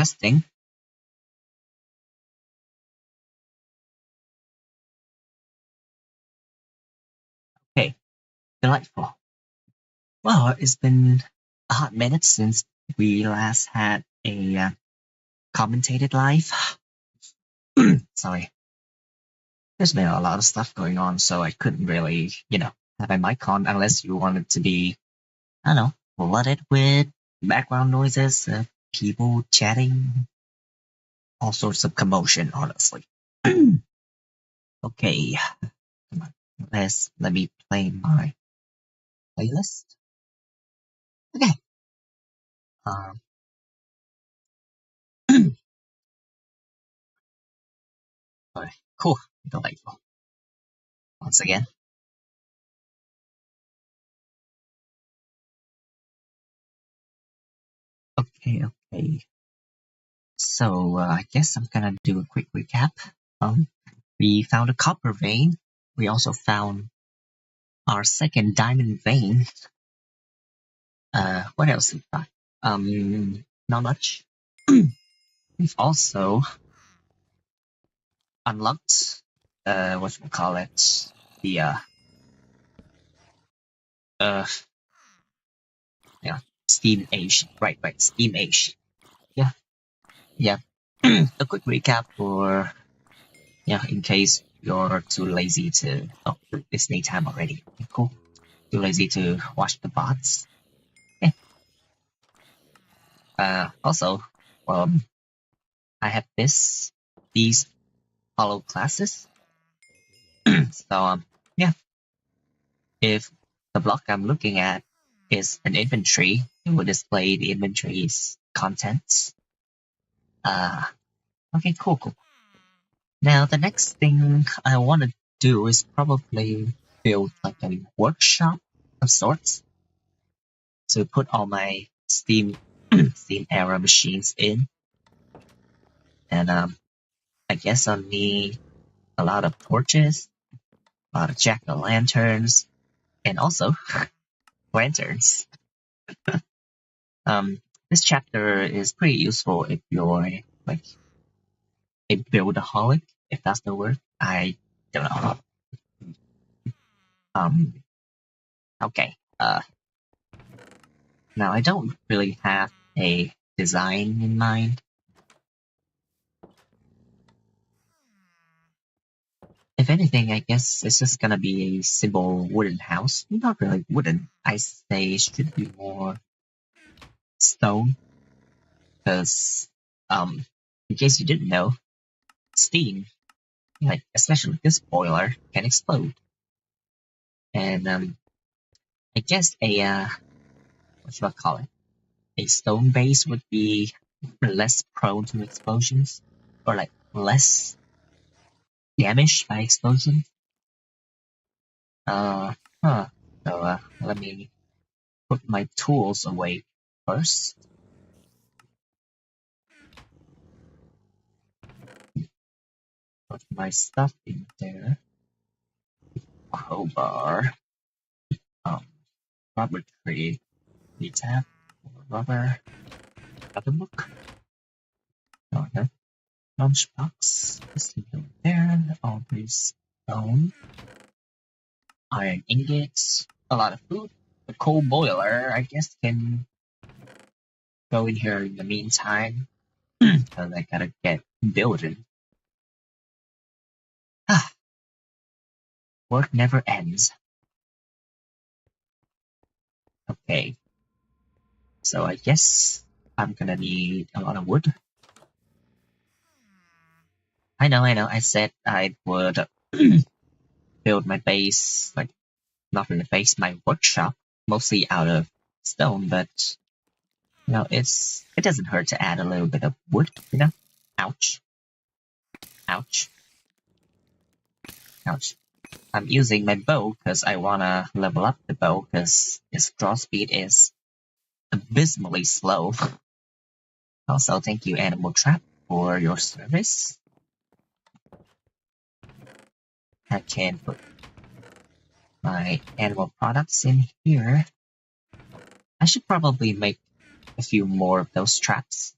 Testing. Okay, delightful. Well, it's been a hot minute since we last had a commentated live. Sorry. There's been a lot of stuff going on, so I couldn't really, have my mic on unless you wanted to be, I don't know, flooded with background noises, people chatting, all sorts of commotion, honestly. Okay, come on. Let me play my playlist. Okay. Um, okay, cool. Delightful. Once again. Okay. So I guess I'm gonna do a quick recap. We found a copper vein. We also found our second diamond vein. What else we got? Not much. We've also unlocked, what we call it, the uh, yeah, Steam Age. Right, Steam Age. Yeah. A quick recap for, in case you're too lazy to. Oh, it's daytime already. Okay, cool. Too lazy to watch the bots. Yeah. Also, um, I have these hollow classes. So, yeah, if the block I'm looking at is an inventory, it will display the inventory's contents. Okay, cool. Now, the next thing I want to do is probably build like a workshop of sorts to put all my Steam era machines in. And, I guess I'll need a lot of torches, a lot of jack-o'-lanterns, and also lanterns. This chapter is pretty useful if you're like a buildaholic, if that's the word. I don't know. Okay. Now I don't really have a design in mind. If anything, I guess it's just gonna be a simple wooden house. Not really wooden. I say it should be more stone. Because, in case you didn't know, steam, like especially this boiler, can explode. And I guess what should I call it? A stone base would be less prone to explosions, or like less damaged by explosions. Huh. So let me put my tools away first. Put my stuff in there. Crowbar. Rubber tree. Need to have rubber. Rubber book. Okay. Lunchbox. This can go there. All this stone. Iron ingots. A lot of food. The coal boiler, I guess, can go in here in the meantime. Because I gotta get building. Ah, work never ends. Okay. So I guess I'm gonna need a lot of wood. I know. I said I would build my base, like, not really base, my workshop, mostly out of stone, but, it doesn't hurt to add a little bit of wood, Ouch. Ouch. Ouch. I'm using my bow because I wanna level up the bow because its draw speed is abysmally slow. Also, thank you, Animal Trap, for your service. I can put my animal products in here. I should probably make a few more of those traps.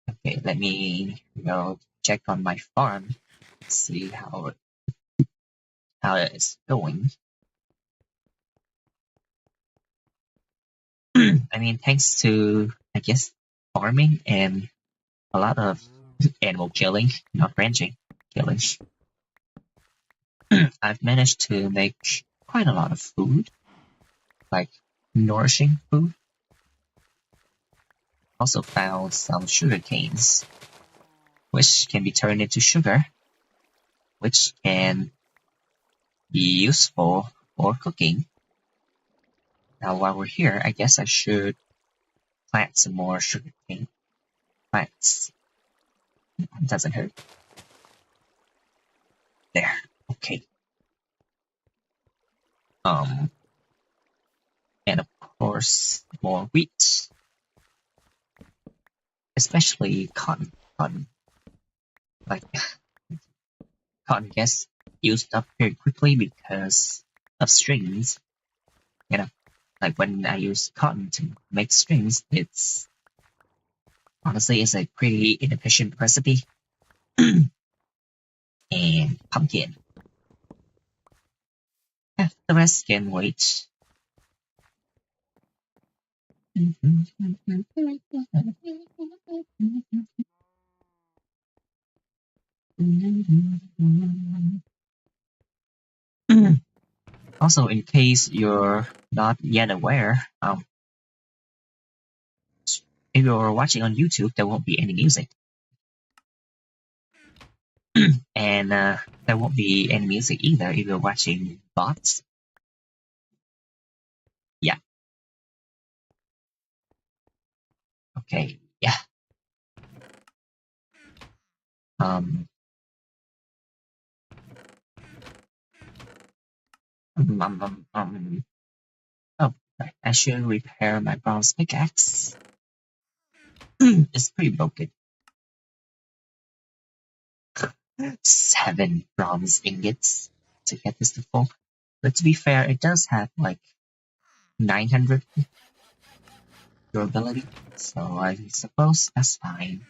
Okay, let me go check on my farm, see how it is going. I mean, thanks to, I guess, farming and a lot of animal killing, not ranching, killing, I've managed to make quite a lot of food, like nourishing food. Also found some sugar canes, which can be turned into sugar, which can be useful for cooking. Now, while we're here, I guess I should plant some more sugar cane plants. It doesn't hurt. There. Okay. Um, and of course, more wheat, especially cotton. Cotton, like cotton gets used up very quickly because of strings. You know, like when I use cotton to make strings, it's honestly is a pretty inefficient recipe. And pumpkin. Yeah, the rest can wait. Also, in case you're not yet aware, if you're watching on YouTube, there won't be any music, and there won't be any music either if you're watching bots. Yeah. Okay. Yeah. Um. Oh, right. I should repair my bronze pickaxe. It's pretty broken. 7 bronze ingots to get this to full. But to be fair, it does have like 900 durability, so I suppose that's fine.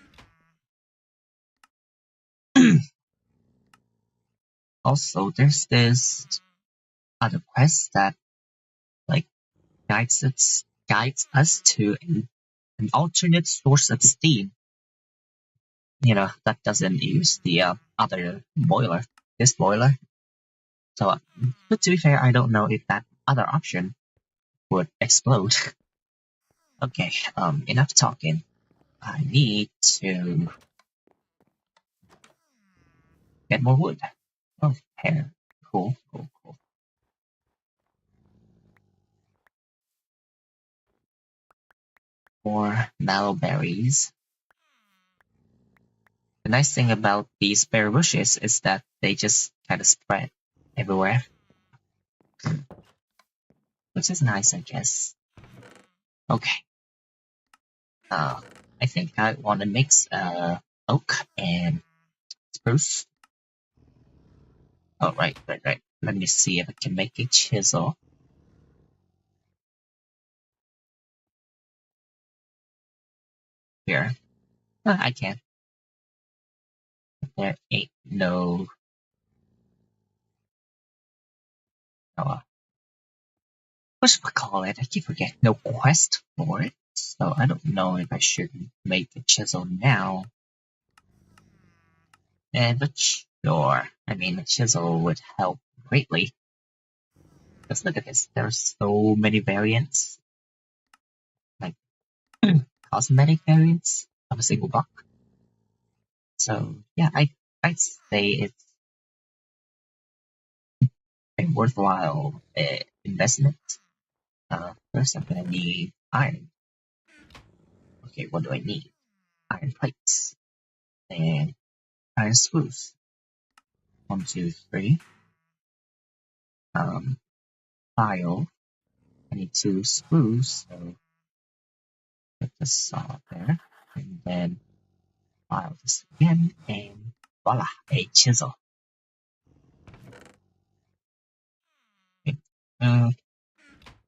Also, there's this other quest that like guides us to an alternate source of steam. You know, that doesn't use the other boiler, this boiler. So, but to be fair, I don't know if that other option would explode. Okay, enough talking. I need to get more wood. Oh, hair. Cool, cool, cool. More mallow berries. The nice thing about these berry bushes is that they just kind of spread everywhere, which is nice, I guess. Okay. I think I want to mix oak and spruce. Oh, right. Let me see if I can make a chisel. Here. I can. There ain't no. Oh, what should I call it? I keep forgetting. No quest for it. So I don't know if I should make a chisel now. But sure. I mean, a chisel would help greatly. Let's look at this. There are so many variants, like cosmetic variants of a single block. So yeah, I'd say it's a worthwhile investment. First, I'm gonna need iron. Okay, what do I need? Iron plates and iron screws. 1, 2, 3. Um, file. I need 2 screws, so put the saw there, and then file this again, and voila, a chisel. Okay.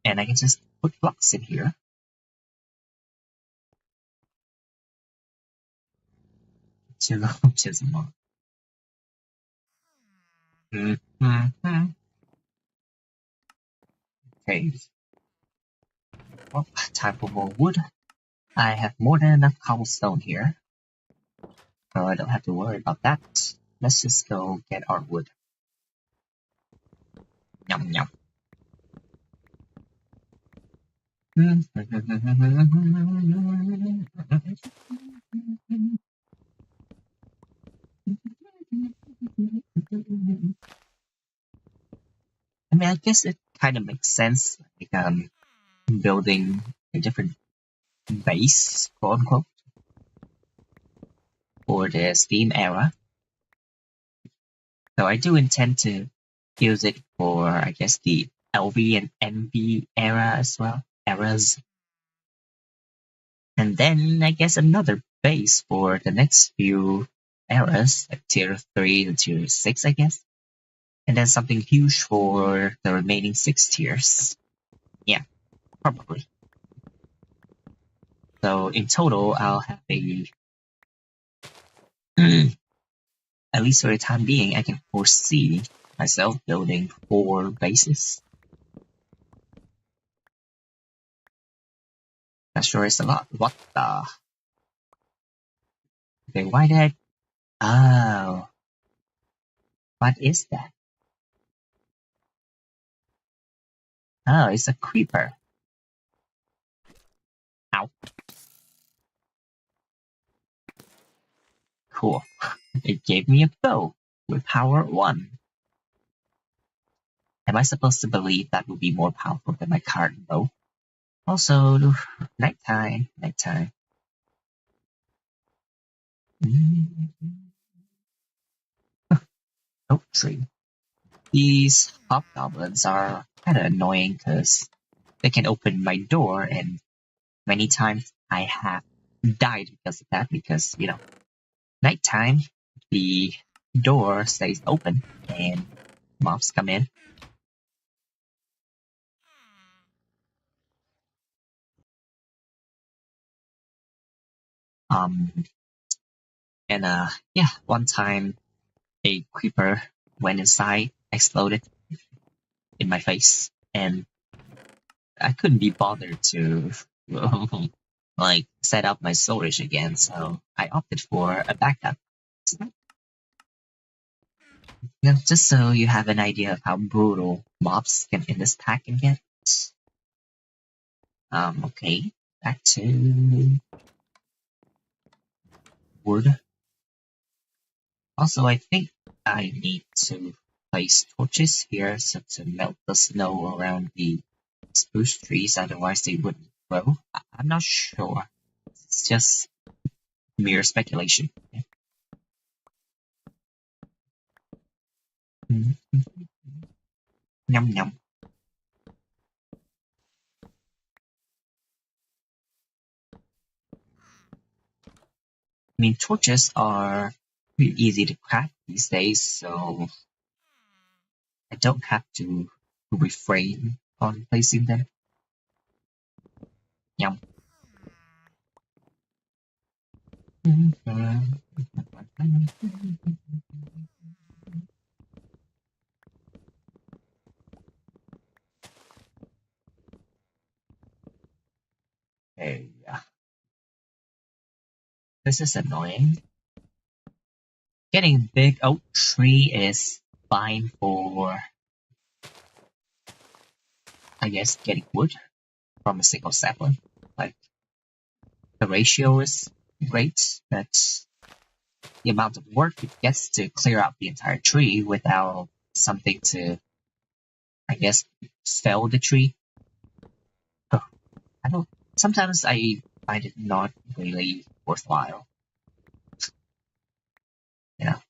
And I can just put blocks in here. Chismar. Mm-hmm. Okay. Well, time for more wood. I have more than enough cobblestone here, so I don't have to worry about that. Let's just go get our wood. Yum yum. I mean, I guess it kind of makes sense, like building a different base, quote unquote, for the Steam era. So I do intend to use it for, I guess, the LV and NV era as well, eras. And then I guess another base for the next few eras, like tier 3 to tier 6, I guess. And then something huge for the remaining 6 tiers. Yeah, probably. So in total, I'll have a... at least for the time being, I can foresee myself building 4 bases. That sure is a lot. What the... Okay, why did I... Oh... What is that? Oh, it's a creeper. Ow. Cool. It gave me a bow with power 1. Am I supposed to believe that would be more powerful than my current bow? Also, nighttime, nighttime. Oh, tree. These hobgoblins are kinda annoying because they can open my door, and many times I have died because of that, because, you know, nighttime, the door stays open and mobs come in. And yeah, one time a creeper went inside, exploded in my face, and I couldn't be bothered to like set up my storage again, so I opted for a backup. You know, just so you have an idea of how brutal mobs in this pack can get. Okay, back to wood. Also, I think I need to place torches here so to melt the snow around the spruce trees, otherwise they wouldn't grow. I'm not sure. It's just mere speculation. Yum yum. I mean, torches are pretty easy to craft these days, so I don't have to refrain on placing them. Yum. Hey, this is annoying. Getting a big oak tree is fine for, I guess, getting wood from a single sapling. Like, the ratio is great, but the amount of work it gets to clear out the entire tree without something to, I guess, fell the tree. Oh, I don't. Sometimes I find it not really worthwhile. You know.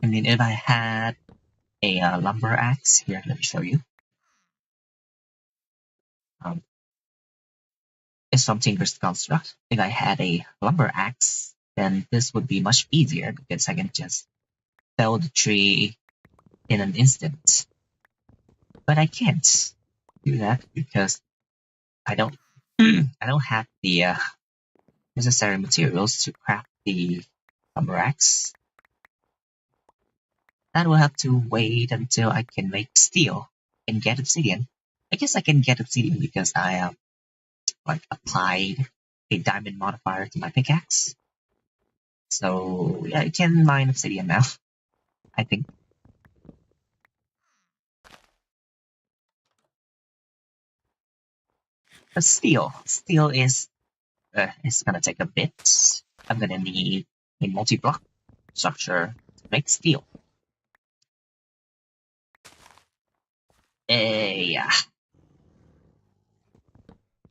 I mean, if I had a lumber axe. Here, let me show you. Um, it's from Tinker's Construct. If I had a lumber axe, then this would be much easier because I can just fell the tree in an instant. But I can't do that because I don't I don't have the necessary materials to craft the lumber axe. That will have to wait until I can make steel and get obsidian. I guess I can get obsidian because I like applied a diamond modifier to my pickaxe. So yeah, I can mine obsidian now. I think. But steel is gonna take a bit. I'm gonna need a multi-block structure to make steel. Yeah.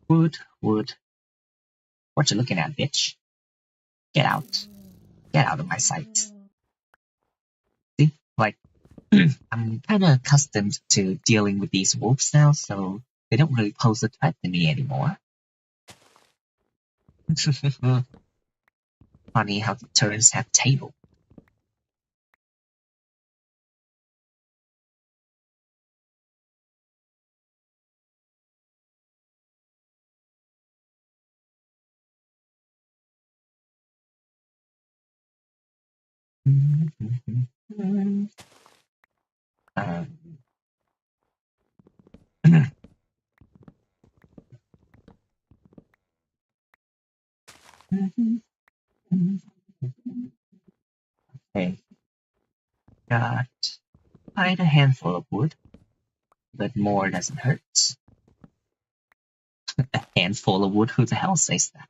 Wood. What you looking at, bitch? Get out. Get out of my sight. See? Like, I'm kinda accustomed to dealing with these wolves now, so they don't really pose a threat to me anymore. Funny how the turrets have table. Okay, got quite a handful of wood, but more doesn't hurt. A handful of wood? Who the hell says that?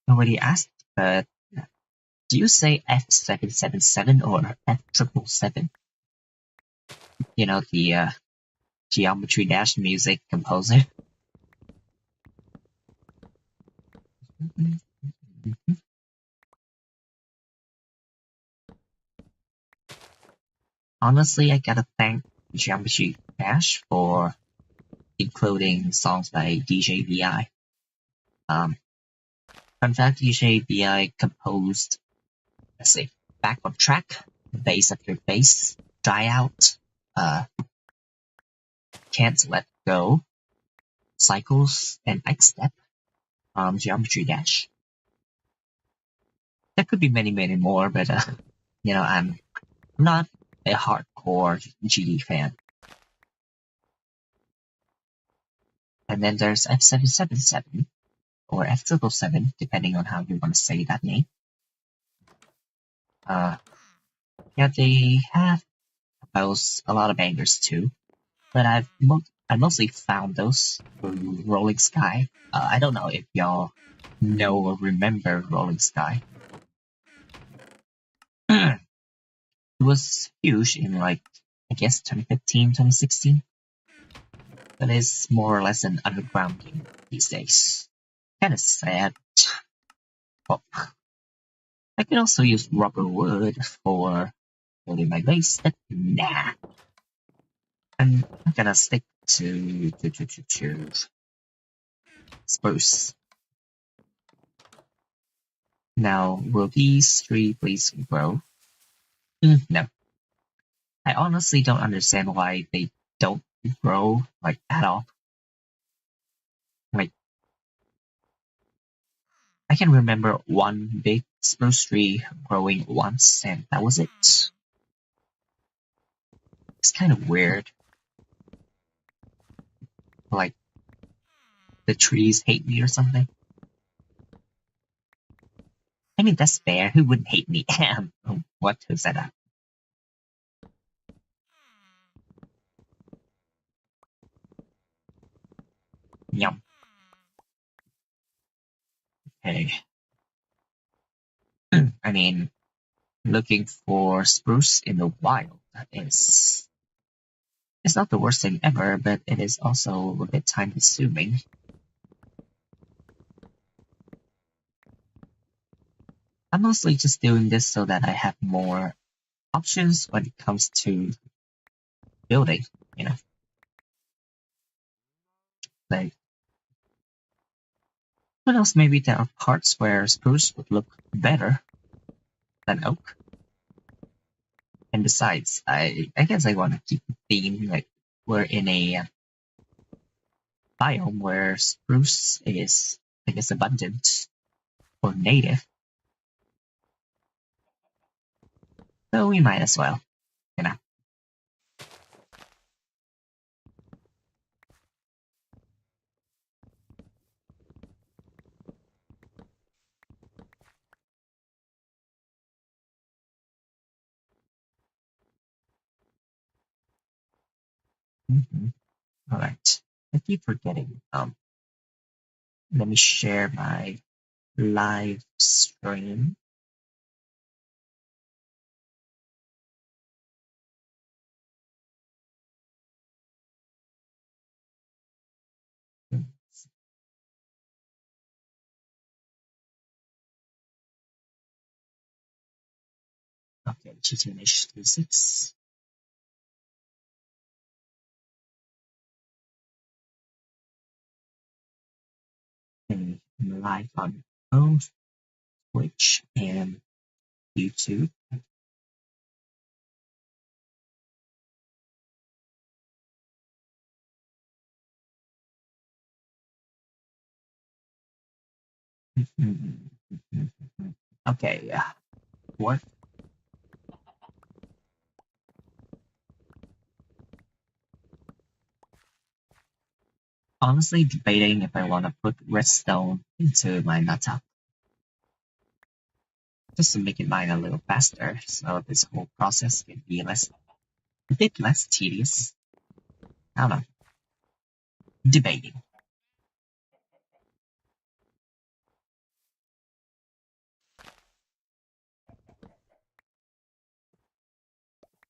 Nobody asked, but do you say F777 or F777? You know, the Geometry Dash music composer. Honestly, I gotta thank Geometry Dash for including songs by DJ VI. Fun fact, DJ VI composed, let's see, Back on Track, Bass After Bass, Die Out, Can't Let Go, Cycles, and Next Step from Geometry Dash. There could be many more, but you know, I'm not a hardcore GD fan. And then there's F777 or F777, depending on how you want to say that name. Yeah, they have a lot of bangers too, but I mostly found those through Rolling Sky. I don't know if y'all know or remember Rolling Sky. It was huge in like, I guess 2015, 2016, but it's more or less an underground game these days. Kinda sad. Well, I could also use rubber wood for building my base, but nah. I'm gonna stick to spruce. Now, will these three please grow? No. I honestly don't understand why they don't grow, like, at all. Like, I can remember one big spruce tree growing once, and that was it. It's kind of weird. Like, the trees hate me or something. I mean, that's fair. Who wouldn't hate me? What? Who said that? Yum. Okay. I mean, looking for spruce in the wild is It's not the worst thing ever, but it is also a bit time consuming. I'm mostly just doing this so that I have more options when it comes to building, you know. Like, what else? Maybe there are parts where spruce would look better than oak. And besides, I guess I want to keep the theme, like, we're in a biome where spruce is, I guess, abundant or native. So we might as well, you know. All right. I keep forgetting. Let me share my live stream. Okay, GTNH36. And I'm live on both Twitch and YouTube. Okay, yeah. What? Honestly, debating if I want to put redstone into my nut just to make it mine a little faster, so this whole process can be a bit less tedious. I don't know. Debating.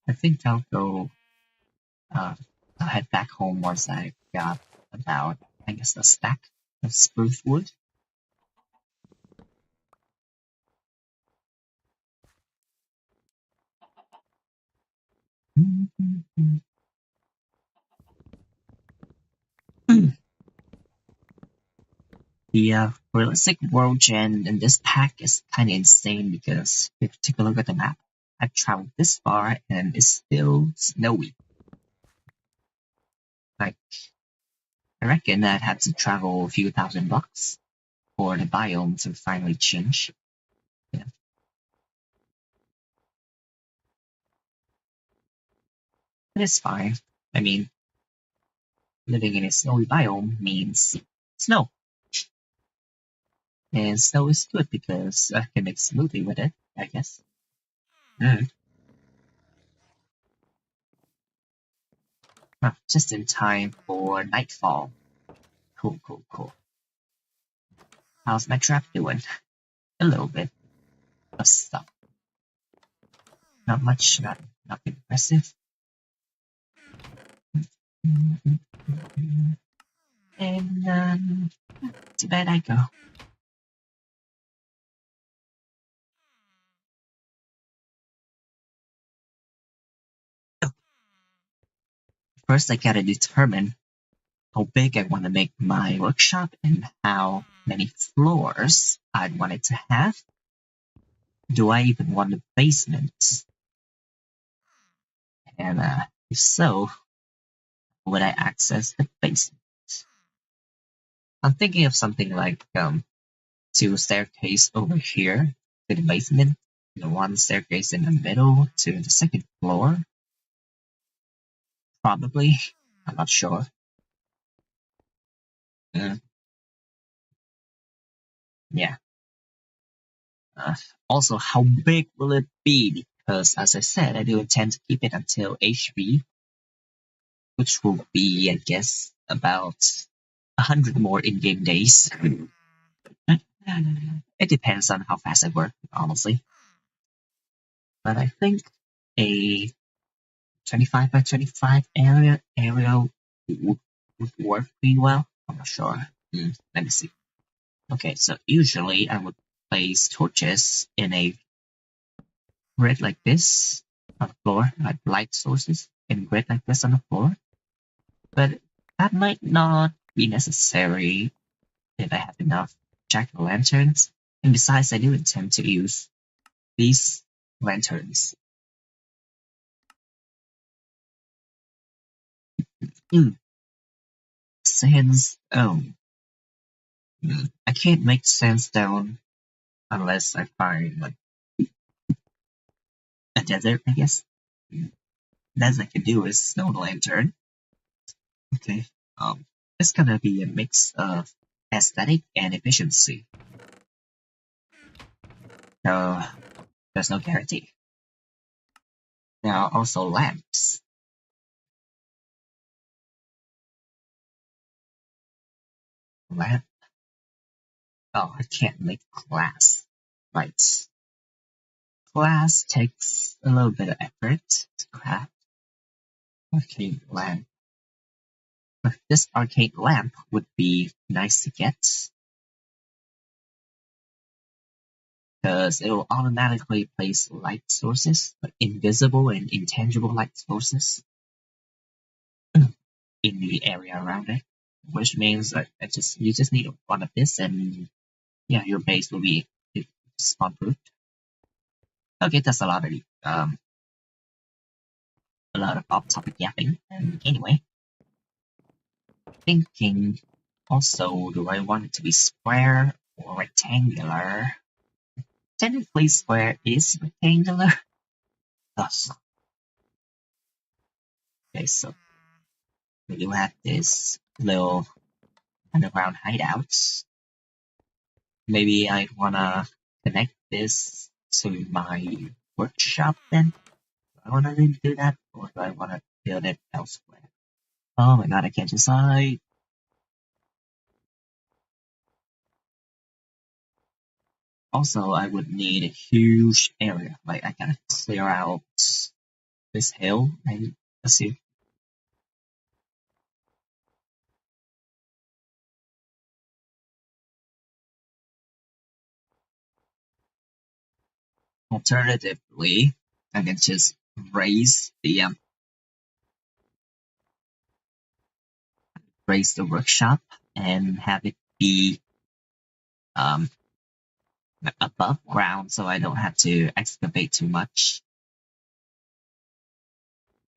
I think I'll go. I'll head back home once I got about, I guess, a stack of spruce wood. The realistic world gen in this pack is kind of insane because if you take a look at the map, I've traveled this far and it's still snowy. Like, I reckon I'd have to travel a few thousand blocks for the biome to finally change. Yeah. But it's fine. I mean, living in a snowy biome means snow. And snow is good because I can make smoothie with it, I guess. Mm. Ah, just in time for nightfall. Cool, cool, cool. How's my trap doing? A little bit of stuff. Not much, nothing impressive. And to bed I go. First I gotta determine how big I want to make my workshop and how many floors I'd want it to have. Do I even want a basement? And if so, would I access the basement? I'm thinking of something like two staircase over here to the basement, and one staircase in the middle to the second floor. Probably. I'm not sure. Mm, yeah. Uh, Also, how big will it be? Because, as I said, I do intend to keep it until HB, which will be, I guess, about 100 more in-game days. It depends on how fast I work, honestly. But I think a 25 by 25 area would work pretty well. I'm not sure. Let me see. Okay, so usually I would place torches in a grid like this on the floor, like light sources in grid like this on the floor. But that might not be necessary if I have enough jack-o'-lanterns. And besides, I do intend to use these lanterns. Sandstone. I can't make sandstone unless I find like a desert, I guess. Best I can do is stone lantern. Okay. It's gonna be a mix of aesthetic and efficiency. So there's no guarantee. There are also lamps. Lamp. Oh, I can't make glass. Right. Glass takes a little bit of effort to craft. Arcade lamp. But this arcade lamp would be nice to get because it will automatically place light sources, like invisible and intangible light sources, in the area around it. Which means that you just need one of this, and yeah, your base will be spawn proof. Okay, that's a lot of off-topic yapping. And anyway, thinking also, do I want it to be square or rectangular? Technically, square is rectangular. Thus, okay, so we do have this little underground hideouts. Maybe I'd wanna connect this to my workshop then. Do I wanna do that, or do I wanna build it elsewhere? Oh my god, I can't decide. Also, I would need a huge area. Like, I gotta clear out this hill, and let's see. Alternatively, I can just raise the workshop and have it be um above ground, so I don't have to excavate too much.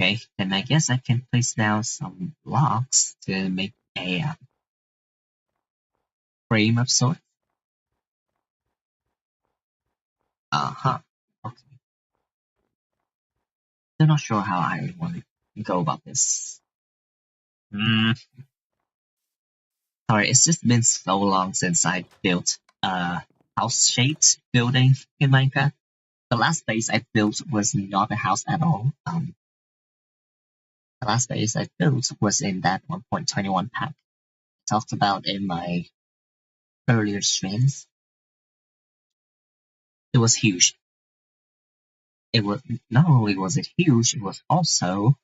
Okay, then I guess I can place down some blocks to make a frame of sorts. Uh-huh. Okay. Still not sure how I want to go about this. Sorry, it's just been so long since I built a house-shaped building in Minecraft. The last base I built was not a house at all. The last base I built was in that 1.21 pack I talked about in my earlier streams. It was huge. It was not only was it huge, it was also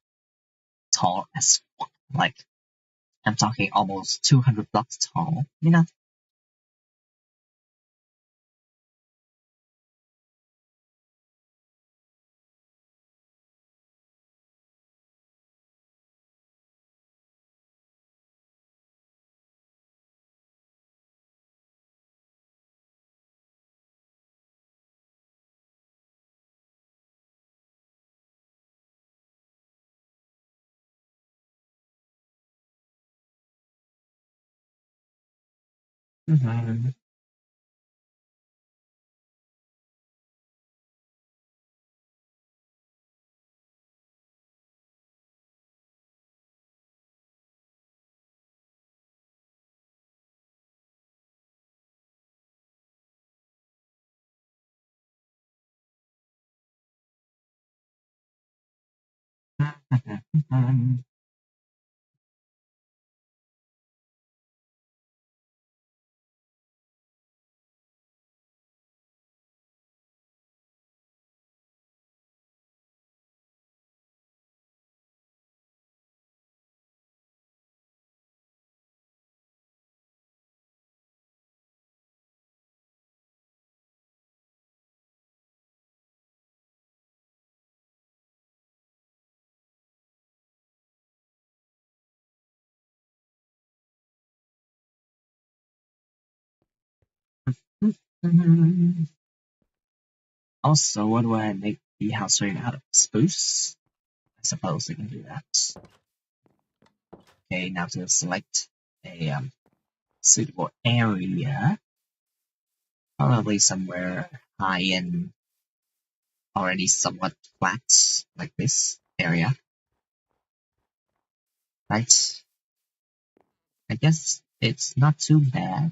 tall as fuck. Like, I'm talking almost 200 blocks tall, you know? Mhm. Also, what do I make the house made out of? Spruce? I suppose I can do that. Okay, now to select a suitable area. Probably somewhere high and already somewhat flat, like this area. Right? I guess it's not too bad.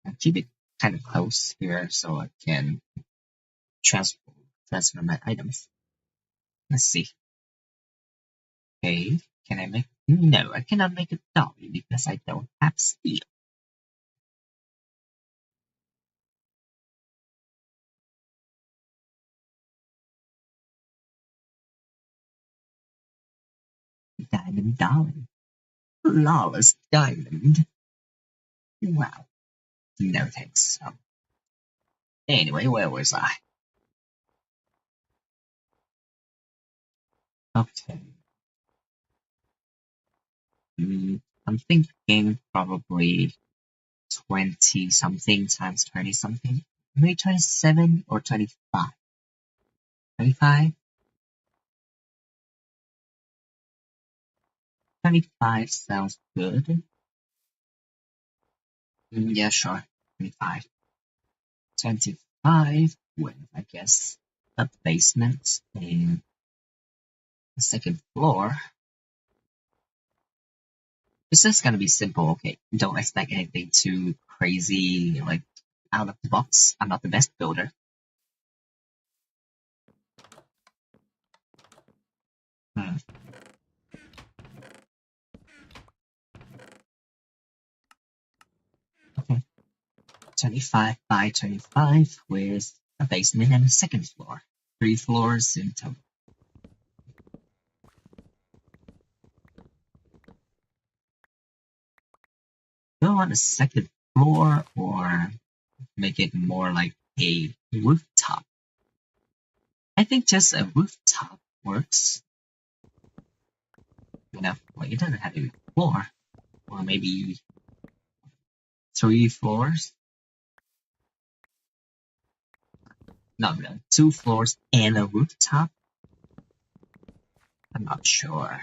I'll keep it kind of close here so I can transfer, transfer my items. Let's see. Okay, can I make? No, I cannot make a dolly because I don't have steel. Diamond dolly. Flawless diamond. Wow. No thanks. Anyway, where was I? Okay. I'm thinking probably 20 something times 20 something. Maybe 27 or 25. 25? 25 sounds good. Yeah, sure. 25. 25 with, I guess, a basement and the second floor. It's just gonna be simple, okay? Don't expect anything too crazy, like out of the box. I'm not the best builder. Hmm. Okay. 25 by 25 with a basement and a second floor. 3 floors in total. Do I want a second floor or make it more like a rooftop? I think just a rooftop works. You know, like it doesn't have to be a floor, or maybe 3 floors. No, no, 2 floors and a rooftop. I'm not sure.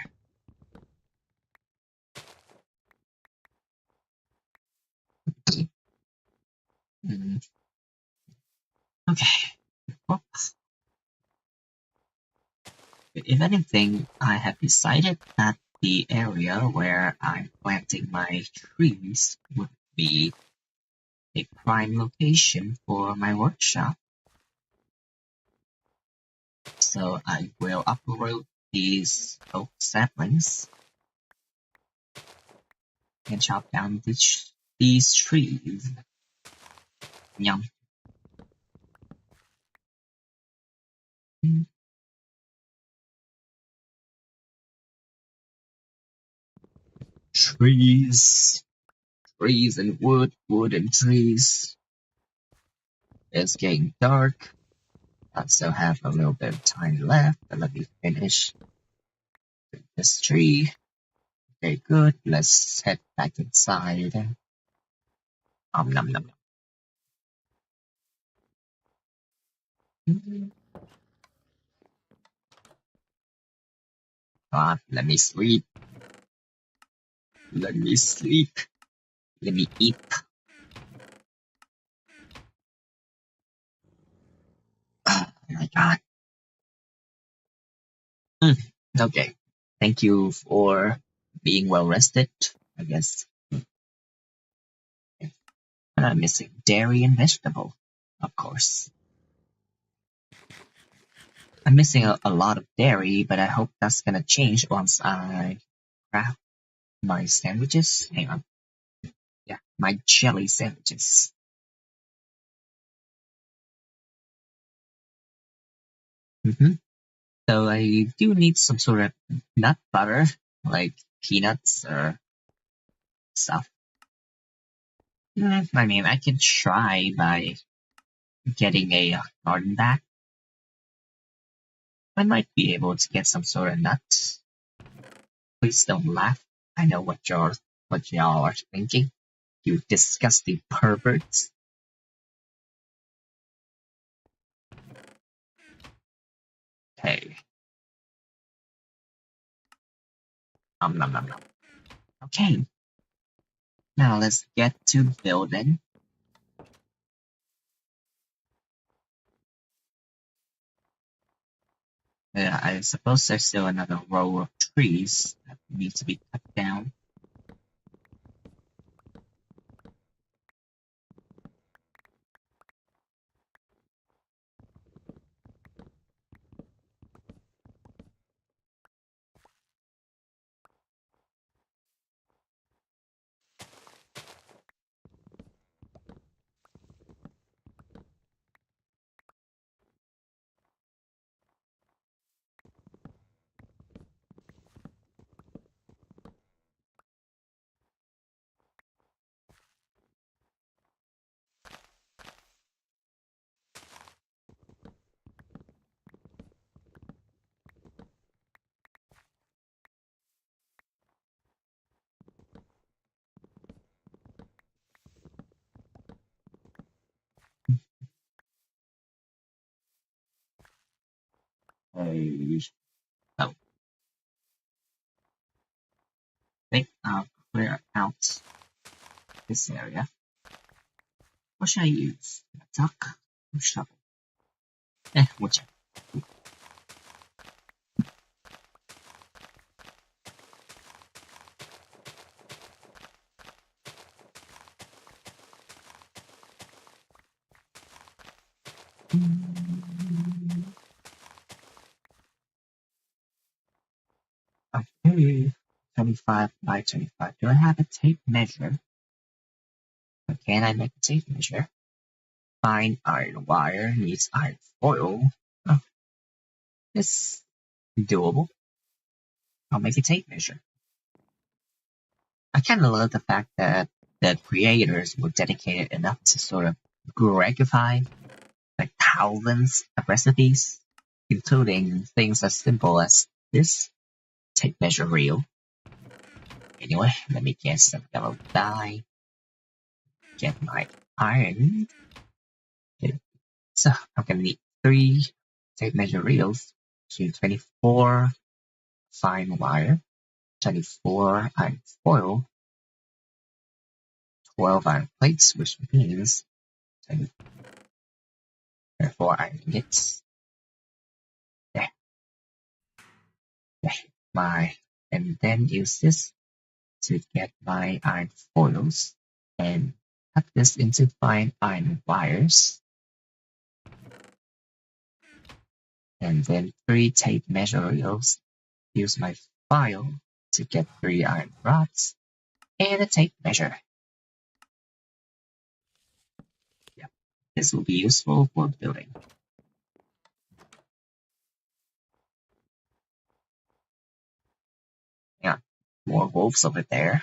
Mm, okay. Well, if anything, I have decided that the area where I'm planting my trees would be a prime location for my workshop. So I will uproot these oak saplings and chop down these trees. Yum. Trees, trees and wood, wood and trees. It's getting dark. I still have a little bit of time left, but let me finish this tree. Okay, good. Let's head back inside. Nom nom. God, let me sleep. Let me sleep. Let me eat. Oh my God. Okay. Thank you for being well rested, I guess. But I'm missing dairy and vegetable, of course. I'm missing a lot of dairy, but I hope that's gonna change once I craft my sandwiches. Hang on. Yeah, my jelly sandwiches. So I do need some sort of nut butter, like peanuts or stuff. I mean, I can try by getting a garden back. I might be able to get some sort of nuts. Please don't laugh. I know what y'all are thinking. You disgusting perverts. Okay. Nom nom nom nom. Okay. Now let's get to building. I suppose there's still another row of trees that need to be cut down. Oh, I think I'll clear out this area. What should I use? A duck or shovel? Whichever. Okay, 25 by 25. Do I have a tape measure? Can I make a tape measure? Fine iron wire needs iron foil. Oh, it's doable. I'll make a tape measure. I kind of love the fact that the creators were dedicated enough to sort of Gregify like thousands of recipes, including things as simple as this tape measure reel. Anyway, let me get some yellow dye, get my iron. Okay. So I'm gonna need 3 tape measure reels, 24 fine wire, 24 iron foil, 12 iron plates, which means 24 iron ingots. There. There. And then use this to get my iron foils and cut this into fine iron wires. And then 3 tape measure reels. Use my file to get 3 iron rods and a tape measure. Yep, this will be useful for building. Yeah, more wolves over there.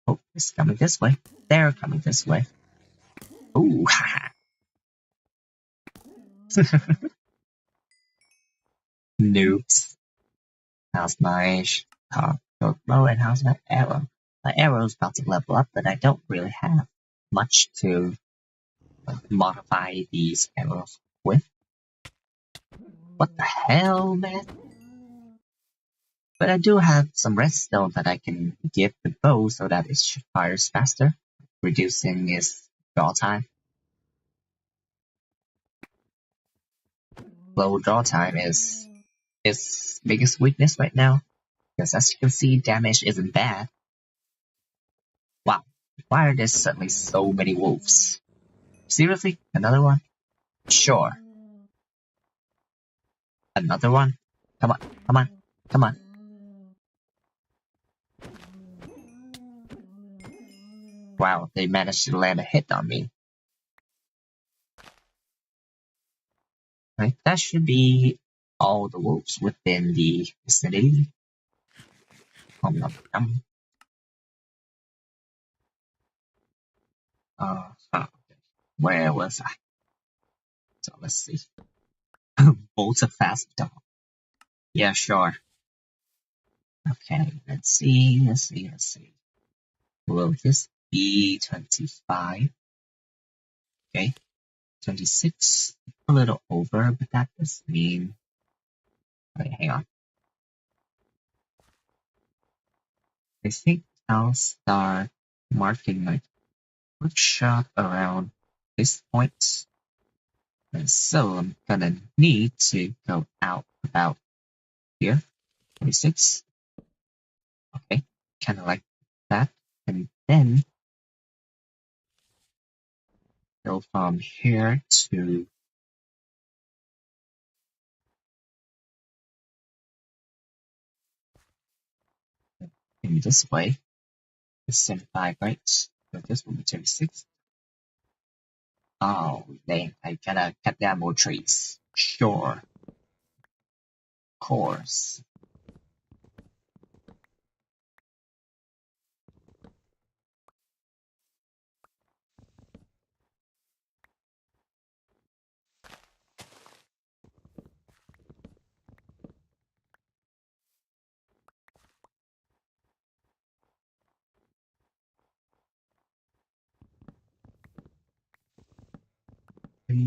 Oh, it's coming this way. They're coming this way. Ooh, haha. Noobs. How's my bow and how's my arrow? My arrow's about to level up, but I don't really have much to modify these arrows with. What the hell, man? But I do have some redstone that I can give the bow so that it fires faster, reducing its draw time. Low draw time is its biggest weakness right now, because as you can see, damage isn't bad. Wow, why are there suddenly so many wolves? Seriously? Another one? Sure. Another one? Come on, come on, come on. Wow, they managed to land a hit on me. Right, that should be all the wolves within the vicinity. Where was I? So let's see. Bolt a fast dog. Yeah, sure. Okay, let's see. Will this be 25? Okay, 26. A little over, but that does mean. Wait, hang on. I think I'll start marking my workshop around this point. And so I'm gonna need to go out about here. 26. Okay, kind of like that. And then go from here to in this way. It's 75, right? So this will be 26. Oh, dang, I gotta cut down more trees. Sure, of course.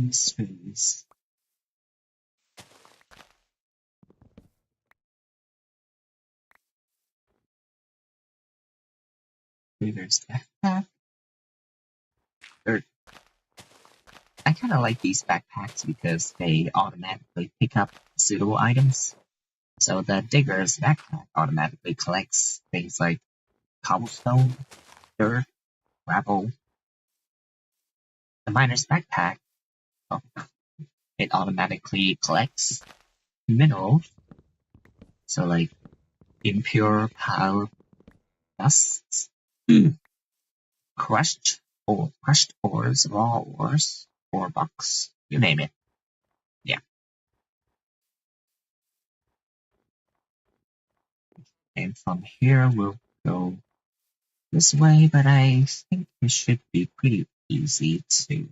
Trees. There's backpack. Or, I kind of like these backpacks because they automatically pick up suitable items. So the digger's backpack automatically collects things like cobblestone, dirt, gravel. The miner's backpack, oh, it automatically collects minerals. So like impure power dusts, crushed ores, raw ores, ore box, you name it. Yeah. And from here we'll go this way, but I think it should be pretty easy to.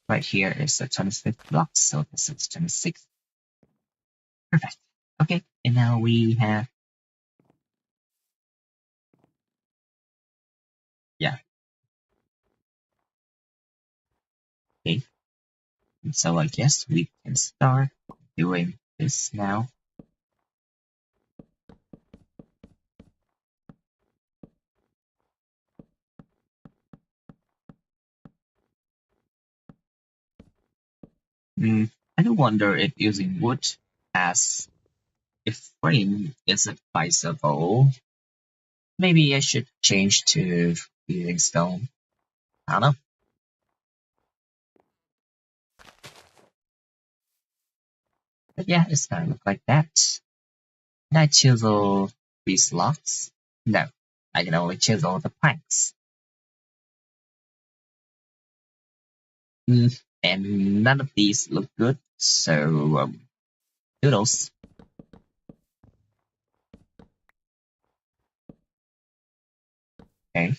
Right here is the 25th block, so this is 26. Perfect. Okay, and now we have, yeah, okay. And so I guess we can start doing this now. I do wonder if using wood as a frame is advisable. Maybe I should change to using stone. I don't know. But yeah, it's gonna look like that. Can I chisel these logs? No, I can only chisel the planks. And none of these look good, so doodles. Okay.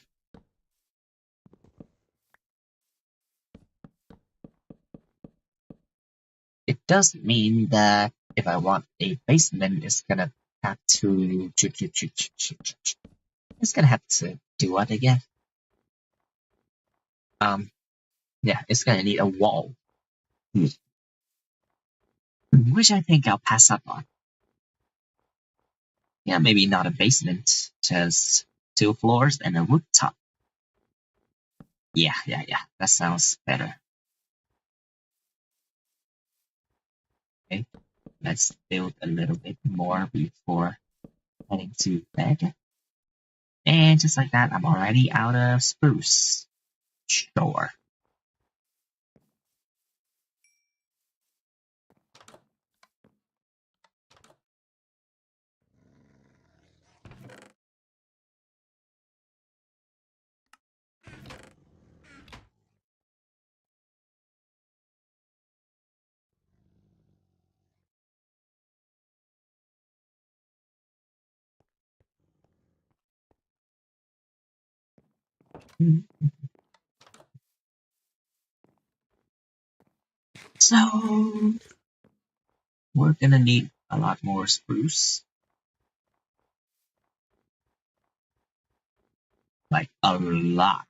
It does mean that if I want a basement, it's gonna have to. It's gonna have to do what again? Yeah, it's gonna need a wall, which I think I'll pass up on. Yeah, maybe not a basement, just 2 floors and a rooftop. Yeah, that sounds better. Okay, let's build a little bit more before heading to bed. And just like that, I'm already out of spruce. Sure. So we're gonna need a lot more spruce. like a lot.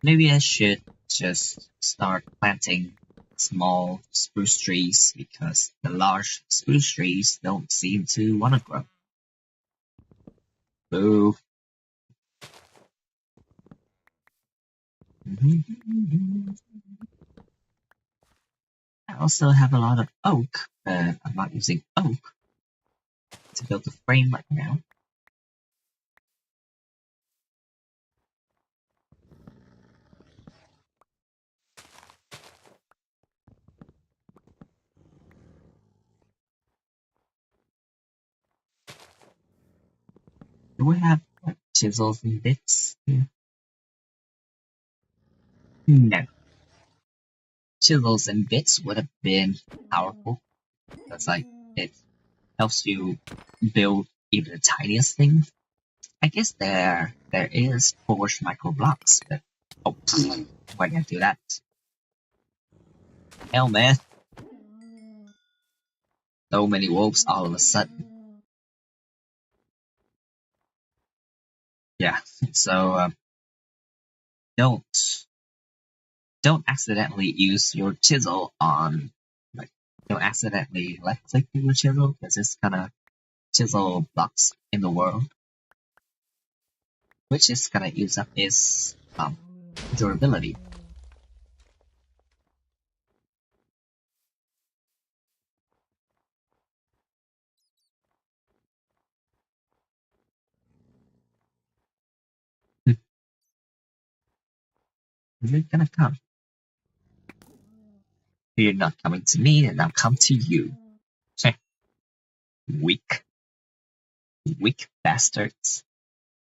Maybe I should just start planting small spruce trees because the large spruce trees don't seem to want to grow. Boo. I also have a lot of oak, but I'm not using oak to build the frame right now. Do we have like, chisels and bits here? No. Chisels and bits would have been powerful. That's like it helps you build even the tiniest thing. I guess there is forged micro blocks, but oh, why did I do that? Hell, man! So many wolves all of a sudden. Yeah. So don't don't accidentally use your chisel on like don't accidentally left click your chisel because it's gonna chisel blocks in the world, which is gonna use up its durability. You're gonna come. You're not coming to me, and I'll come to you. Weak, weak bastards.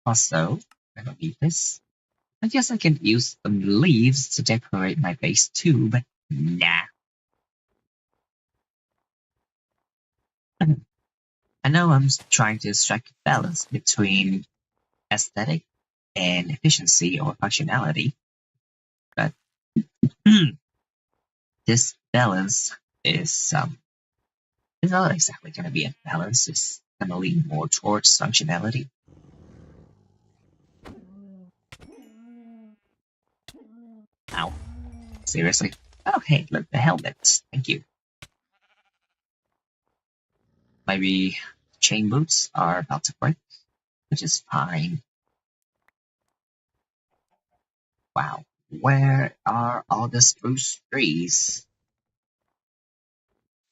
Also, I don't need this. I guess I can use some leaves to decorate my base too, but nah. I know I'm trying to strike a balance between aesthetic and efficiency or functionality, but this balance is not exactly going to be a balance. It's going to lean more towards functionality. Ow. Seriously? Oh, hey, look, the helmet. Thank you. Maybe chain boots are about to break, which is fine. Wow. Where are all the spruce trees?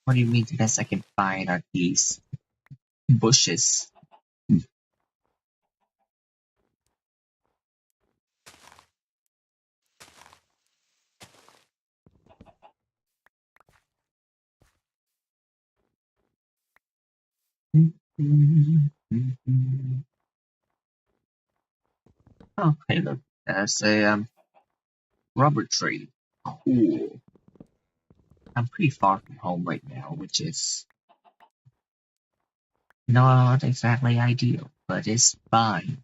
What do you mean the best I can find are these bushes? Oh, hey, look. There's a rubber tree. Cool. I'm pretty far from home right now, which is not exactly ideal, but it's fine.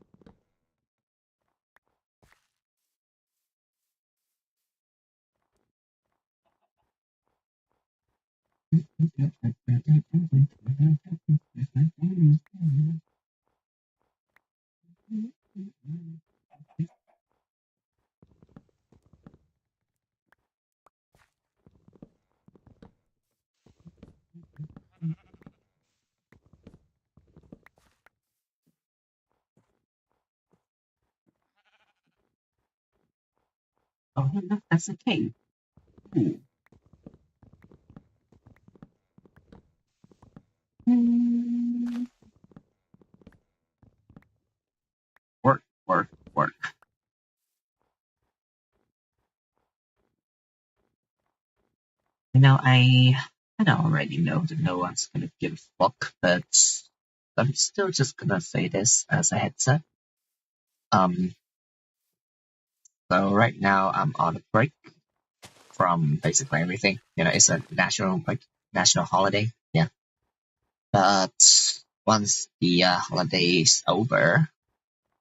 Oh, look, that's a cave. Cool. Work, work, work. You know, I don't already know that no one's gonna give a fuck, but I'm still just gonna say this as a heads up. Um, so right now I'm on a break from basically everything. You know, it's a national holiday. Yeah, but once the holiday is over,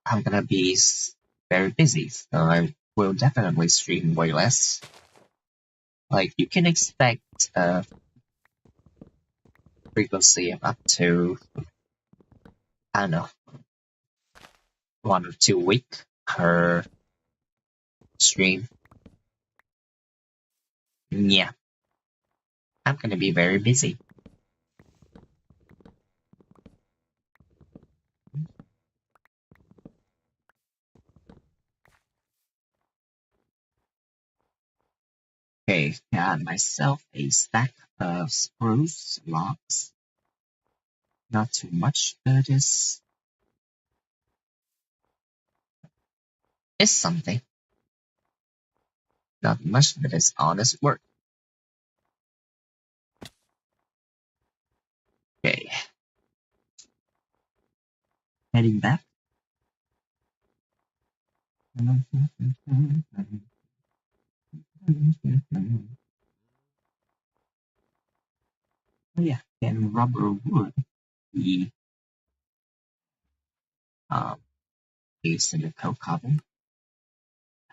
I'm gonna be very busy, so I will definitely stream way less. Like you can expect a frequency of up to I don't know 1 or 2 week per stream. Yeah, I'm gonna be very busy. Okay, got myself a stack of spruce logs. Not too much, but it's something. Not much, but it's honest work. Okay, heading back. Oh yeah, can rubber wood be um used in the coke oven?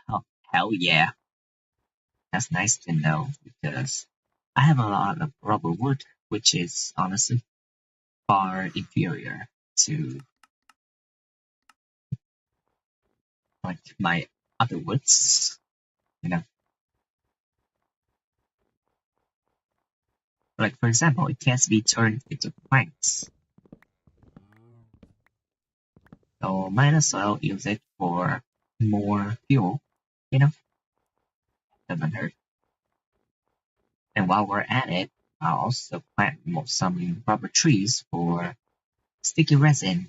Oh, hell yeah, that's nice to know because I have a lot of rubber wood, which is honestly far inferior to like my other woods. You know, like for example, it can't be turned into planks, so might as well use it for more fuel. You know, doesn't hurt. And while we're at it, I'll also plant some rubber trees for sticky resin,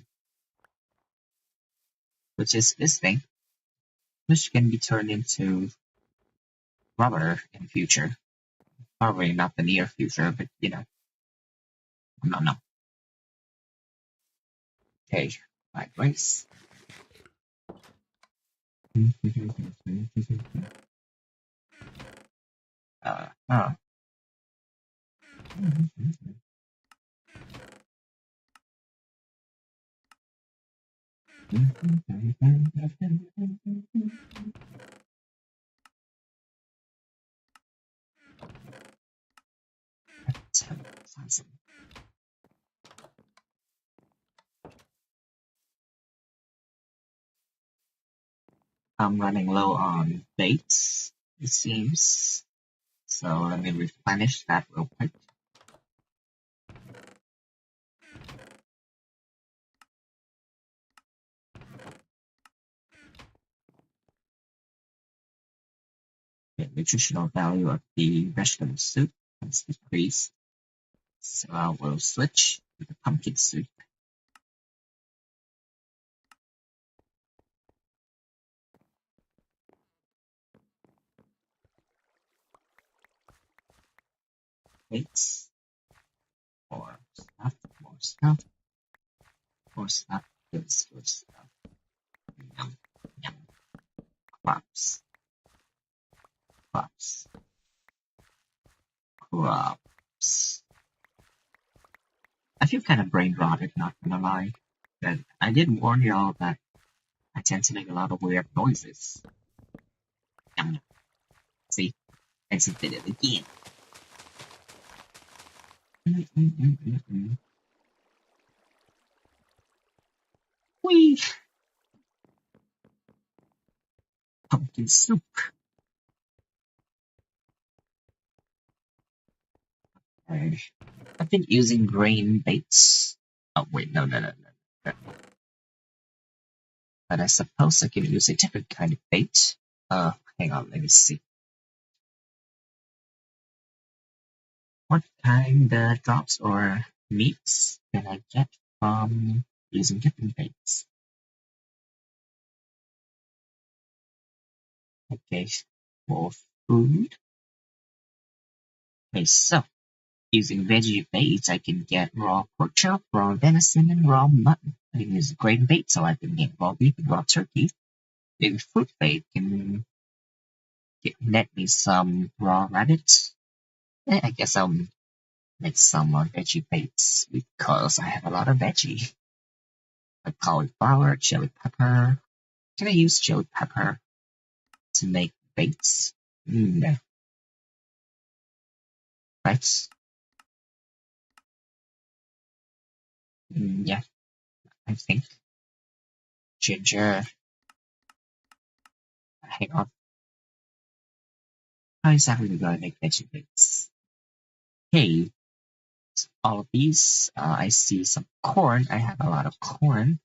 which is this thing, which can be turned into rubber in the future. Probably not the near future, but you know, no. Okay, right place. Oh. I'm running low on baits, it seems. So let me replenish that real quick. The nutritional value of the vegetable soup has decreased. So I will switch to the pumpkin soup. Baits. More stuff, more stuff, more stuff, good stuff. Yum, yum. Crops, crops, crops. I feel kind of brain rotted, not gonna lie. But I did warn y'all that I tend to make a lot of weird noises. Yum, yum. See, I just did it again. Whee! Pumpkin soup. I, I've been using grain baits. Oh wait, no. But I suppose I can use a different kind of bait. Hang on, let me see. What kind of drops or meats can I get from using different baits? Okay, for food. Okay, so using veggie baits, I can get raw pork chop, raw venison, and raw mutton. I can use grain bait so I can get raw beef and raw turkey. Maybe fruit bait can net me some raw rabbit. I guess I'll make some veggie baits because I have a lot of veggie. Like cauliflower, chili pepper. Can I use chili pepper to make baits? No. Right? Yeah, I think. ginger. Hang on. How exactly we gonna make veggie mix? Okay, all of these. I see some corn. I have a lot of corn.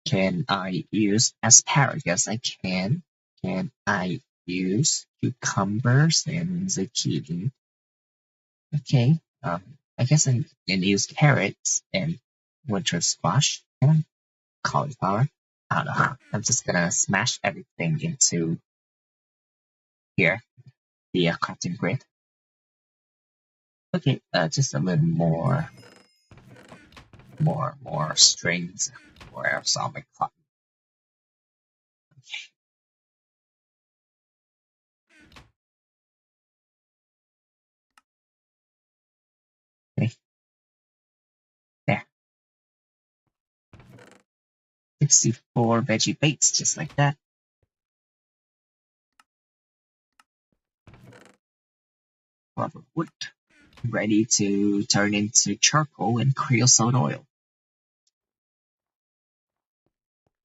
Can I use asparagus? I can. Can I use cucumbers and zucchini? Okay. I guess I can use carrots and winter squash and cauliflower. I don't know. I'm just gonna smash everything into here, the cutting grid. Okay, just a little more strings for our atomic clock. Okay, there. 64 veggie baits, just like that. Rubber wood, ready to turn into charcoal and creosote oil.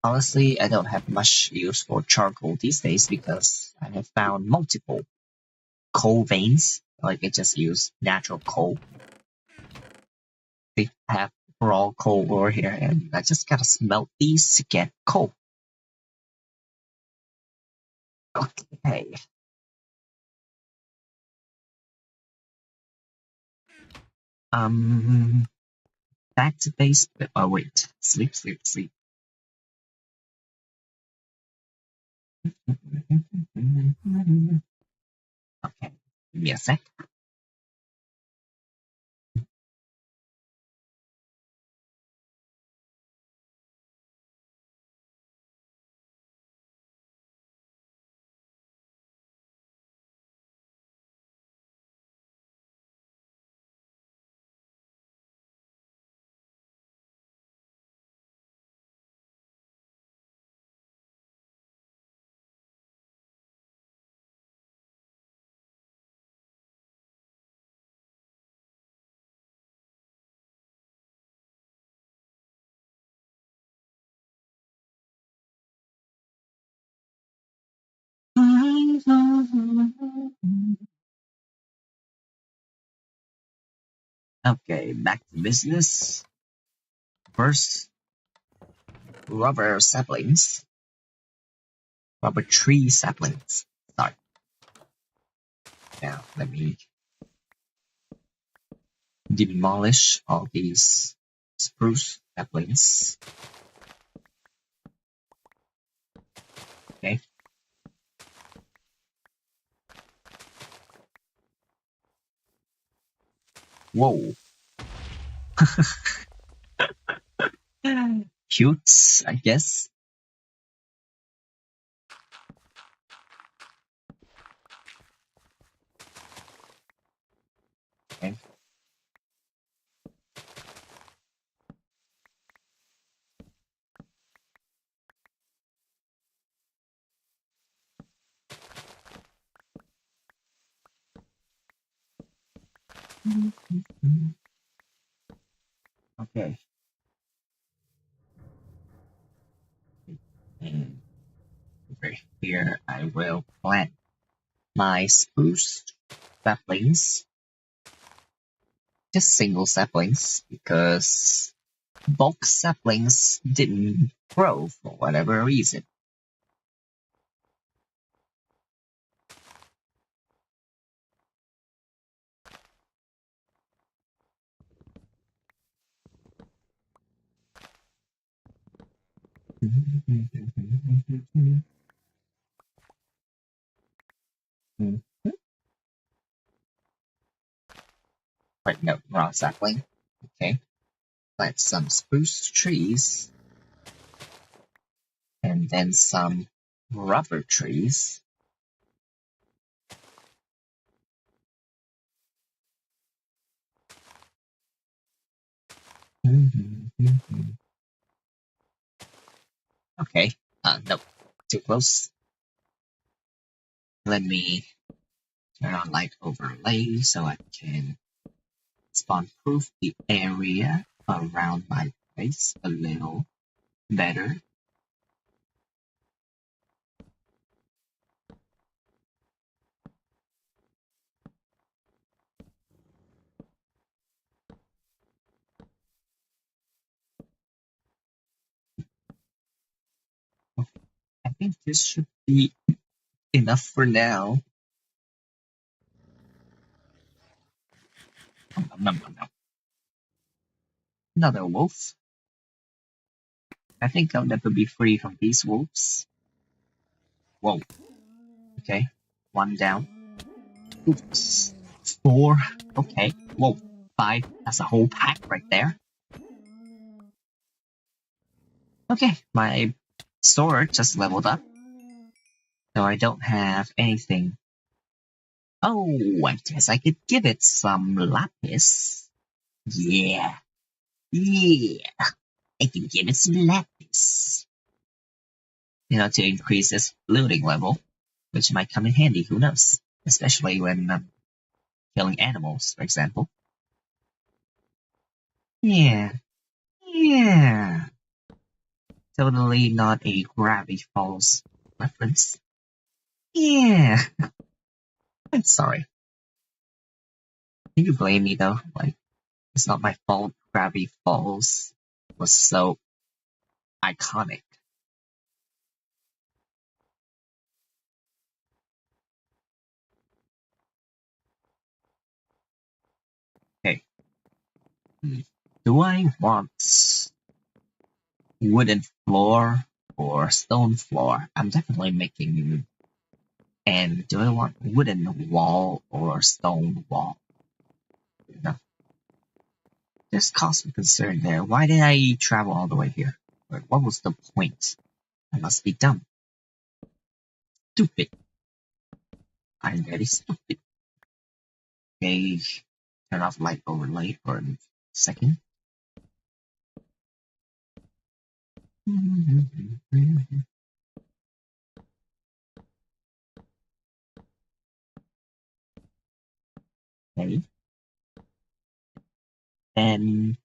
Honestly, I don't have much use for charcoal these days because I have found multiple coal veins. Like I just use natural coal. They have raw coal over here, and I just gotta smelt these to get coal. Okay. Back to base. Oh wait, sleep. Okay, give me a sec. Okay, back to business. First, rubber saplings. Rubber tree saplings. Sorry. Now, let me demolish all these spruce saplings. Okay. Whoa. Cute, I guess. Okay. Okay. And over here, I will plant my spruce saplings. Just single saplings, because bulk saplings didn't grow for whatever reason. Wait, no, wrong sapling. Okay. Plant some spruce trees, and then some rubber trees. Okay, nope, too close. Let me turn on light overlay so I can spawn proof the area around my place a little. better. I think this should be enough for now. Nom, nom, nom. Another wolf. I think I'll never be free from these wolves. Whoa. Okay. One down. Oops. Four. Okay. Whoa. Five. That's a whole pack right there. Okay. My sword just leveled up. So I don't have anything. Oh, I guess I could give it some lapis. Yeah. Yeah. I can give it some lapis. To increase its looting level, which might come in handy, who knows? Especially when killing animals, for example. Yeah. Yeah. Totally not a Gravity Falls reference. Yeah. I'm sorry. Can you blame me though? Like, it's not my fault Gravity Falls was so iconic. Okay. Do I want wooden floor or stone floor? I'm definitely making. And do I want wooden wall or stone wall? No. There's cause for concern there. Why did I travel all the way here? What was the point? I must be dumb. Stupid. I'm very stupid. Okay, turn off light overlay for a second. Okay. Then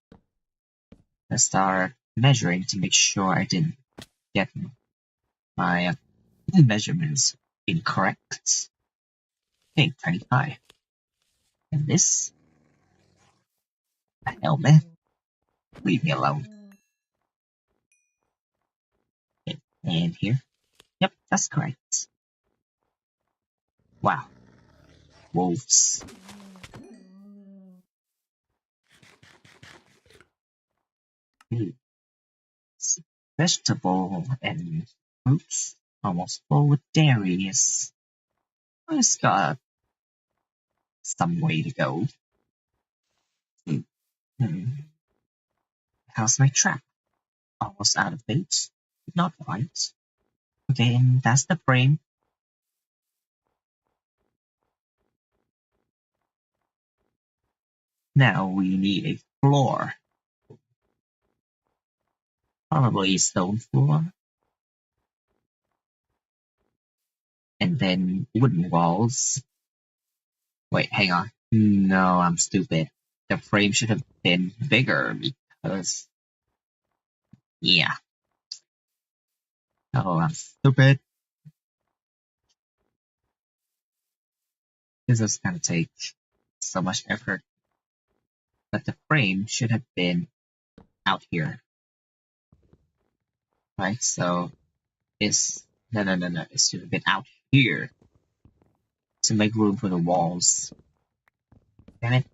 let's start measuring to make sure I didn't get my measurements incorrect. Okay, 25. And this? The hell, man? Leave me alone. Okay. And here? Yep, that's correct. Wow. Wolves. Vegetable and fruits almost full with dairies. It's got some way to go. Hmm. How's my trap? Almost out of bait? Not quite. Okay, and that's the frame. Now we need a floor. Probably stone floor. And then wooden walls. Wait, hang on. No, I'm stupid. The frame should have been bigger because... Yeah. Oh, I'm stupid. This is gonna take so much effort. But the frame should have been out here. Right, so it's... No, no, no, no. It should have been out here. To make room for the walls. Damn it.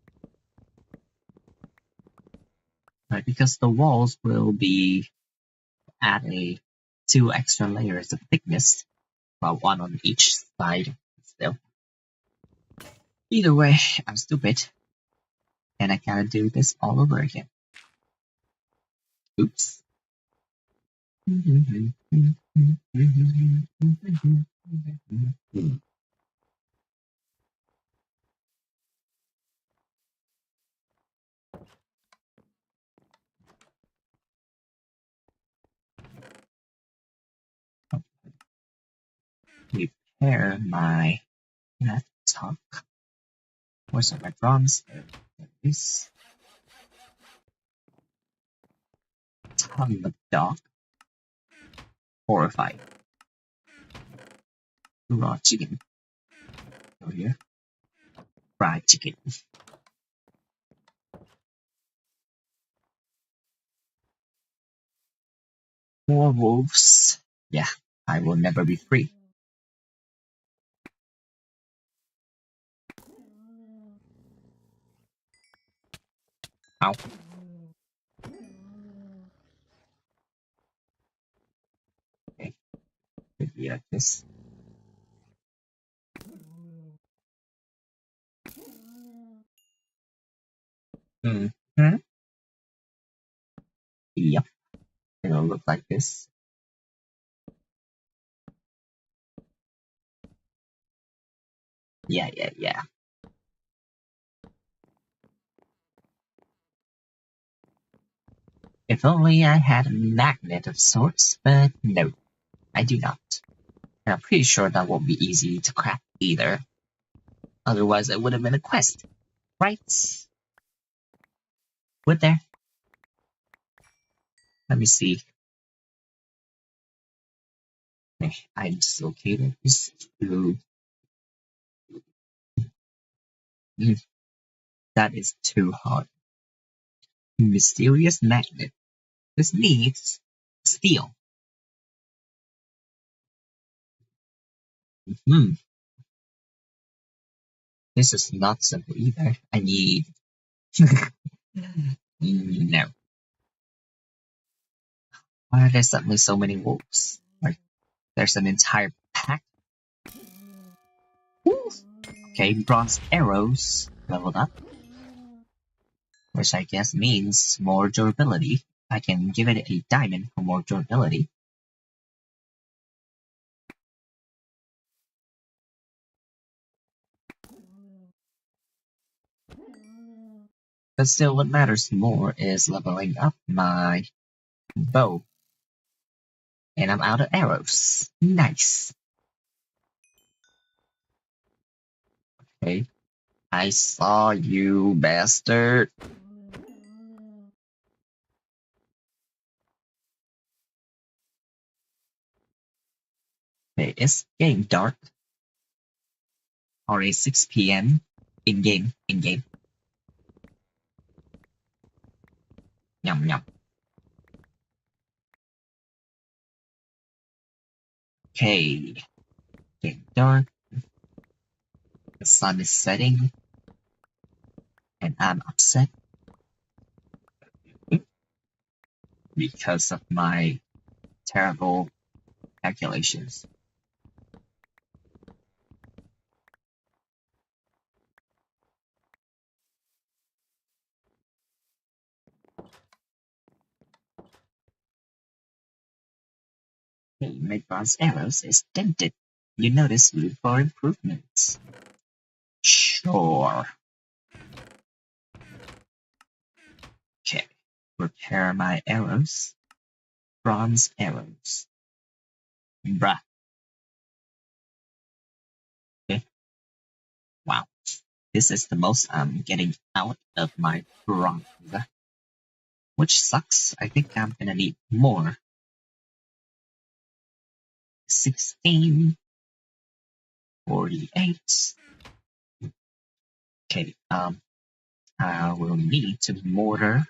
Right, because the walls will be at a 2 extra layers of thickness, while one on each side still. Either way, I'm stupid, and I gotta do this all over again. Oops. Repair my laptop. Where's all my drums? This ton of dog. horrifying. Raw chicken. Over here. Fried chicken. More wolves. Yeah, I will never be free. Ow. Okay, could be like this. Mm-hmm. Yep, it'll look like this. Yeah. If only I had a magnet of sorts, but no, I do not. And I'm pretty sure that won't be easy to craft either. Otherwise, it would have been a quest, right? Would there? Let me see. I dislocated this too. That is too hard. Mysterious magnet. This needs steel. Hmm. This is not simple either. I need. No. Why are there suddenly so many wolves? Like, there's an entire pack. Woo! Okay, bronze arrows leveled up, which I guess means more durability. I can give it a diamond for more durability. But still, what matters more is leveling up my bow. And I'm out of arrows. Nice. Okay. I saw you, bastard. Okay, it's getting dark. Already 6 p.m. In-game. Yum yum. Okay. Getting dark. The sun is setting. And I'm upset because of my terrible calculations. Hey, my bronze arrows is dented. You notice room for improvements. Sure. Okay. Repair my arrows. Bronze arrows. Bruh. Okay. Wow. This is the most I'm getting out of my bronze. Which sucks. I think I'm gonna need more. 16. 48. Okay, I will need to mortar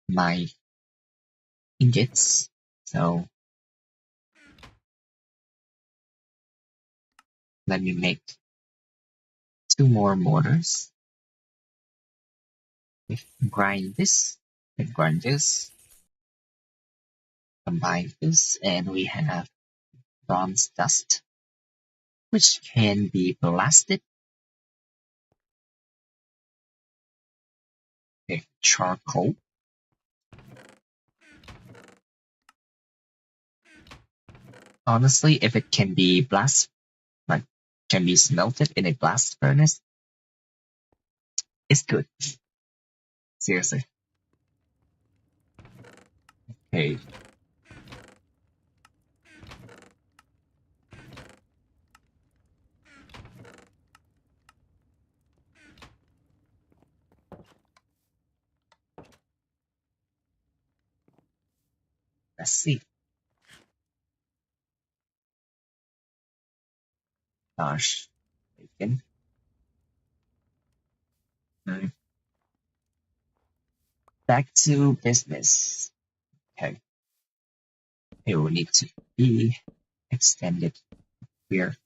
my ingots. So let me make 2 more mortars. Grind this, and grind this, combine this, and we have bronze dust, which can be blasted. Okay, charcoal. Honestly, if it can be like can be smelted in a blast furnace, it's good. Seriously. Okay. Let's see. Gosh, bacon. Mm, Back to business. Okay, it will need to be extended here.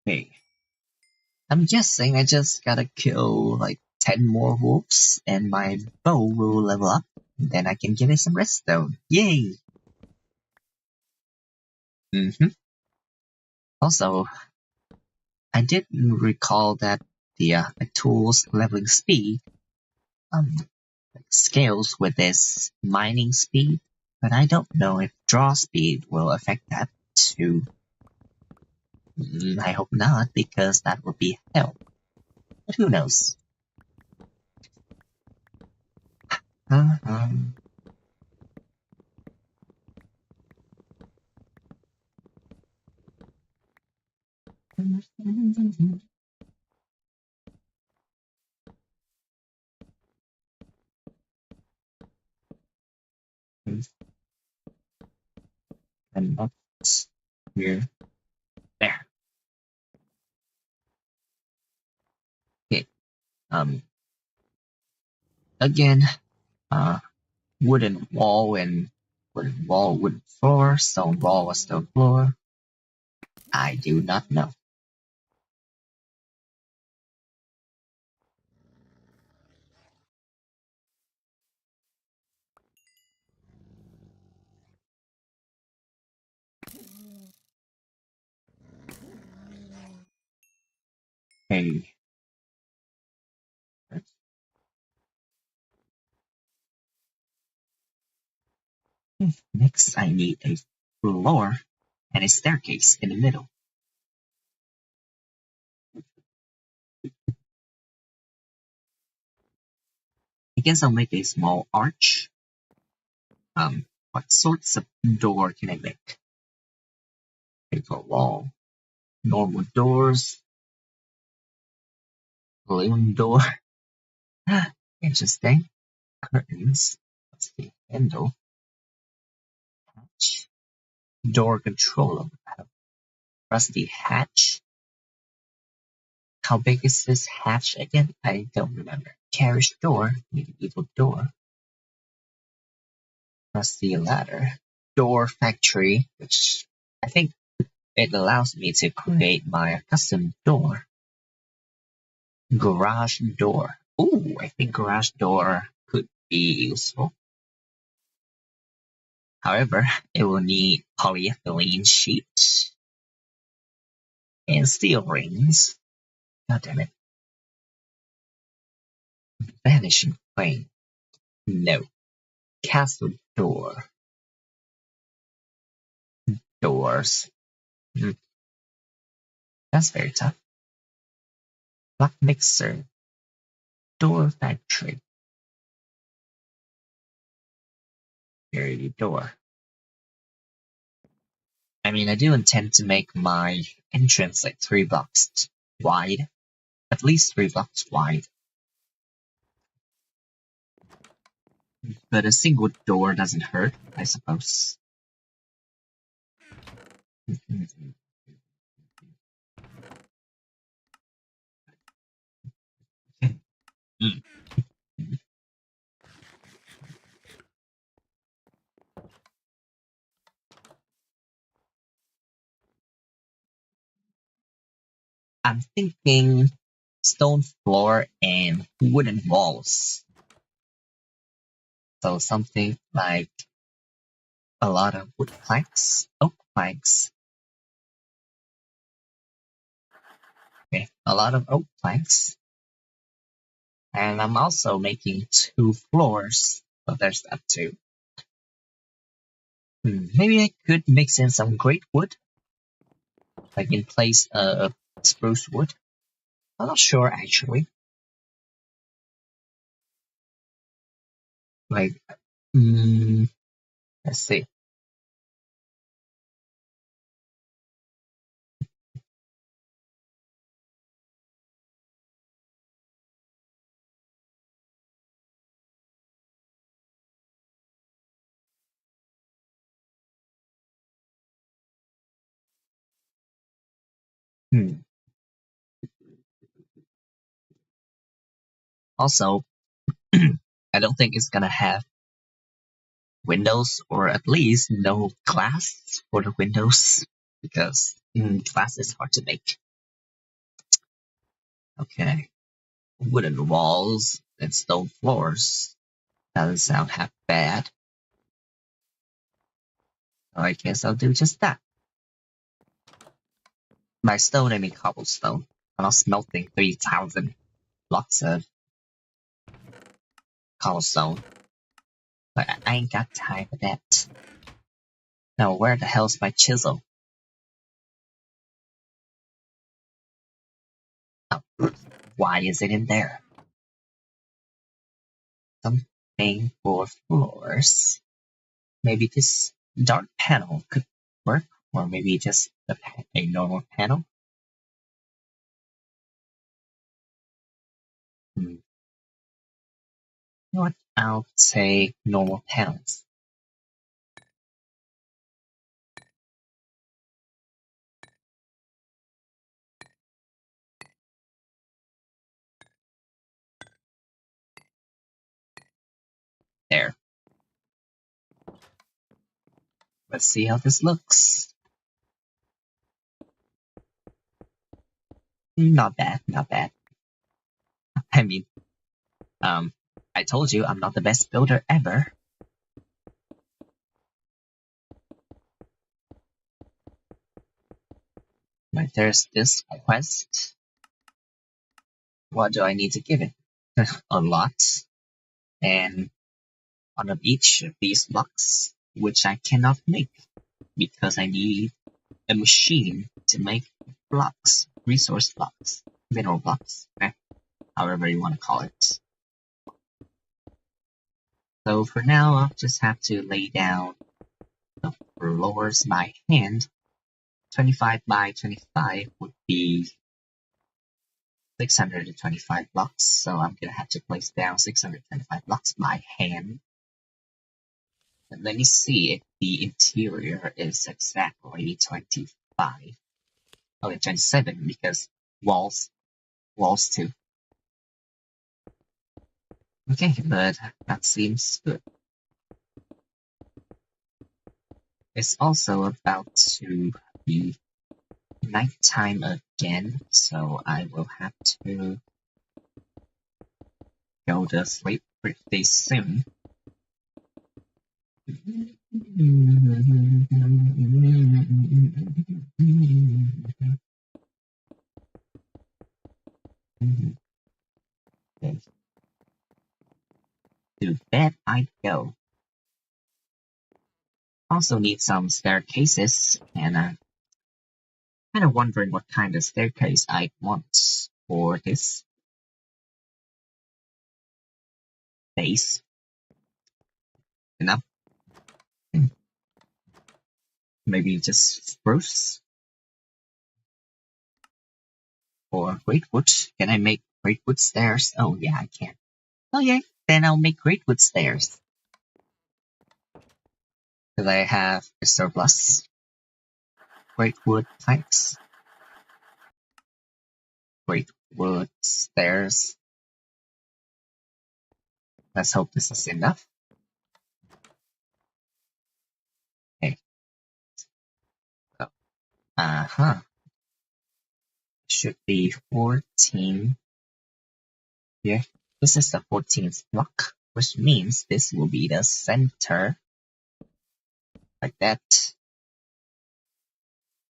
Okay, I'm guessing I just gotta kill like 10 more wolves and my bow will level up. Then I can give it some redstone. Yay! Also, I did recall that the tool's leveling speed um, scales with its mining speed, but I don't know if draw speed will affect that too. I hope not, because that would be hell. But who knows? Uh-huh. And not here. There. Okay. Again, uh, wooden wall and wooden floor, stone wall, stone floor. I do not know. Hey, next I need a floor and a staircase in the middle. I guess I'll make a small arch. What sorts of door can I make? Paper wall, normal doors, balloon door. Interesting. Curtains. What's the handle? Hatch. Door controller. Rusty hatch. How big is this hatch again? I don't remember. Carriage door. Medieval door. Rusty ladder. Door factory, which I think it allows me to create my custom door. Garage door. Ooh, I think garage door could be useful. However, it will need polyethylene sheets and steel rings. God damn it. Vanishing flame. No. Castle door. Doors. That's very tough. Block mixer. Door factory. Area door. I mean, I do intend to make my entrance like 3 blocks wide. At least 3 blocks wide. But a single door doesn't hurt, I suppose. I'm thinking stone floor and wooden walls. So something like a lot of wood planks, oak planks. Okay, a lot of oak planks. And I'm also making 2 floors. So there's that too. Maybe I could mix in some great wood. like in place of spruce wood. I'm not sure actually. Like, let's see. Hmm. Also, I don't think it's gonna have windows, or at least no glass for the windows, because glass is hard to make. Okay, wooden walls and stone floors. Doesn't sound half bad. So I guess I'll do just that. By stone, I mean cobblestone. I'm not smelting 3,000 blocks of cobblestone. But I ain't got time for that. Now, where the hell's my chisel? Oh, why is it in there? Something for floors. Maybe this dark panel could work, or maybe just a normal panel. You know what? I'll say normal panels. There. Let's see how this looks. Not bad, not bad. I mean, I told you I'm not the best builder ever. But there's this quest. What do I need to give it? A lot. And one of each of these blocks, which I cannot make because I need a machine to make blocks, resource blocks, mineral blocks, however you want to call it. So for now, I'll just have to lay down the floors by hand. 25 by 25 would be 625 blocks, so I'm gonna have to place down 625 blocks by hand. And let me see if the interior is exactly 25. Oh, 27 because walls too. Okay, but that seems good. It's also about to be nighttime again, so I will have to go to sleep pretty soon. Okay. To bed I go. Also need some staircases, and I'm kind of wondering what kind of staircase I want for this base. Enough? Maybe just spruce or greatwood. Can I make greatwood stairs? Oh yeah, I can. Okay, then I'll make greatwood stairs. Because I have a surplus. Greatwood planks. Greatwood stairs. Let's hope this is enough. Okay. So, should be 14 here. This is the 14th block, which means this will be the center. Like that.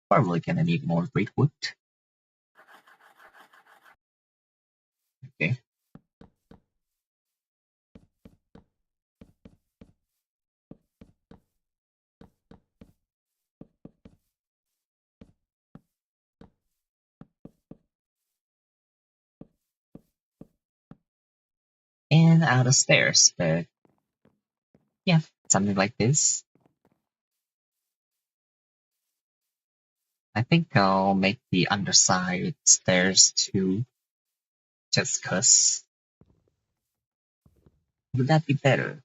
Probably gonna need more greatwood. Okay. ran out of stairs, but yeah, something like this. I think I'll make the underside stairs too, just 'cause. Would that be better?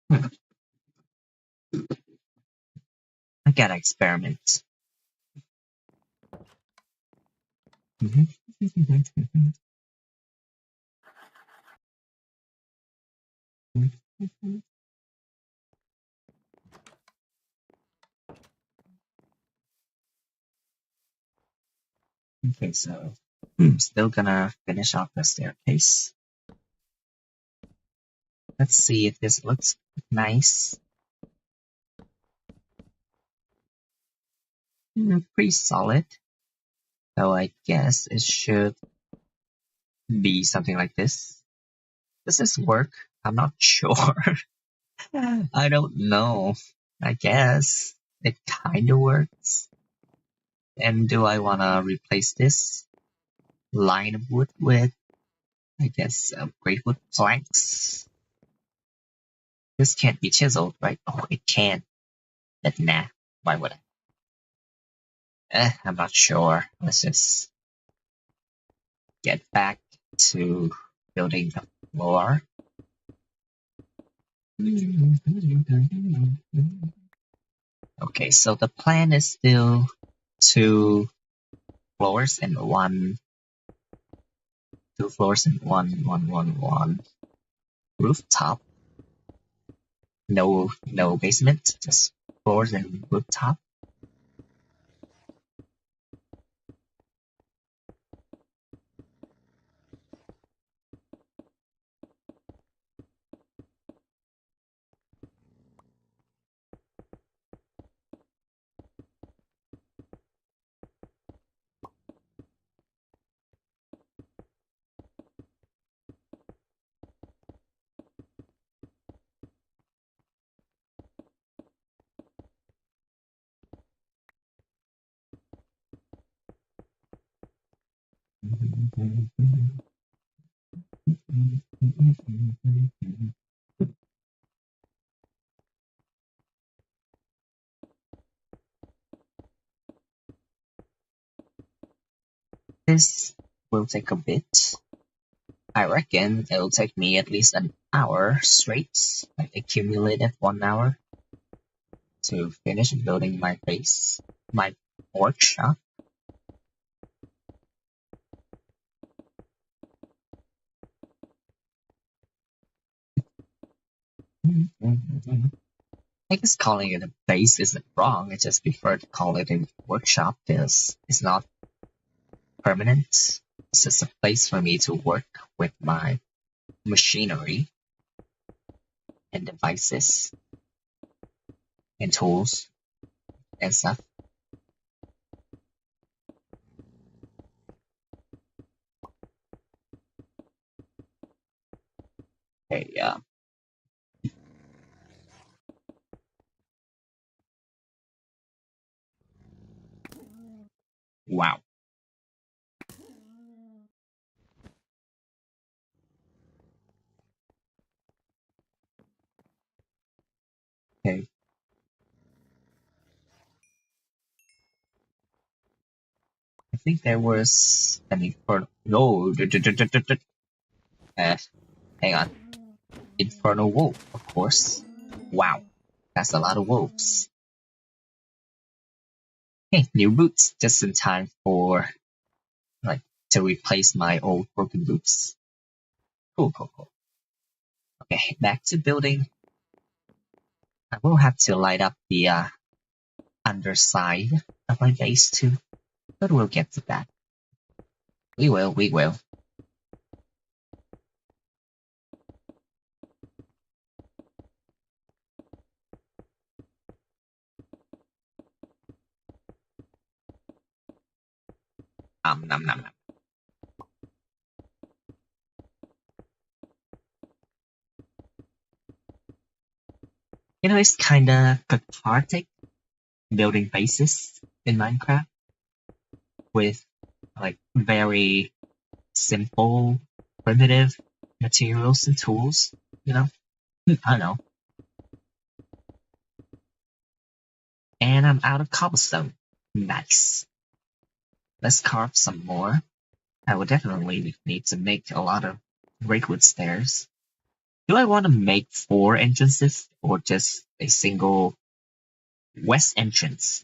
Hmm. I gotta experiment. Okay, so still gonna finish off the staircase. Let's see if this looks nice. Pretty solid. So I guess it should be something like this. Does this work? I'm not sure. I don't know. I guess it kinda works. And do I wanna replace this line of wood with, I guess, great wood planks? This can't be chiseled, right? Oh, it can. But nah, why would I? I'm not sure. Let's just get back to building the floor. Okay, so the plan is still 2 floors and one rooftop. No basement, just floors and rooftop. This will take a bit. I reckon it'll take me at least an hour straight, like accumulated 1 hour, to finish building my base, my workshop. I guess calling it a base isn't wrong. I just prefer to call it a workshop because it's not permanent. It's just a place for me to work with my machinery and devices and tools and stuff. Okay, yeah. Wow. Okay. I think there was an inferno. No, hang on. Infernal wolf, of course. Wow, that's a lot of wolves. Hey, new boots, just in time for like to replace my old broken boots. Cool. Okay, back to building. I will have to light up the underside of my base too, but we'll get to that. We will. Nom. You know, it's kinda cathartic building bases in Minecraft with like very simple, primitive materials and tools, you know? I don't know. And I'm out of cobblestone. Nice. Let's carve some more. I would definitely need to make a lot of breakwood stairs. Do I want to make 4 entrances or just a single west entrance?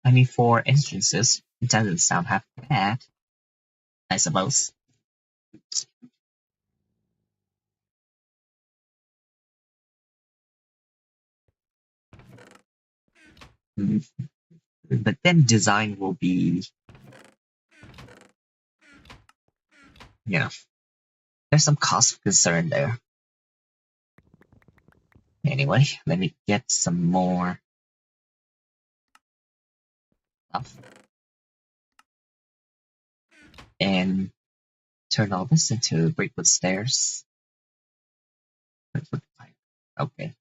I mean, 4 entrances doesn't sound half bad, I suppose. But then design will be, there's some cost concern there. Anyway, let me get some more stuff and turn all this into breakwood stairs. Breakwood pipe. Okay.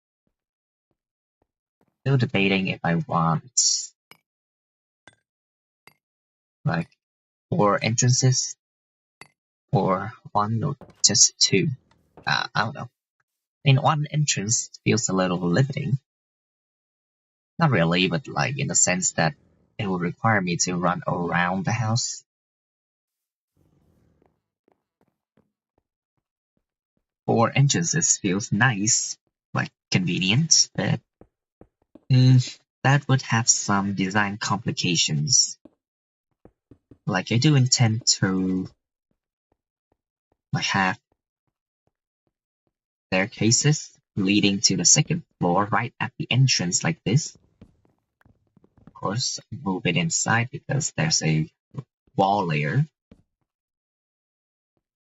Still debating if I want like 4 entrances or 1 or just 2. I don't know. I mean, 1 entrance feels a little limiting. Not really, but like in the sense that it will require me to run around the house. 4 entrances feels nice, like convenient, but that would have some design complications. Like I do intend to like have staircases leading to the 2nd floor right at the entrance like this. Of course, move it inside because there's a wall layer.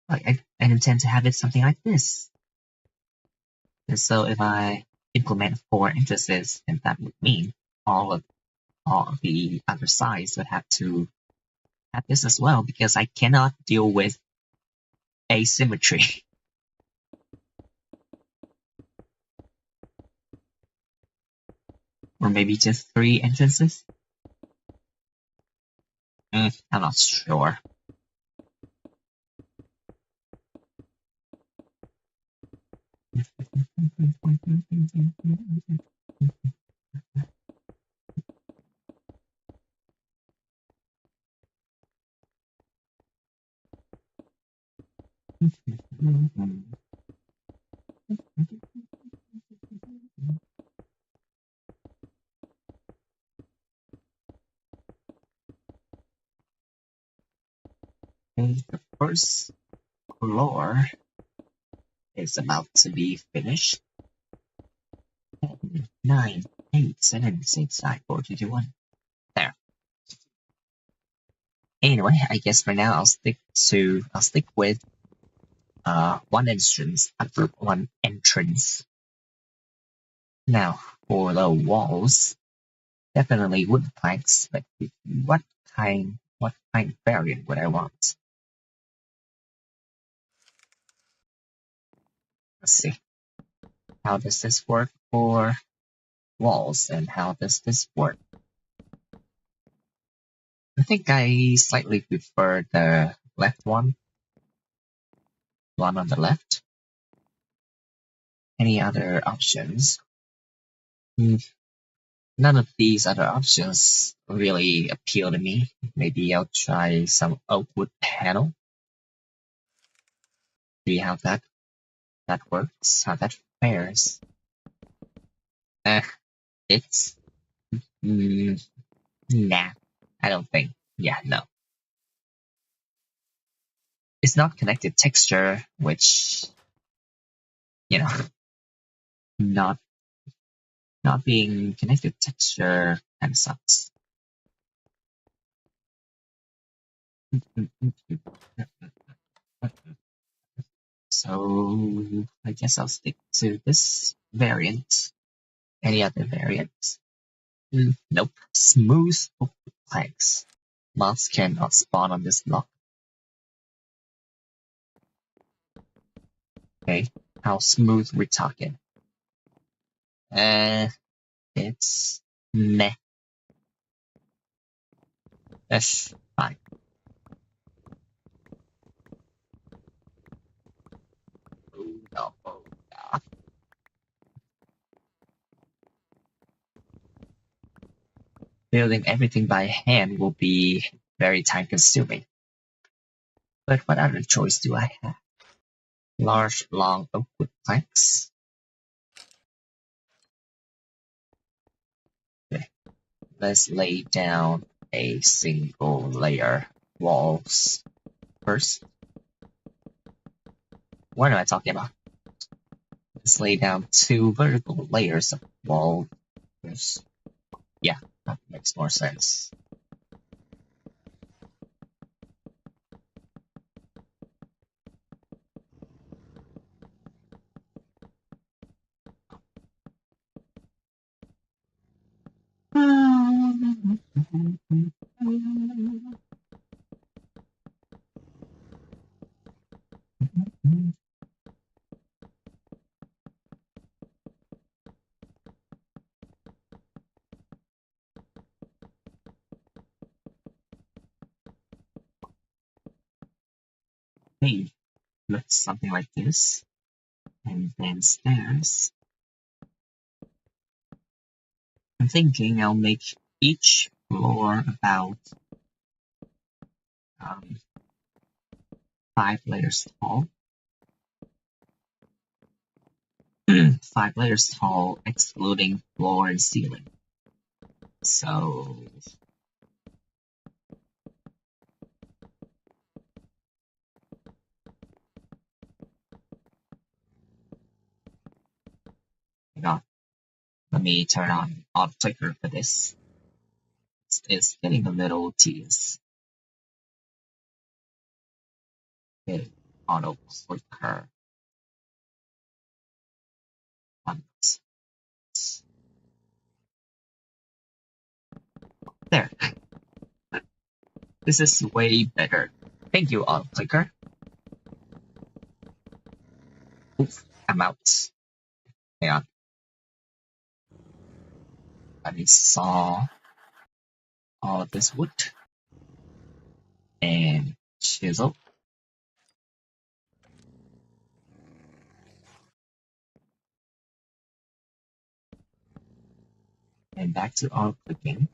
Like I intend to have it something like this. And so if I implement 4 entrances, then that would mean all of the other sides would have to have this as well because I cannot deal with asymmetry. Or maybe just 3 entrances? I'm not sure. Okay, the first floor is about to be finished. 10, 9, 8, 7, 6, 5, 4, 3, 2, 1. There. Anyway, I guess for now I'll stick with 1 entrance after 1 entrance. Now for the walls, definitely wood planks, but what kind of variant would I want? Let's see. How does this work for walls and how does this work? I think I slightly prefer the left one on the left. Any other options? None of these other options really appeal to me. Maybe I'll try some oak wood panel. See how that works, how that fares. It's nah, I don't think. Yeah, no. It's not connected texture, which not being connected texture kind of sucks. So I guess I'll stick to this variant. Any other variants? Nope. Smooth planks. Moths cannot spawn on this block. Okay, how smooth we're talking? It's meh. That's fine. Oh, God. Building everything by hand will be very time consuming. But what other choice do I have? Large, long oak wood planks. Okay. Let's lay down a single layer walls first. What am I talking about? Let's lay down 2 vertical layers of walls first. Yeah, that makes more sense. Hey, looks something like this. And then stairs. I'm thinking I'll make each floor about 5 layers tall. 5 layers tall, excluding floor and ceiling. So hang on. Let me turn on auto clicker for this. It's getting a little tedious. Okay, auto clicker. There. This is way better. Thank you, auto clicker. Oof, I'm out. Hang on. Let me saw all of this wood and chisel. And back to auto clicking.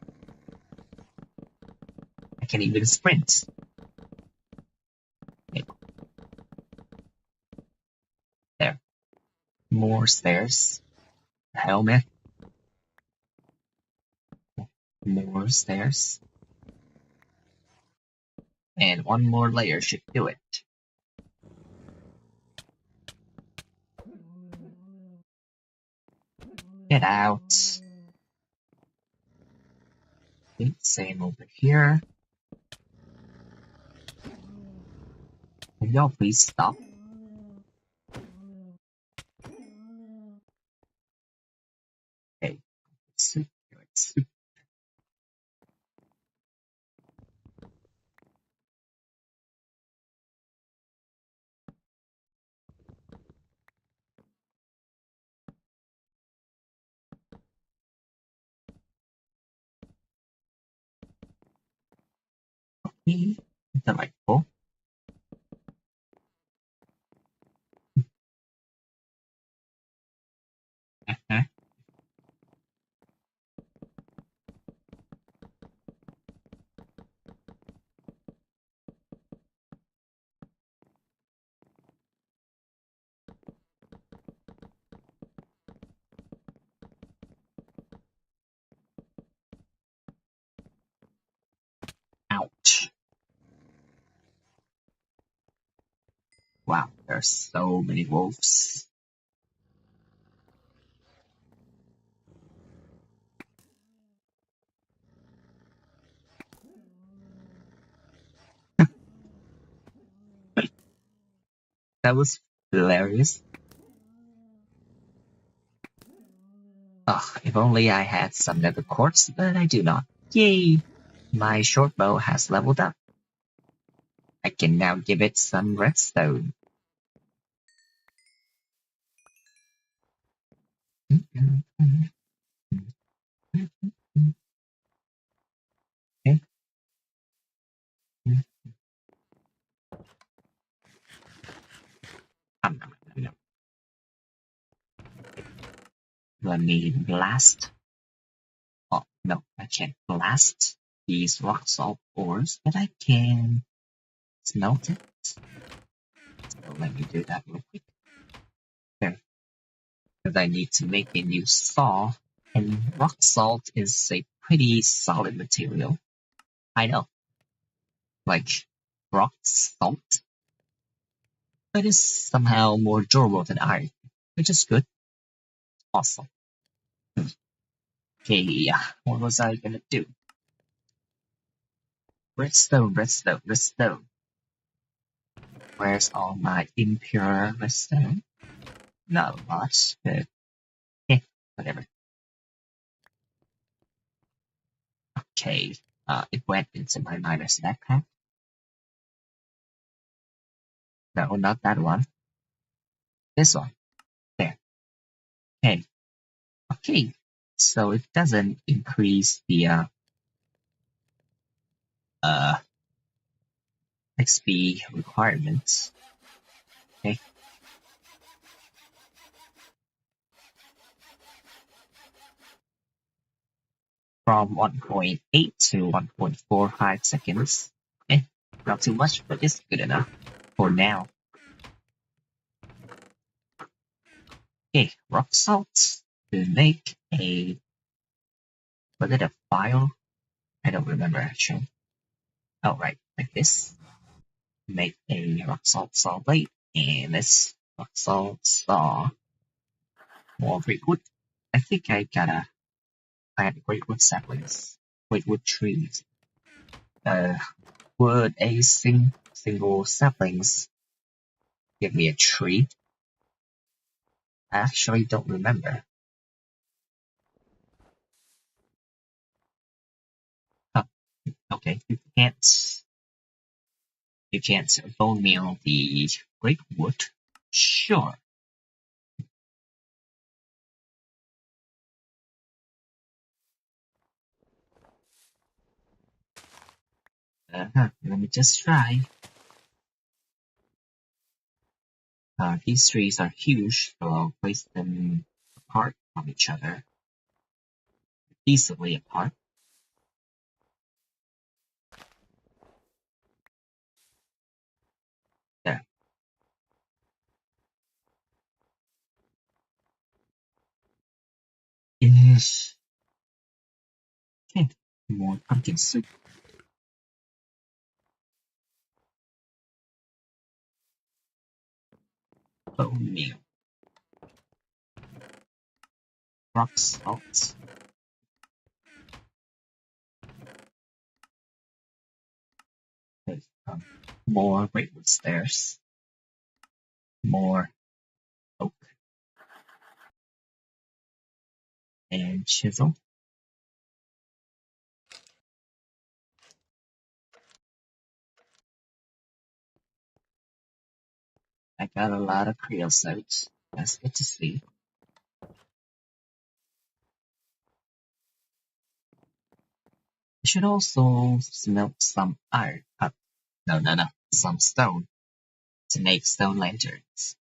I can even sprint. Okay, there. More stairs. Helmet. More stairs. And one more layer should do it. Get out. Okay, same over here. Can y'all please stop? Okay, soup. Soup. Okay, delightful. Ouch. Wow, there are so many wolves. That was hilarious. Ugh, if only I had some nether quartz, but I do not. Yay! My short bow has leveled up. I can now give it some redstone. Okay. Let me blast. Oh, no, I can't blast these rock salt ores, but I can smelt it. So let me do that real quick. There. Because I need to make a new saw, and rock salt is a pretty solid material. I know, like rock salt, but it's somehow more durable than iron, which is good. Awesome. Okay, yeah, what was I gonna do? Redstone, redstone, redstone. Where's all my impure redstone? Not much, but eh, whatever. Okay, it went into my miner's backpack. No, not that one. This one. There. Okay. Okay. So it doesn't increase the uh XP requirements. Okay. From 1.8 to 1.45 seconds. Eh, not too much, but it's good enough for now. Okay, rock salt to make a, was it a file? I don't remember actually. Oh, right, like this. Make a rock salt saw blade, and this rock salt saw more great wood. I think I gotta plant great wood saplings, great wood trees. Would a single saplings give me a tree? I actually don't remember. Huh, okay, you can't bone meal the great wood. Sure. Let me just try. These trees are huge, so I'll place them apart from each other, decently apart. There. Ish. Okay, more pumpkin soup. Bone meal. Rock salt. There's, more greatwood stairs. More oak and chisel. I got a lot of creosote. That's good to see. I should also smelt some iron. No, some stone to make stone lanterns.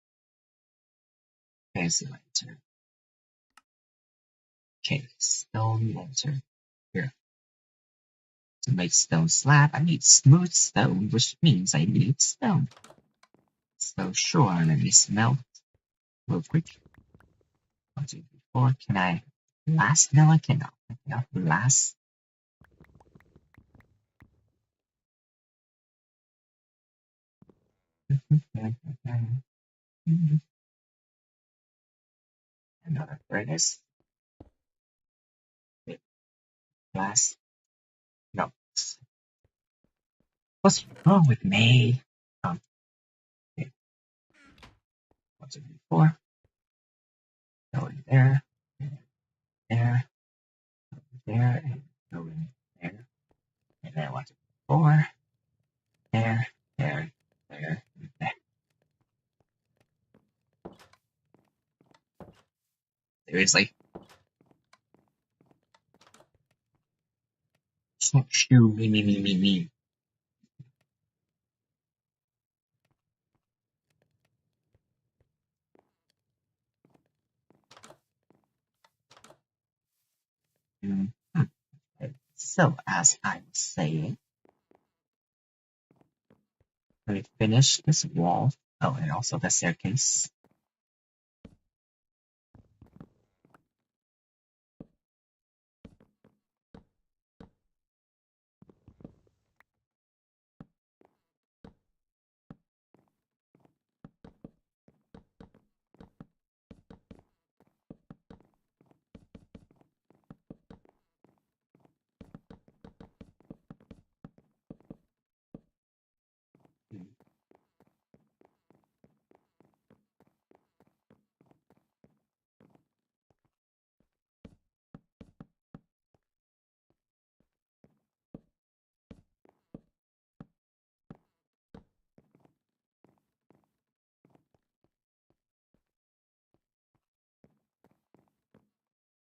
Fancy lantern. Okay, stone lantern. Here. To make stone slab, I need smooth stone, which means I need stone. So sure, let me smelt real quick. 1, 2, 3, 4. Can I blast? No, I cannot. I cannot blast. Another furnace. Blast. No. What's wrong with me? Okay. 1, 2, 3, 4. Go in there. There. There. And go in there. And then 1, 2, 3, 4. There. There. There. There. Seriously? Shoo, me. So, as I was saying, we finish this wall. Oh, and also the staircase.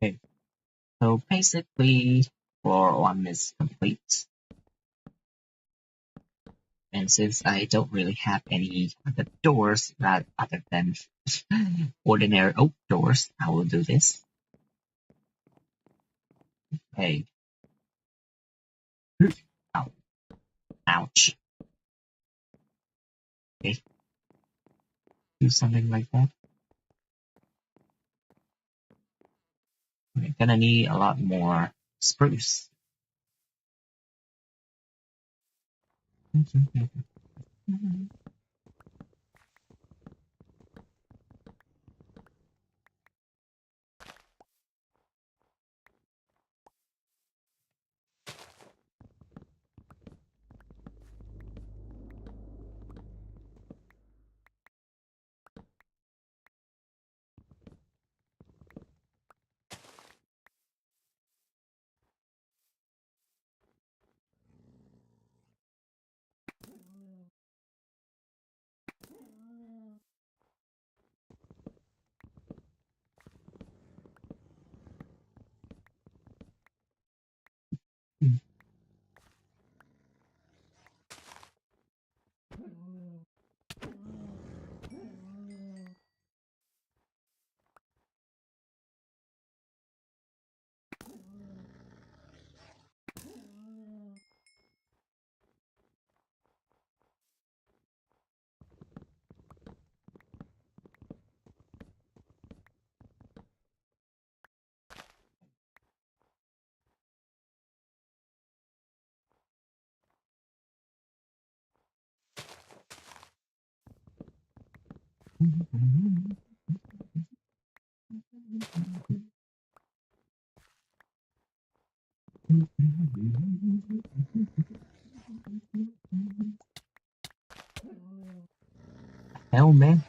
Okay, so basically, floor 1 is complete. And since I don't really have any other doors that other than ordinary oak doors, I will do this. Hey. Ow. Ouch. Okay, do something like that. We're gonna need a lot more spruce. Hell, man.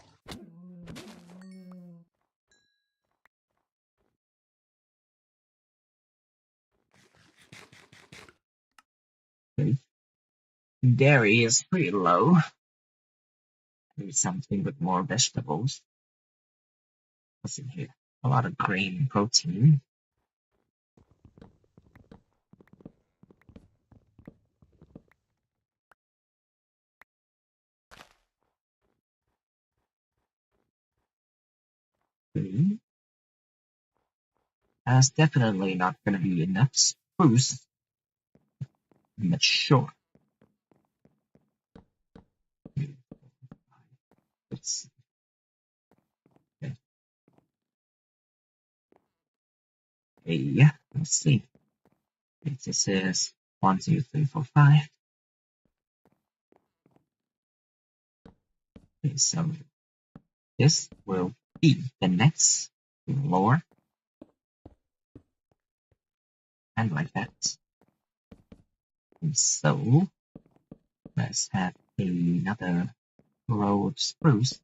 Okay. Dairy is pretty low. Maybe something with more vegetables. What's in here? A lot of grain and protein. Okay. That's definitely not going to be enough spruce to mature. Let's okay. Yeah, let's see. Okay, this is 1, 2, 3, 4, 5. Okay, so this will be the next floor, and like that. And so let's have another row of spruce.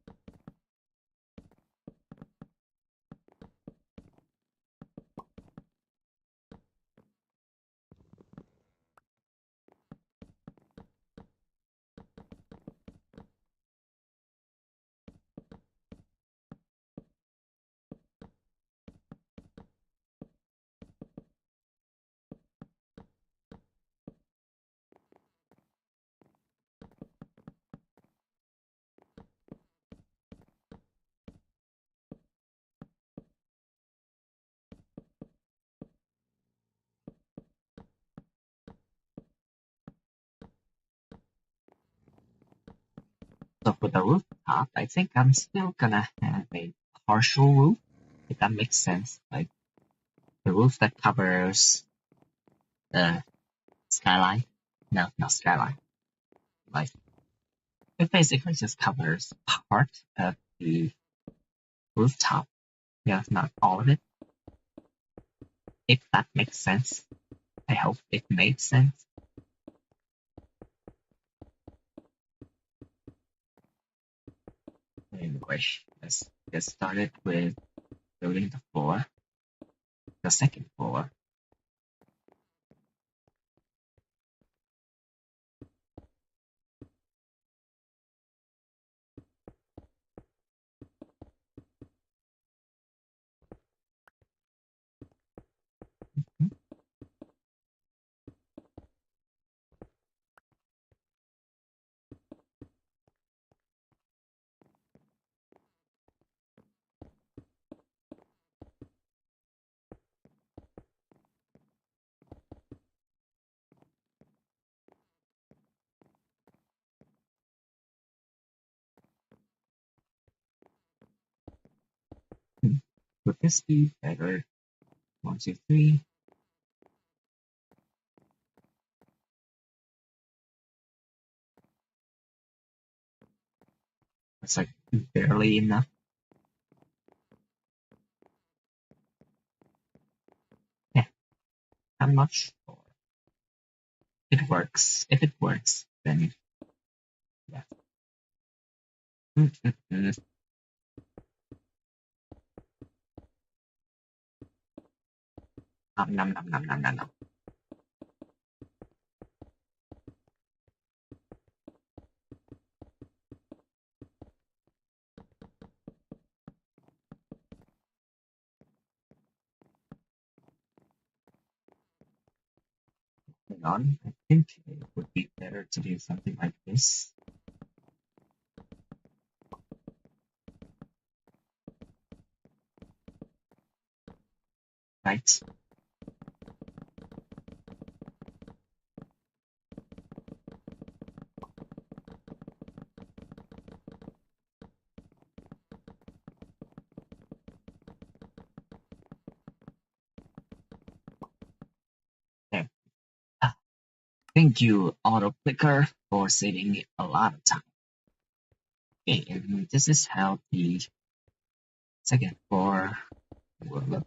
So for the rooftop, I think I'm still gonna have a partial roof, if that makes sense. Like the roof that covers the skyline. No, not skyline. Like it basically just covers part of the rooftop. Yeah, not all of it. If that makes sense. I hope it made sense. Anyway, let's get started with building the floor. The second floor. Would this be better? 1, 2, 3. That's like barely enough. Yeah, I'm not sure. It works. If it works, then yeah. Nom nom nom nom nom nom. Hang on. I think it would be better to do something like this. Right? There. Thank you, Auto Clicker, for saving me a lot of time. Okay, and this is how the second floor will look.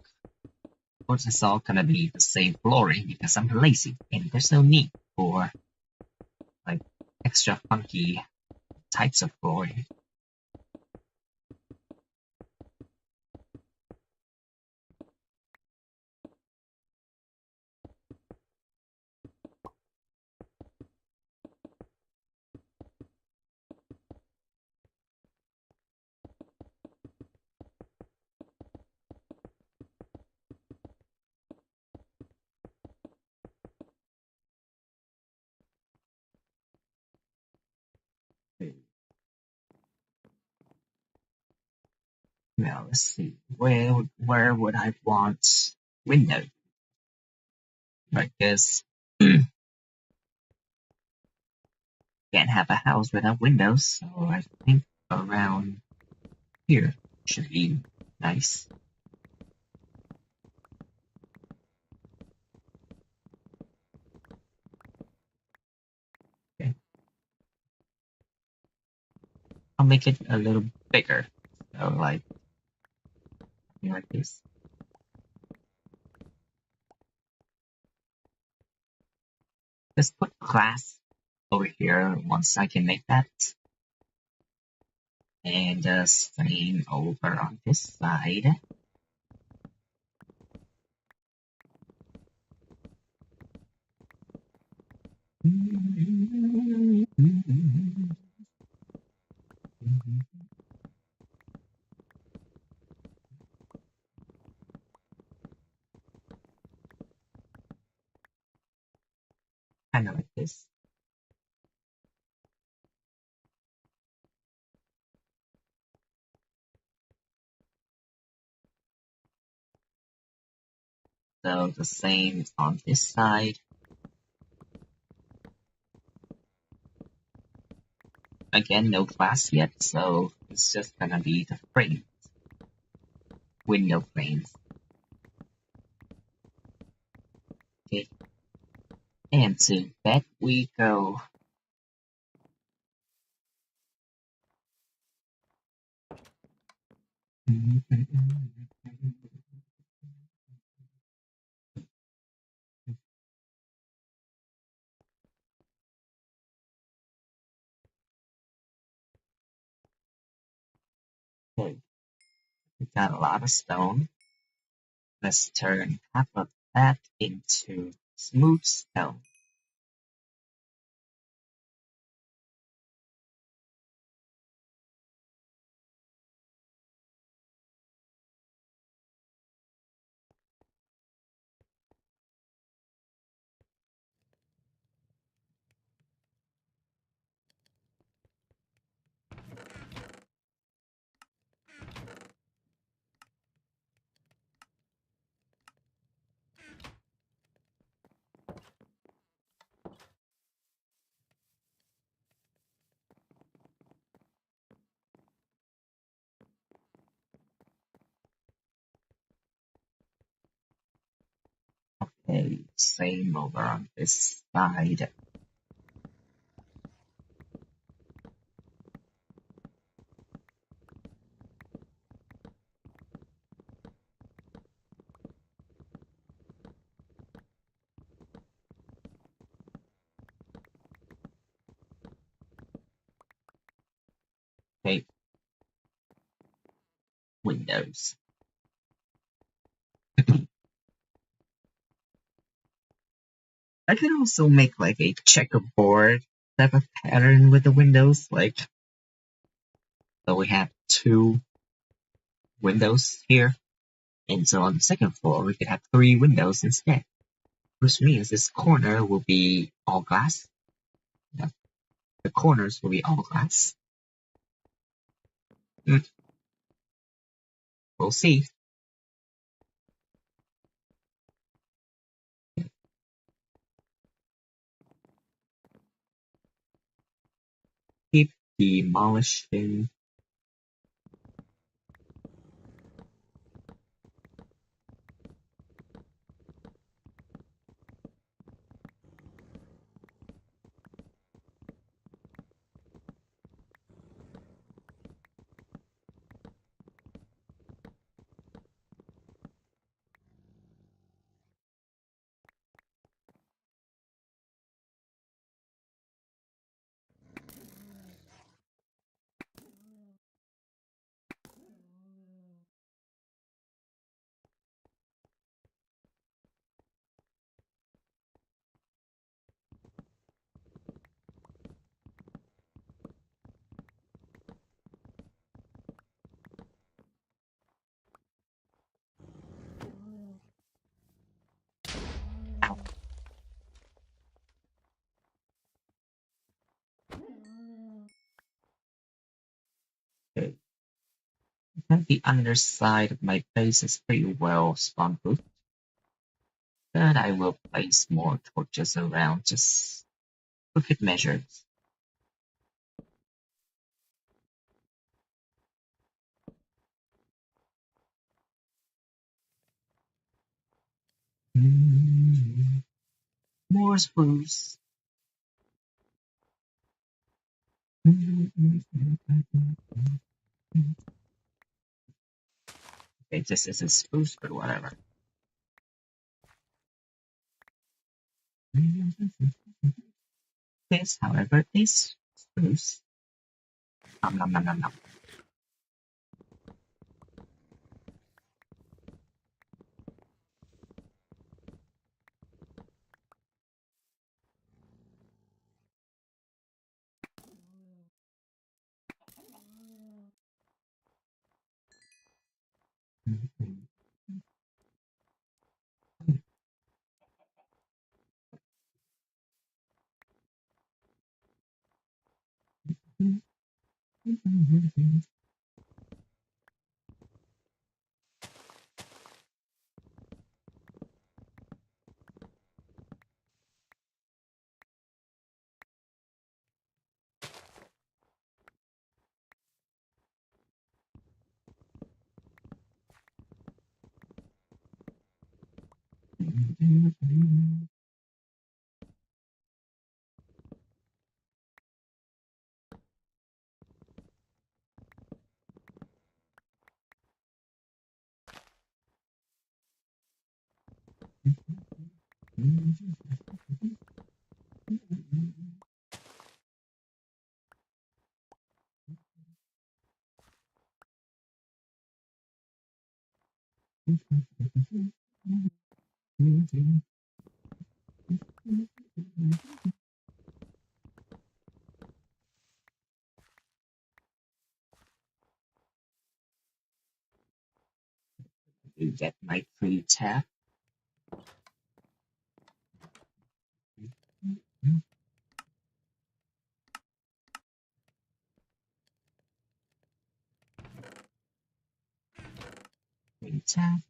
Of course, it's all gonna be the same flooring because I'm lazy and there's no need for like extra funky types of flooring. Now let's see, where would I want window? I guess can't have a house without windows, so I think around here should be nice. Okay. I'll make it a little bigger, so like something like this. Just put glass over here once I can make that. And the same over on this side. Kind of like this. So the same on this side. Again, no glass yet, so it's just gonna be the frame, window frames. Okay, and to bed we go. Okay, we got a lot of stone. Let's turn half of that into smooth stone. Okay, same over on this side. Okay, windows. I can also make like a checkerboard type of pattern with the windows, like so we have two windows here, and so on the second floor we could have three windows instead, which means this corner will be all glass. Yeah, the corners will be all glass. Mm, we'll see. Keep demolishing. Ow. Okay. The underside of my base is pretty well spawn-proof, but I will place more torches around just for good measures. More spruce. Okay, this isn't spruce, but whatever. This, however, is spruce. Nom nom nom nom nom. You get my free tab. Free tab.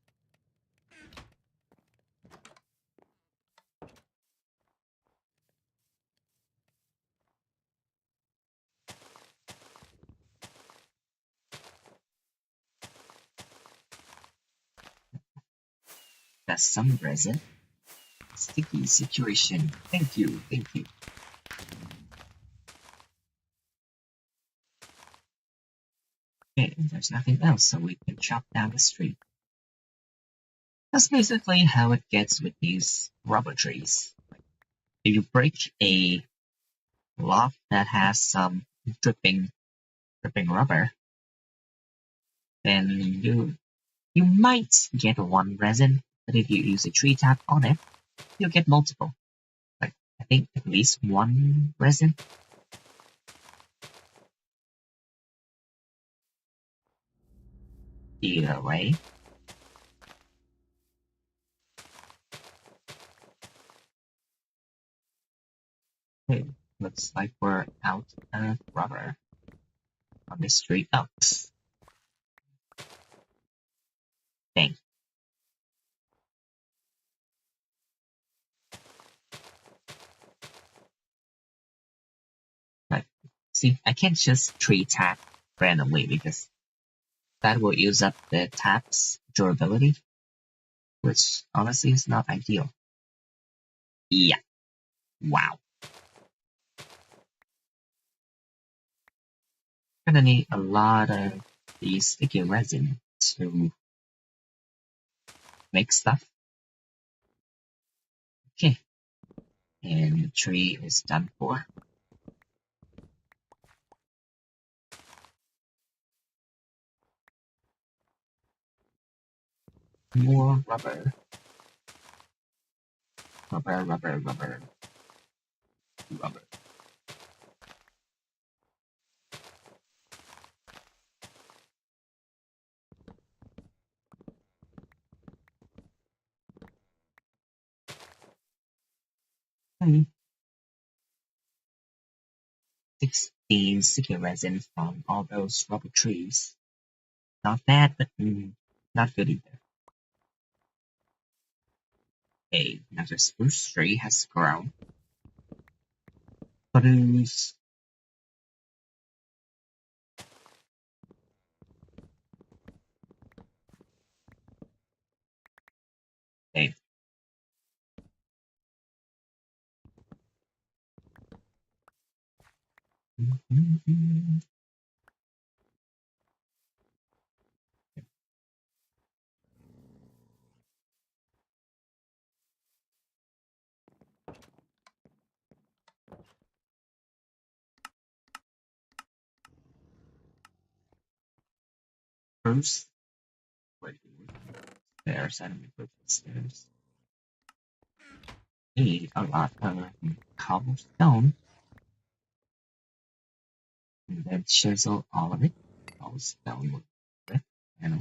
That's some resin. Sticky situation. Thank you, thank you. Okay, there's nothing else, so we can chop down the street. That's basically how it gets with these rubber trees. If you break a lock that has some dripping rubber, then you might get one resin, but if you use a tree tap on it, you'll get multiple. Like I think at least one resin. Either way. Okay, looks like we're out of rubber on the street. Oh, dang. Like, see, I can't just tree tap randomly because that will use up the tap's durability, which honestly is not ideal. Yeah, wow. Gonna need a lot of the sticky resin to make stuff. Okay, and the tree is done for. More rubber. Rubber, rubber, rubber, rubber. Okay. 16 sticky resin from all those rubber trees. Not bad, but not good either. Another spruce tree has grown. Produce. Okay. Spruce. Wait, stairs. I don't know stairs. Need a lot of cobblestone. And then chisel all of it. Cobblestone with panel.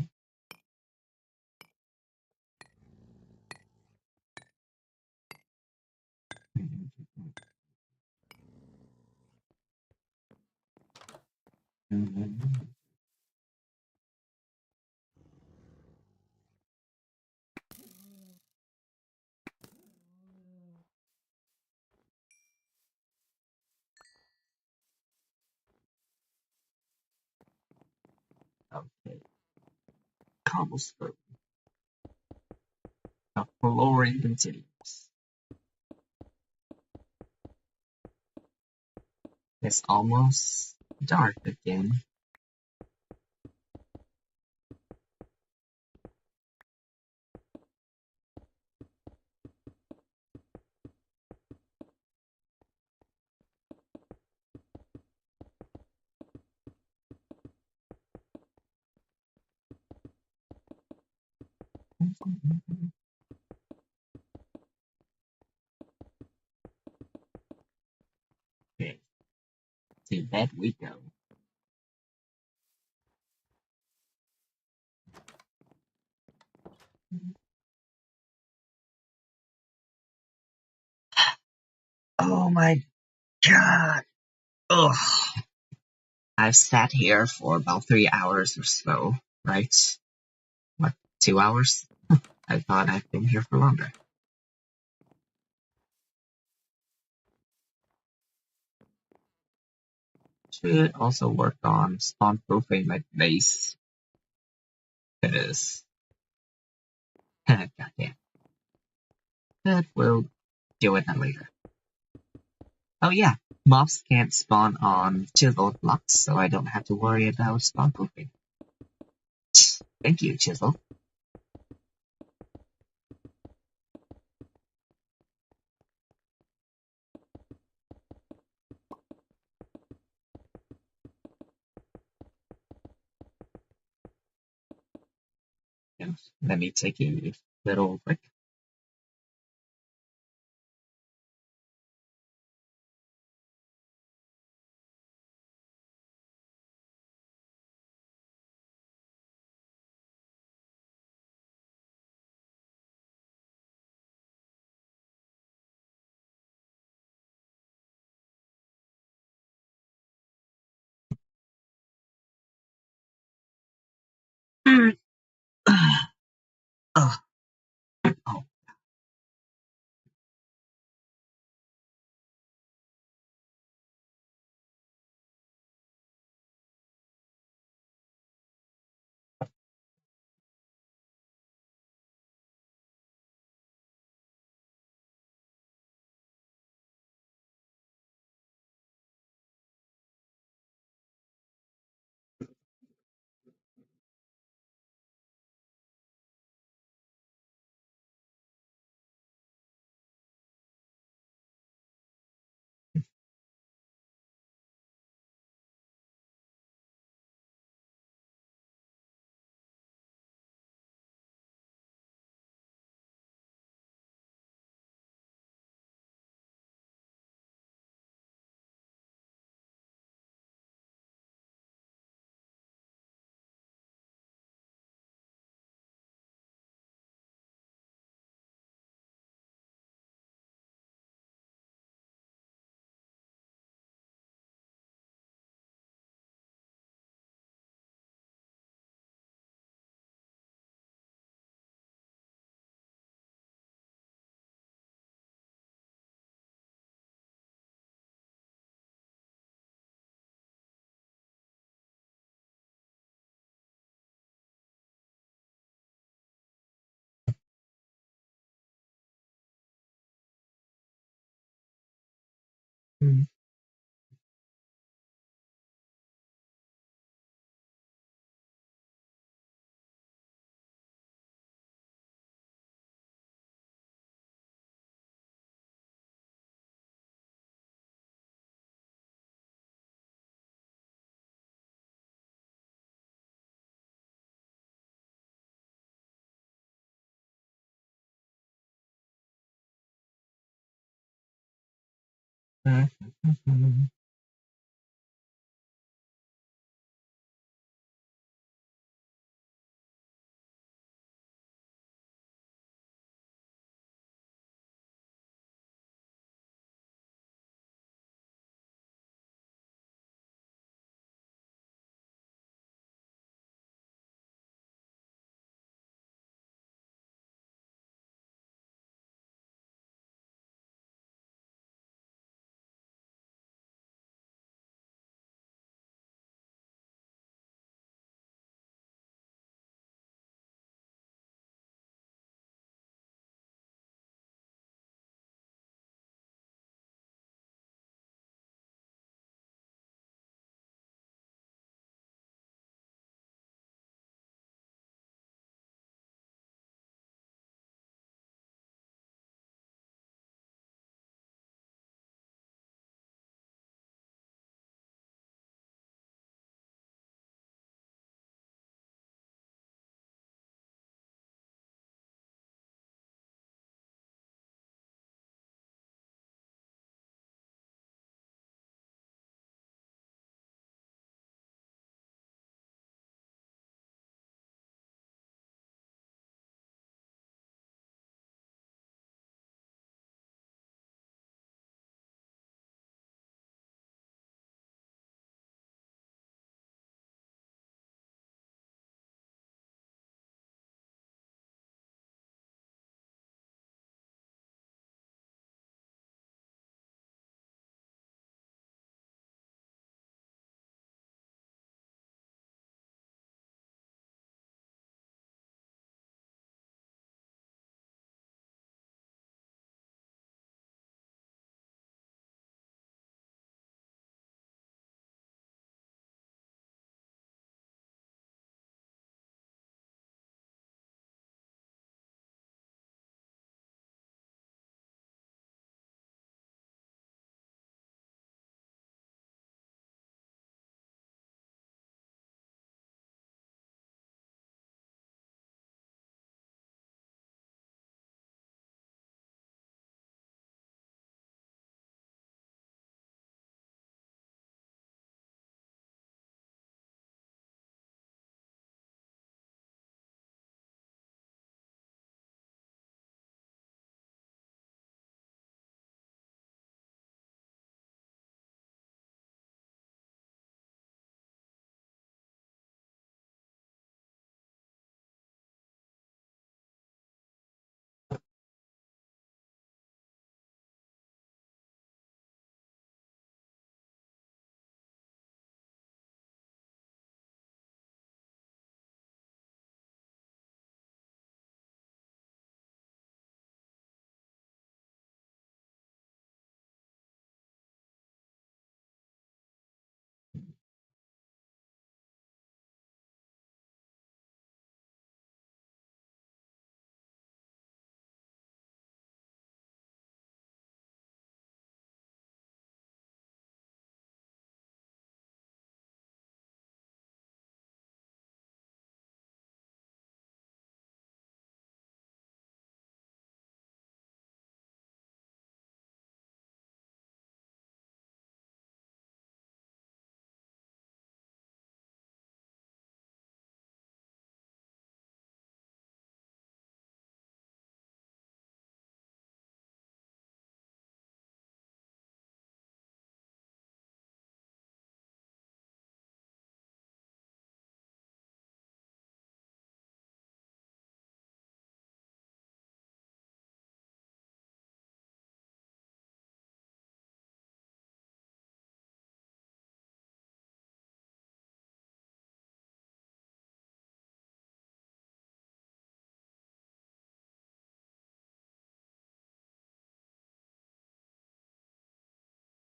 Okay. Cobblestone. A exploring continues. It's almost dark again. Okay, to bed we go. Oh my god! Ugh. I've sat here for about 3 hours or so, right? What, 2 hours? I thought I'd been here for longer. Should also work on spawn proofing my base. Cause, goddamn. But we'll deal with that later. Oh yeah, mobs can't spawn on chisel blocks, so I don't have to worry about spawn proofing. Thank you, chisel. Yes, let me take a little break. Oh, oh. Hmm.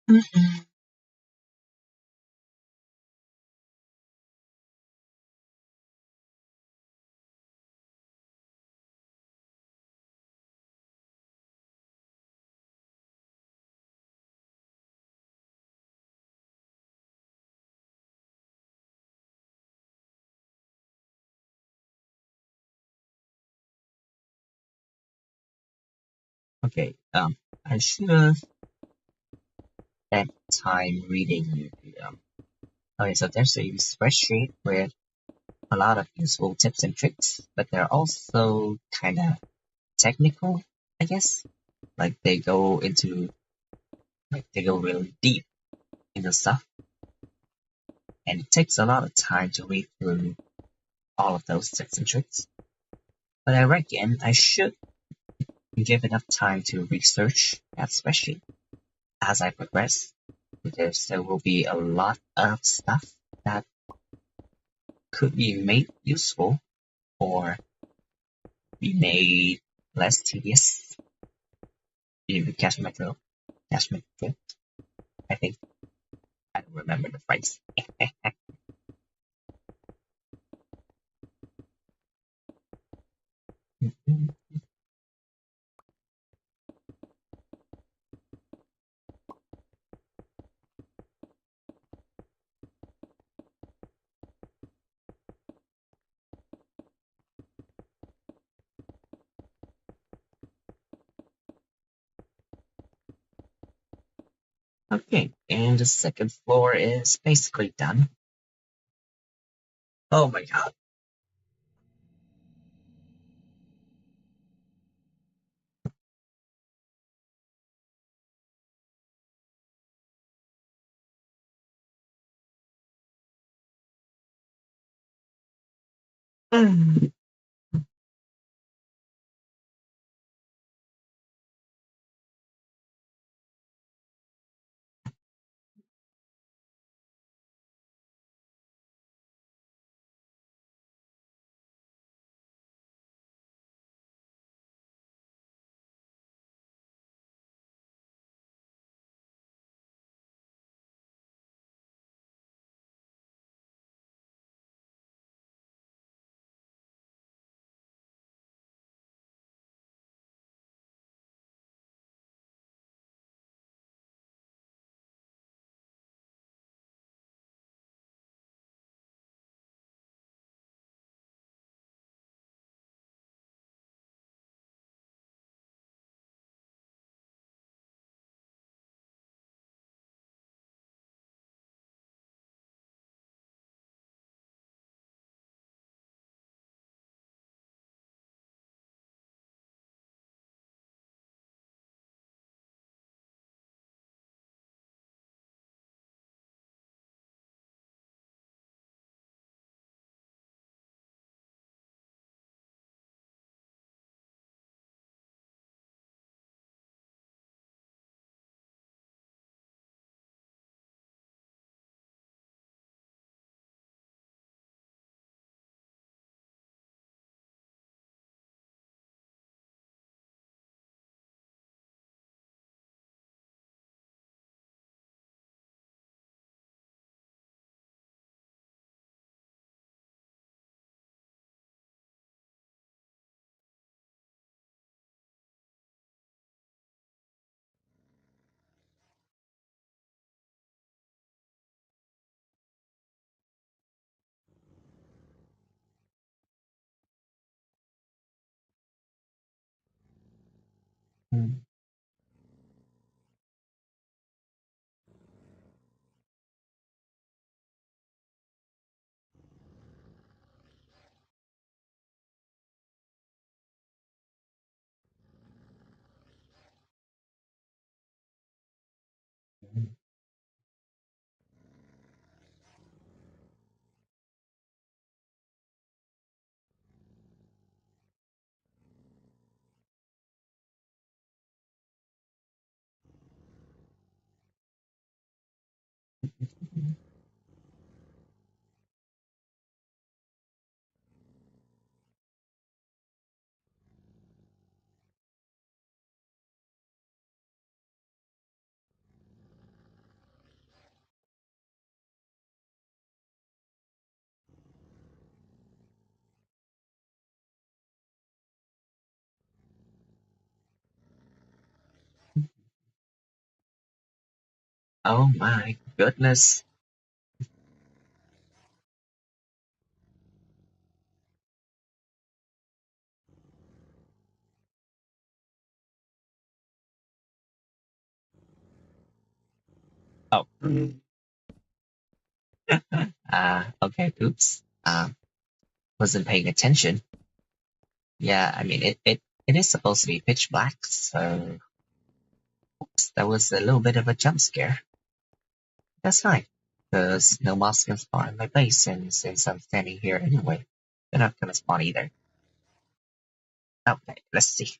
Mhm. Okay, I should have spent time reading. Okay, so there's a spreadsheet with a lot of useful tips and tricks, but they're also kind of technical, I guess. Like they go really deep into stuff, and it takes a lot of time to read through all of those tips and tricks. But I reckon I should give enough time to research that spreadsheet as I progress, because there will be a lot of stuff that could be made useful or be made less tedious. You catch my drift? Catch my drift? I think I don't remember the phrase. Okay, and the second floor is basically done. Oh my god. Oh my goodness. Oh. Okay, oops. Wasn't paying attention. Yeah, I mean, it is supposed to be pitch black, so oops, that was a little bit of a jump scare. That's fine, because no mobs can spawn in my base, and since I'm standing here anyway, they're not gonna spawn either. Okay, let's see.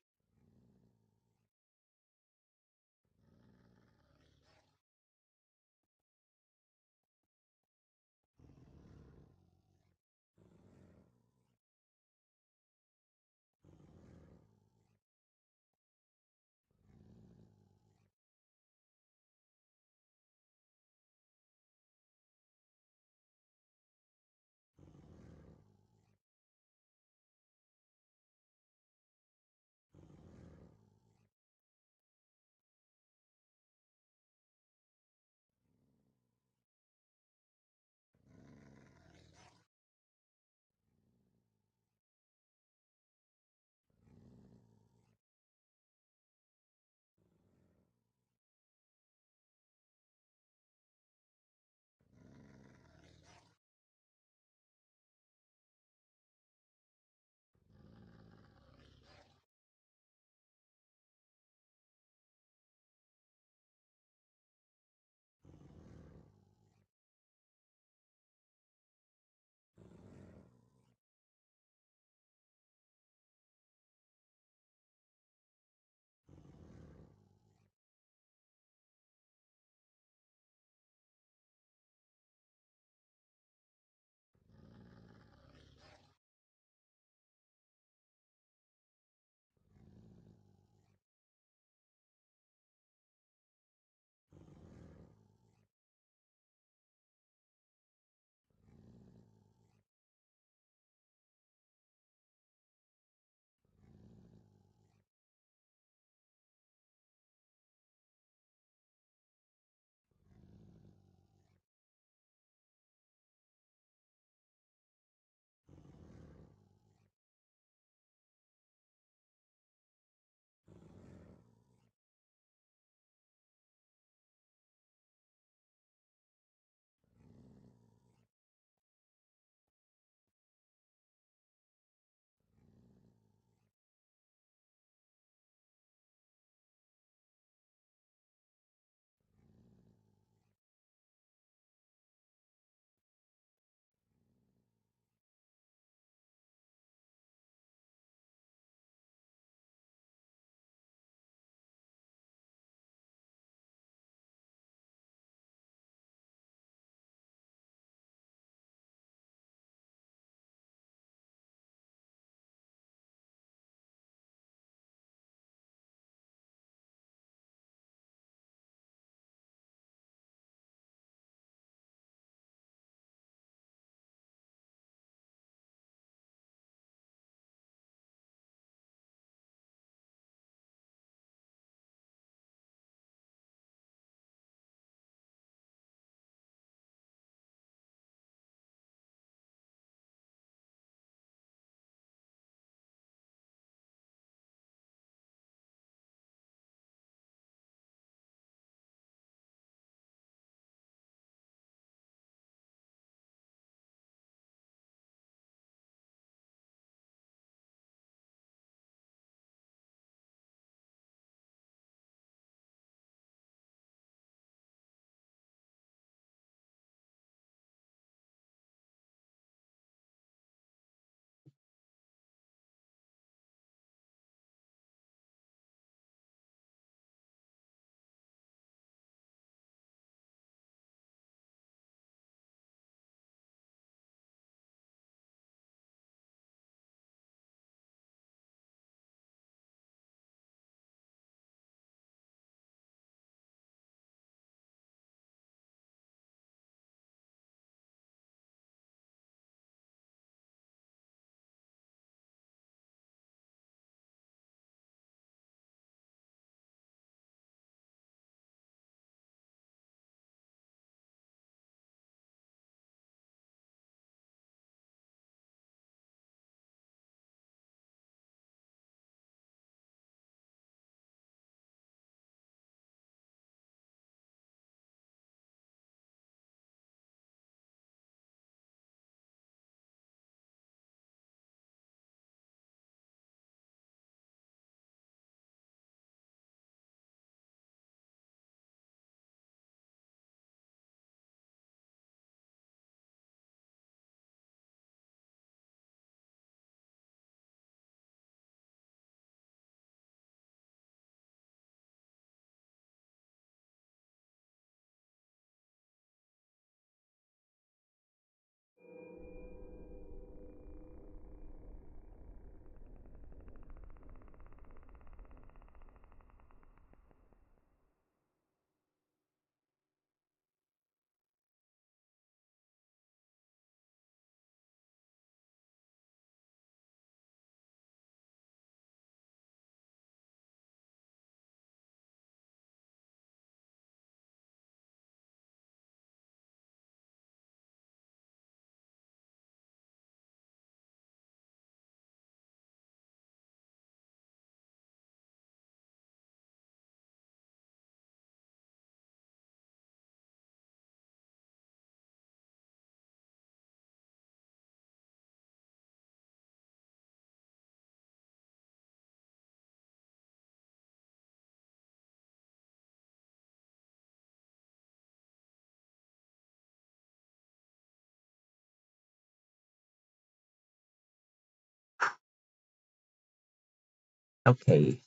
Okay,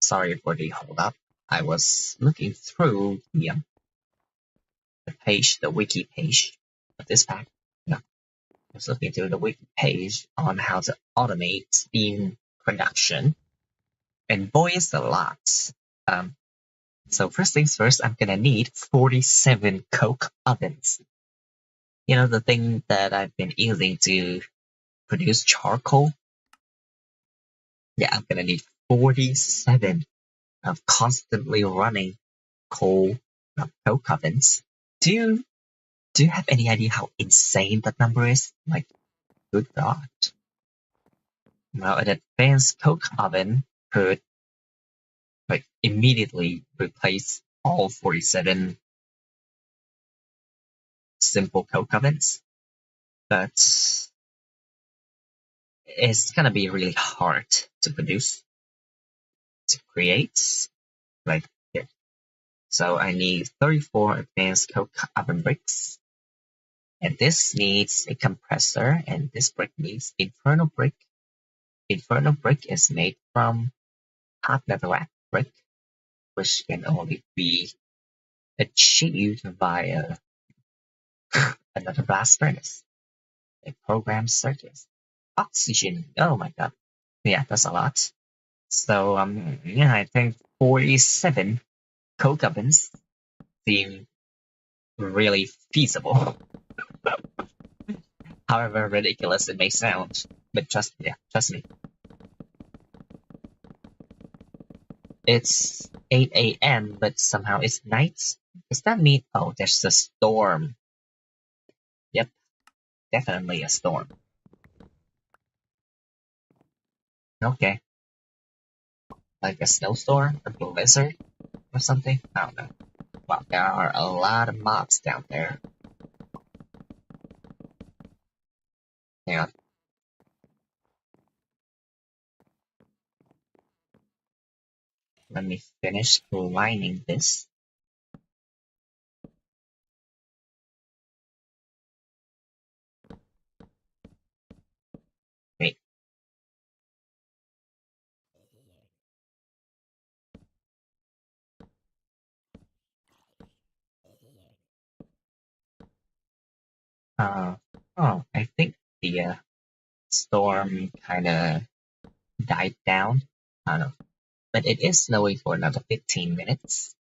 sorry for the hold up. I was looking through the page, the wiki page of this pack. No, I was looking through the wiki page on how to automate steam production, and boy, it's a lot. Um, so first things first, I'm gonna need 47 coke ovens. You know, the thing that I've been using to produce charcoal? Yeah, I'm gonna need 47 of constantly running coal coke ovens. Do you do you have any idea how insane that number is? Like, good God. Well, an advanced coke oven could like immediately replace all 47 simple coke ovens, but it's gonna be really hard to produce, to create. Like, here. So I need 34 advanced coke oven bricks, and this needs a compressor, and this brick needs infernal brick. Infernal brick is made from hot netherrack brick, which can only be achieved via another blast furnace, a programmed circuit. Oxygen, oh my god. Yeah, that's a lot. So, yeah, I think 47 coke ovens seem really feasible. However ridiculous it may sound. But trust me. It's 8 a.m., but somehow it's night. Does that mean, oh, there's a storm? Yep, definitely a storm. Okay, like a snowstorm, a blizzard, or something? I don't know. Well, there are a lot of mobs down there. Hang on, let me finish lining this. Wait, uh, oh, I think the storm kinda died down. I don't know, but it is snowing for another 15 minutes.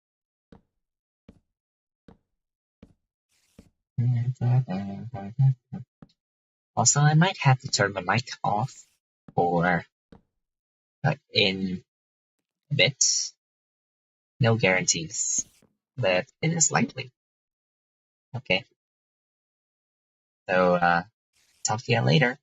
Also, I might have to turn my mic off for in a bit. No guarantees, but it is likely. Okay, so talk to you later.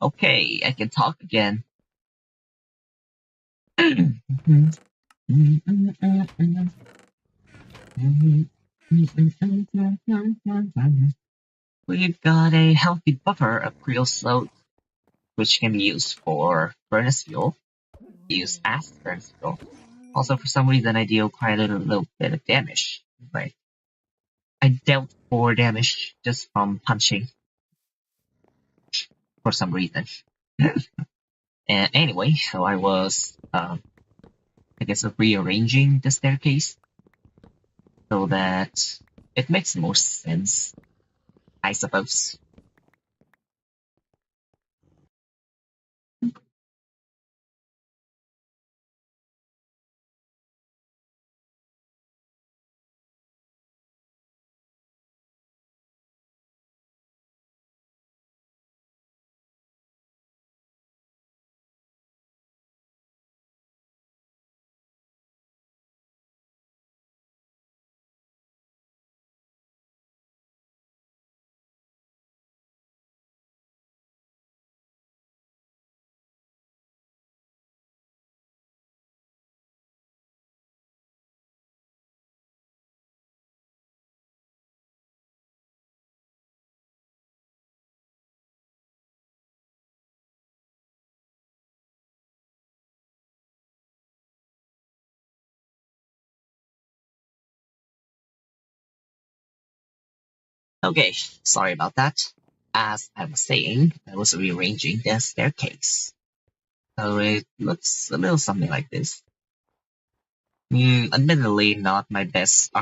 Okay, I can talk again. We've got a healthy buffer of creosote, which can be used for furnace fuel, used as furnace fuel. Also, for some reason, I deal quite a little bit of damage. Right. I dealt 4 damage just from punching for some reason. And anyway, so I was, I guess, rearranging the staircase so that it makes more sense, I suppose. Okay, sorry about that. As I was saying, I was rearranging the staircase. So it looks a little something like this. Admittedly, not my best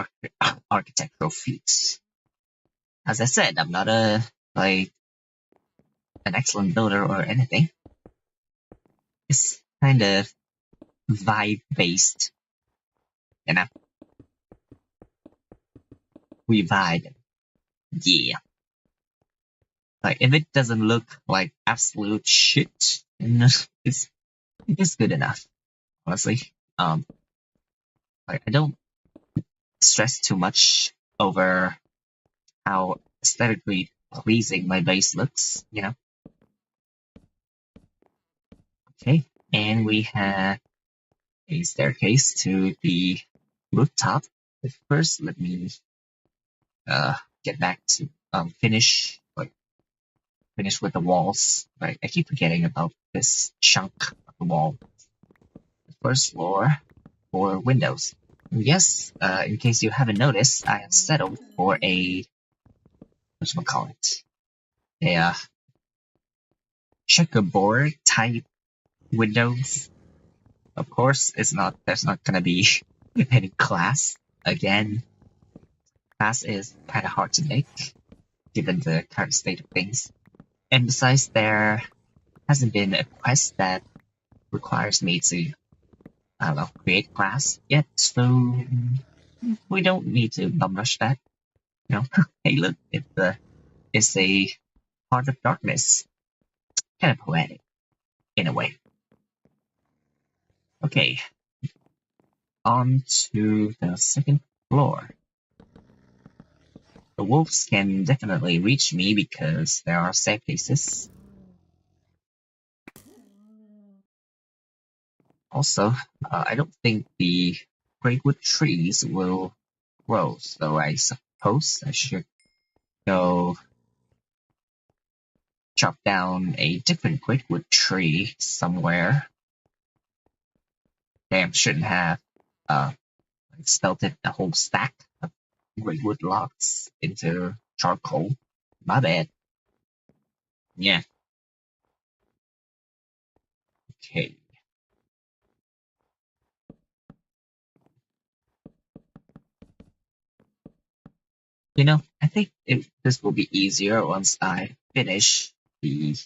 architectural feats. As I said, I'm not like an excellent builder or anything. It's kind of vibe based, you know. We vibe, yeah. Like if it doesn't look like absolute shit, then it's good enough. Honestly, um, like I don't stress too much over how aesthetically pleasing my base looks, you know. Okay, and we have a staircase to the rooftop. But first, let me uh get back to finish with the walls. Right, I keep forgetting about this chunk of the wall. The first floor for windows. Yes, in case you haven't noticed, I have settled for a whatchamacallit, a checkerboard type windows. Of course, there's not gonna be any glass. Again, glass is kind of hard to make given the current state of things. And besides, there hasn't been a quest that requires me to, I don't know, create glass yet, so we don't need to bum rush that. You know, hey, look, it's a part of darkness. Kind of poetic, in a way. Okay, on to the second floor. The wolves can definitely reach me because there are staircases. Also, I don't think the greatwood trees will grow, so I suppose I should go chop down a different greatwood tree somewhere. Damn, shouldn't have smelted a whole stack of greatwood logs into charcoal. My bad. Yeah, okay. You know, I think this will be easier once I finish the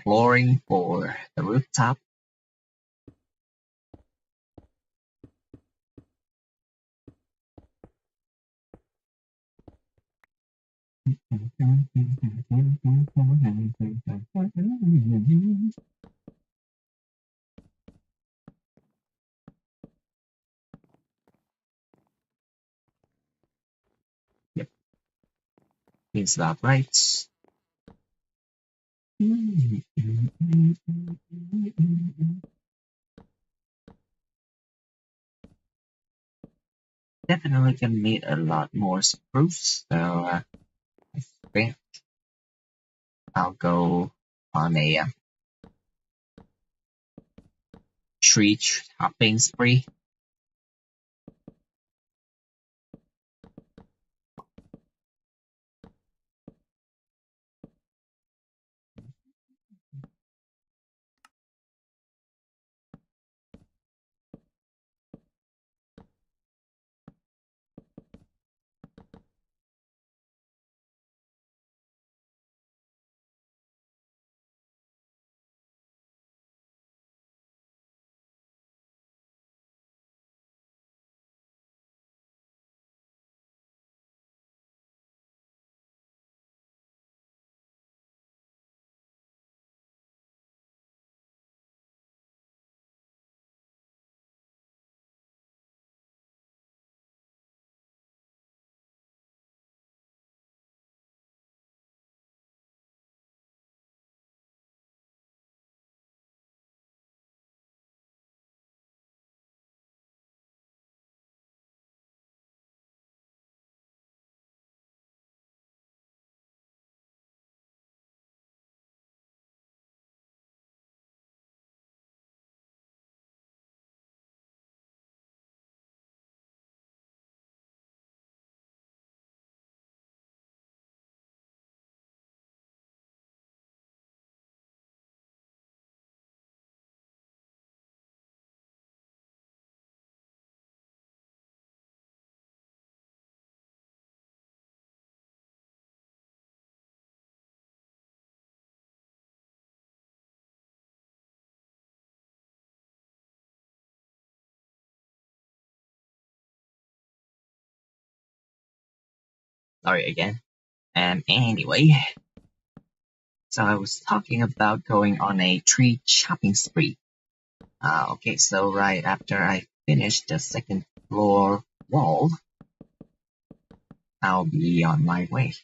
flooring for the rooftop. Yep, seems about right. Definitely gonna need a lot more spruce, so I think I'll go on a tree chopping spree. Sorry again. Anyway, so I was talking about going on a tree chopping spree. Okay, so right after I finish the second floor wall, I'll be on my way.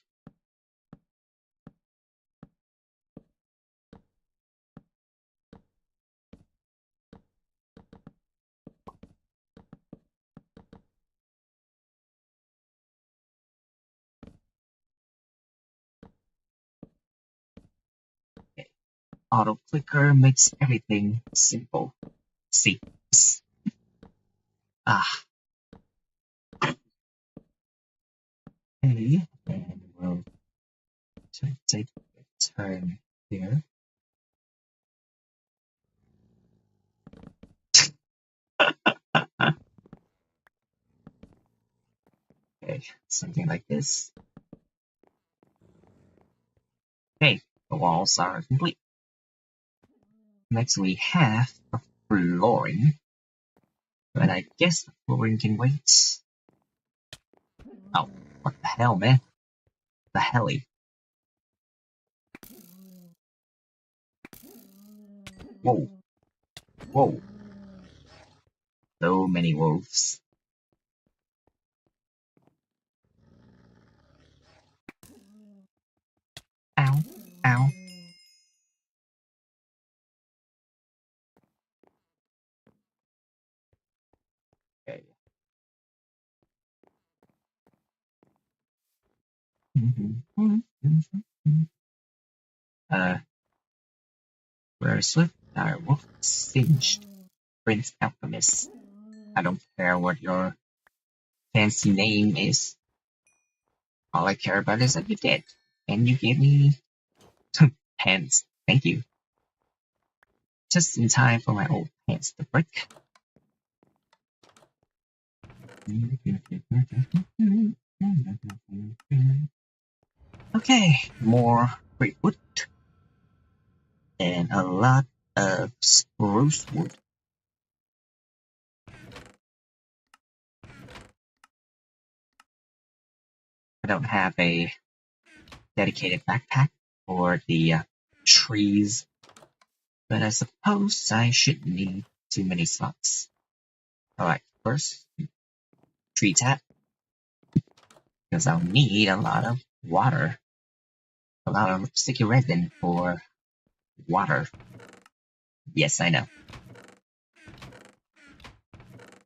Okay. Auto clicker makes everything simple. See. Ah, okay, and we'll take a turn here. Okay, something like this. Okay, the walls are complete. Next we have the flooring, but I guess the flooring can wait. Oh, what the hell, man? The helly. Whoa, whoa. So many wolves. Ow, ow. Okay. Uh, we're a swift dire wolf singed Prince Alchemist. I don't care what your fancy name is. All I care about is that you're dead. And you gave me pants. Thank you. Just in time for my old pants to break. Okay, more great wood and a lot of spruce wood. I don't have a dedicated backpack for the trees, but I suppose I shouldn't need too many slots. Alright, first, tree tap, because I'll need a lot of water, a lot of sticky resin for Water. Yes, I know.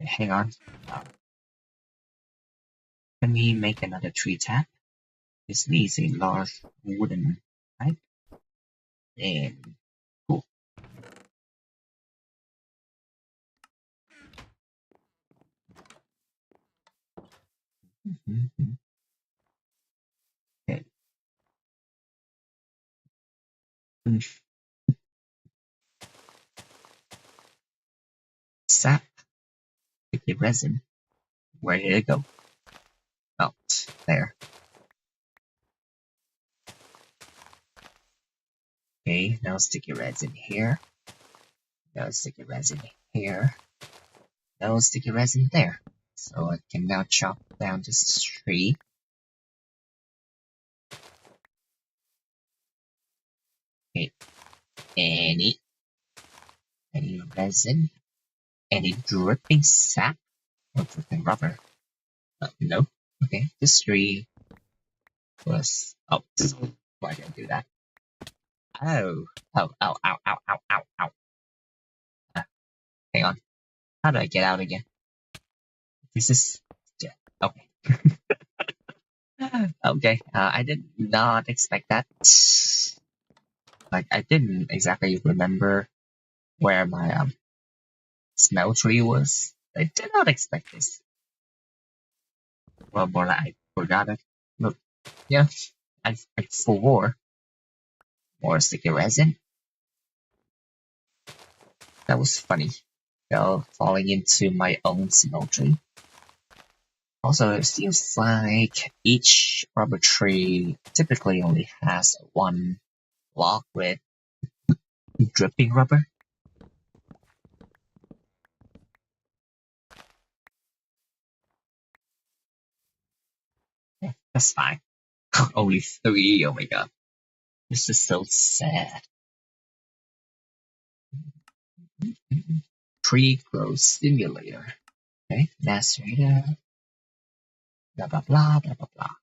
Hang on. Can we make another tree tap? This needs a large wooden pipe. And cool. Okay. Sap. Sticky resin. Where did it go? Oh, there. Okay, now sticky resin here. Now sticky resin here. Now sticky resin there. So I can now chop down this tree. Okay, any resin, any dripping sap or dripping rubber. No. Okay, this tree was. Oh, why did I do that? Oh, oh, ow, ow, ow, ow, ow, ow. Hang on. How do I get out again? This is. Yeah, okay. Okay, I did not expect that. Like, I didn't exactly remember where my smell tree was. I did not expect this. Well, more like I forgot it. Look, yeah, I swore more sticky resin. That was funny. Fell falling into my own smell tree. Also, it seems like each rubber tree typically only has one block with dripping rubber. Yeah, that's fine. Only 3, oh my god. This is so sad. Tree growth simulator. Okay, macerator. Blah blah blah blah blah blah.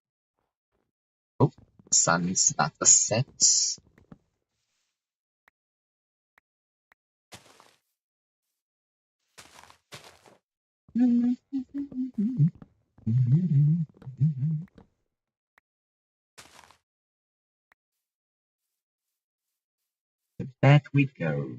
Oh, sun's about to set. To bed we go.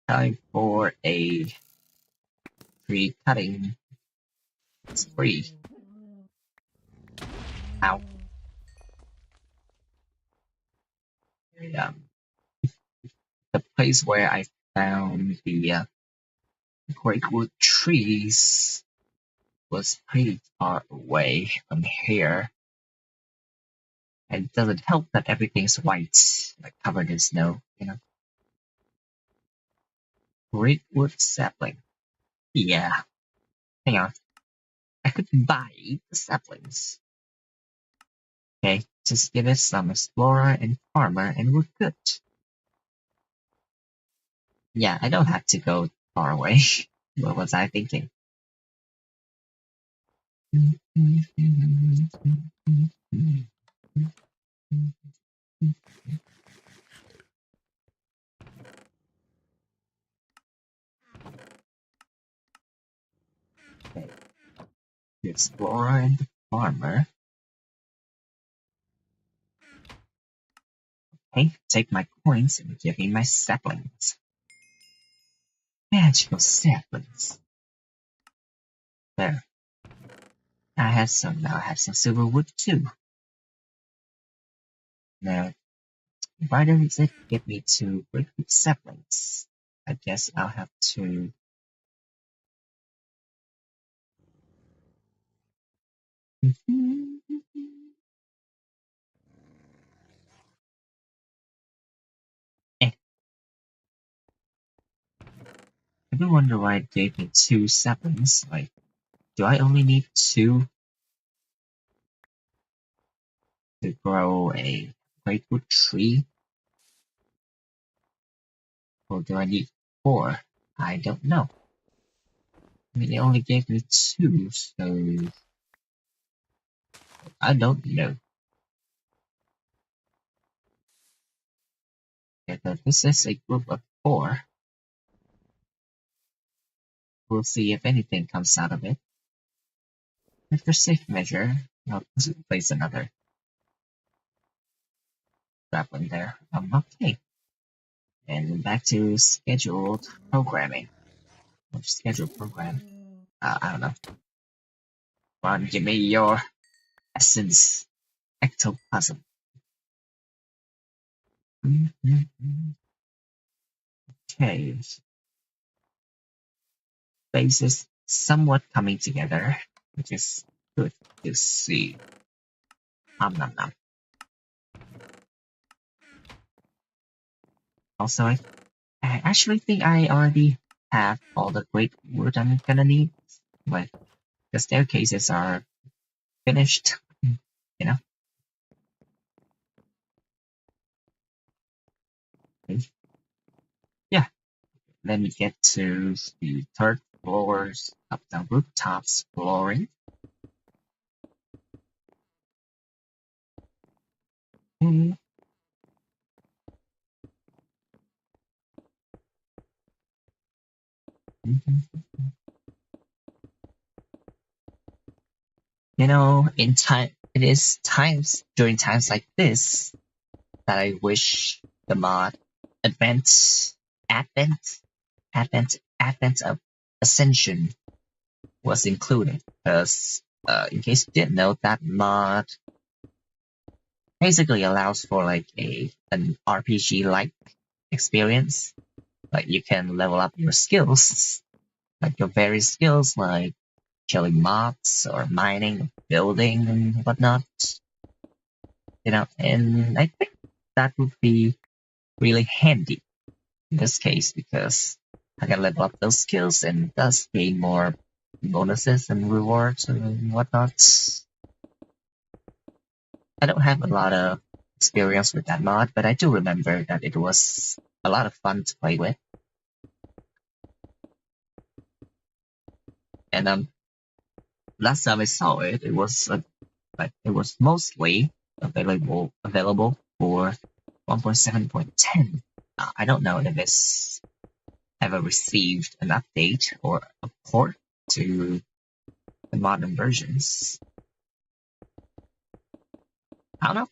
Time for a tree cutting spree. Ow. The place where I found the Greatwood trees was pretty far away from here. And it doesn't help that everything's white, like covered in snow, you know? Greatwood sapling. Yeah. Hang on. I could buy the saplings. Okay, Just give it some explorer and farmer and we're good. Yeah, I don't have to go far away. What was I thinking? Okay, the explorer and the farmer. Hey, take my coins and give me my saplings. Magical saplings. There. I have some now. I have some silver wood too. Now, why does it give me two brickwood saplings? I guess I'll have to. Eh, I do wonder why it gave me two saplings. Like, do I only need two to grow a greatwood tree? Or do I need four? I don't know. I mean, it only gave me two, so I don't know. Yeah, but this is a group of four. We'll see if anything comes out of it. And for safe measure, I'll place another grappling there. Okay. And back to scheduled programming. Or scheduled program. I don't know. Come on, give me your essence. Ectoplasm. Okay. Bases somewhat coming together, which is good to see. Nom nom. Also, I actually think I already have all the great wood I'm gonna need, but the staircases are finished, you know? Yeah, let me get to the third floors of the rooftops flooring. Mhm. You know, it is times during times like this that I wish the mod Advent, Advent, Advent of Ascension was included. Because, in case you didn't know, that mod basically allows for like an RPG-like experience. Like you can level up your skills, like your various skills, like killing mobs or mining, building, and whatnot. You know, and I think that would be really handy in this case because I can level up those skills and thus gain more bonuses and rewards and whatnot. I don't have a lot of experience with that mod, but I do remember that it was a lot of fun to play with. And last time I saw it, it was it was mostly available for 1.7.10. I don't know if it's ever received an update or a port to the modern versions. I don't know.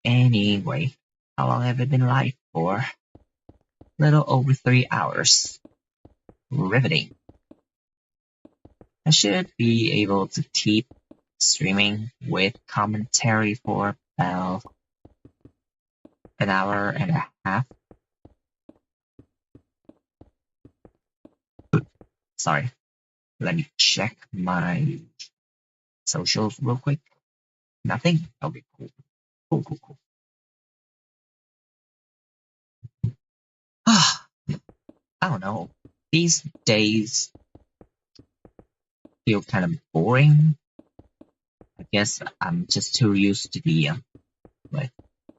Anyway, how long have I been live for? Little over 3 hours. Riveting. I should be able to keep streaming with commentary for about an hour and a half. Sorry. Let me check my socials real quick. Nothing? Okay, cool. Cool. I don't know. These days, feel kind of boring. I guess I'm just too used to like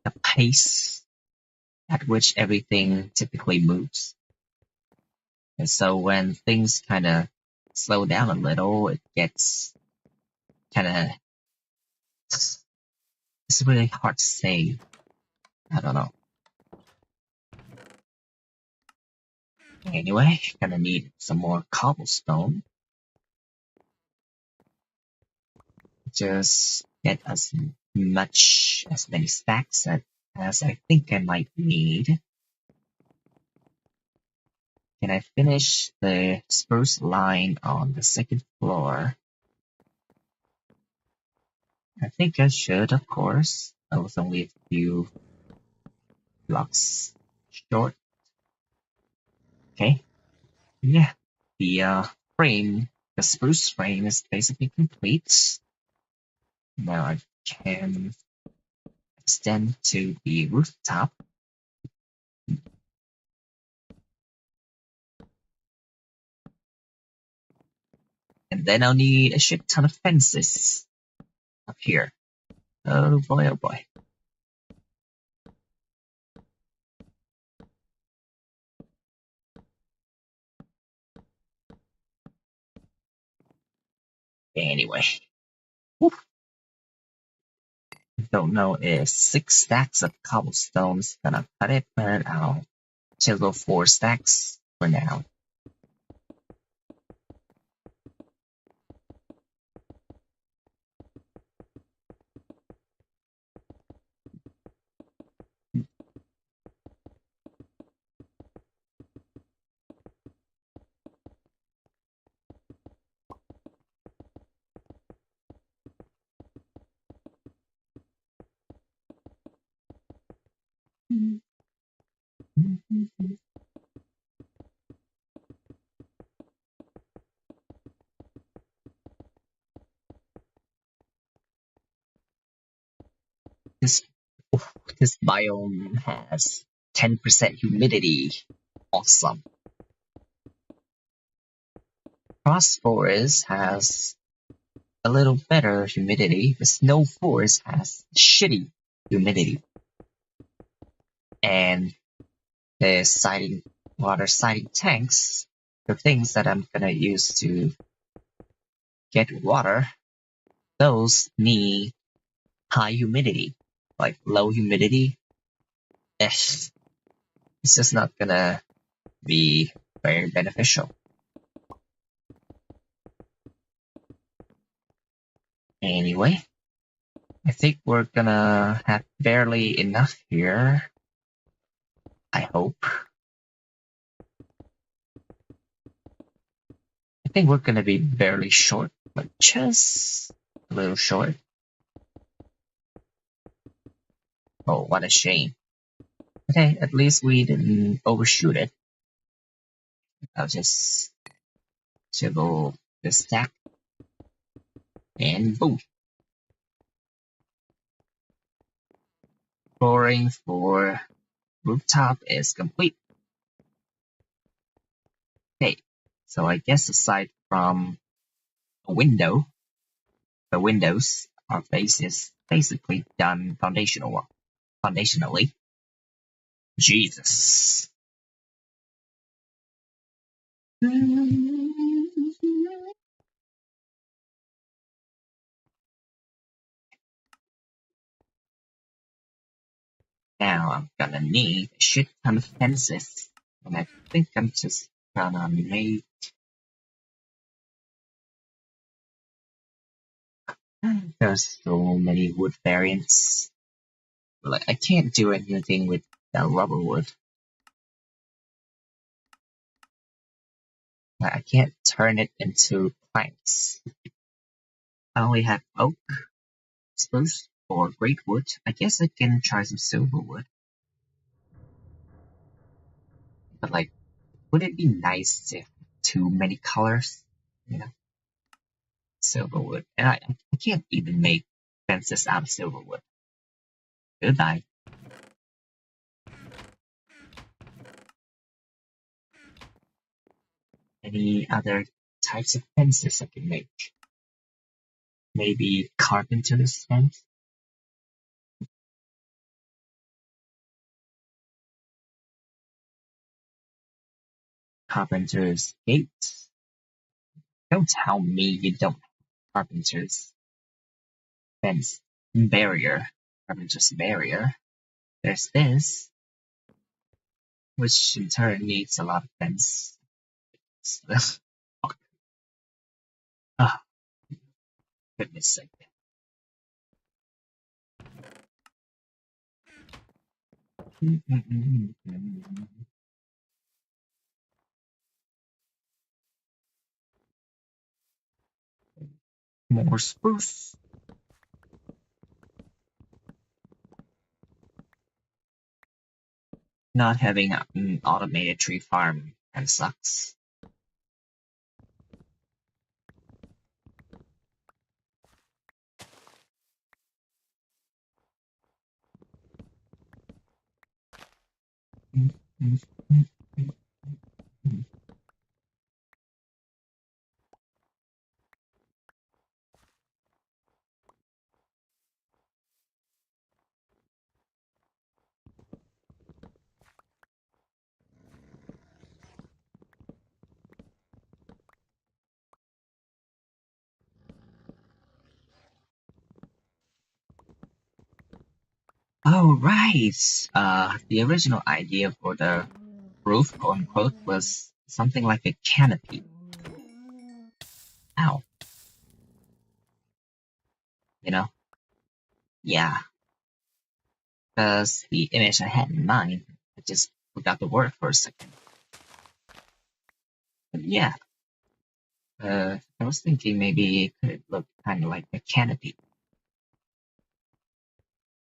the pace at which everything typically moves. And so when things kind of slow down a little, it gets kind of, it's really hard to say. I don't know. Anyway, gonna need some more cobblestone. Just get as many stacks as I think I might need. Can I finish the spruce line on the second floor? I think I should, of course. I was only a few blocks short. Okay. Yeah. The frame, the spruce frame is basically complete. Now I can extend to the rooftop. And then I'll need a shit ton of fences up here. Oh boy, oh boy. Anyway. Woof. Don't know if 6 stacks of cobblestone is gonna cut it, but I'll still go 4 stacks for now. This this biome has 10% humidity. Awesome. Frost Forest has a little better humidity, but Snow Forest has shitty humidity. And the water siding tanks, the things that I'm gonna use to get water, those need high humidity. Like low humidity, it's just not gonna be very beneficial. Anyway, I think we're gonna have barely enough here. I hope. I think we're gonna be barely short, but just a little short. Oh, what a shame. Okay, at least we didn't overshoot it. I'll just jiggle the stack and boom. Flooring for rooftop is complete. Okay, so I guess aside from a window, the windows, our base is basically done foundationally. Jesus. Now I'm gonna need a shit ton of fences, and I think I'm just gonna make. There's so many wood variants. Like I can't do anything with that rubber wood. Like, I can't turn it into planks. I only have oak, spruce, or great wood. I guess I can try some silver wood. But like, would it be nice if too many colors? You know, silver wood. And I can't even make fences out of silver wood. Goodbye. Any other types of fences I can make. Maybe carpenter's fence? Carpenter's gate? Don't tell me you don't have carpenter's fence. Barrier. Carpenter's barrier. There's this, which in turn needs a lot of fence. Ah, goodness sake. More spruce. Not having an automated tree farm kind of sucks. Oh, right. The original idea for the roof, quote unquote, was something like a canopy. Ow. You know? Yeah. Because the image I had in mind, I just forgot the word for a second. But yeah. I was thinking maybe it could look kind of like a canopy.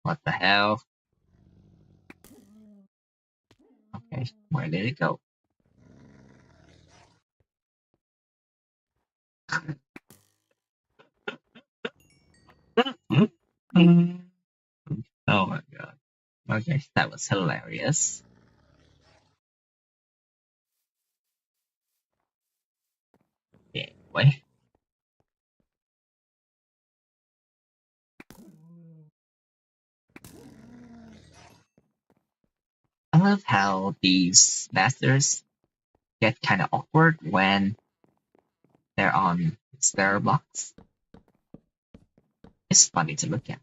What the hell? Okay, where did it go? Oh my god. Okay, that was hilarious. Anyway. I love how these masters get kind of awkward when they're on stair blocks. It's funny to look at.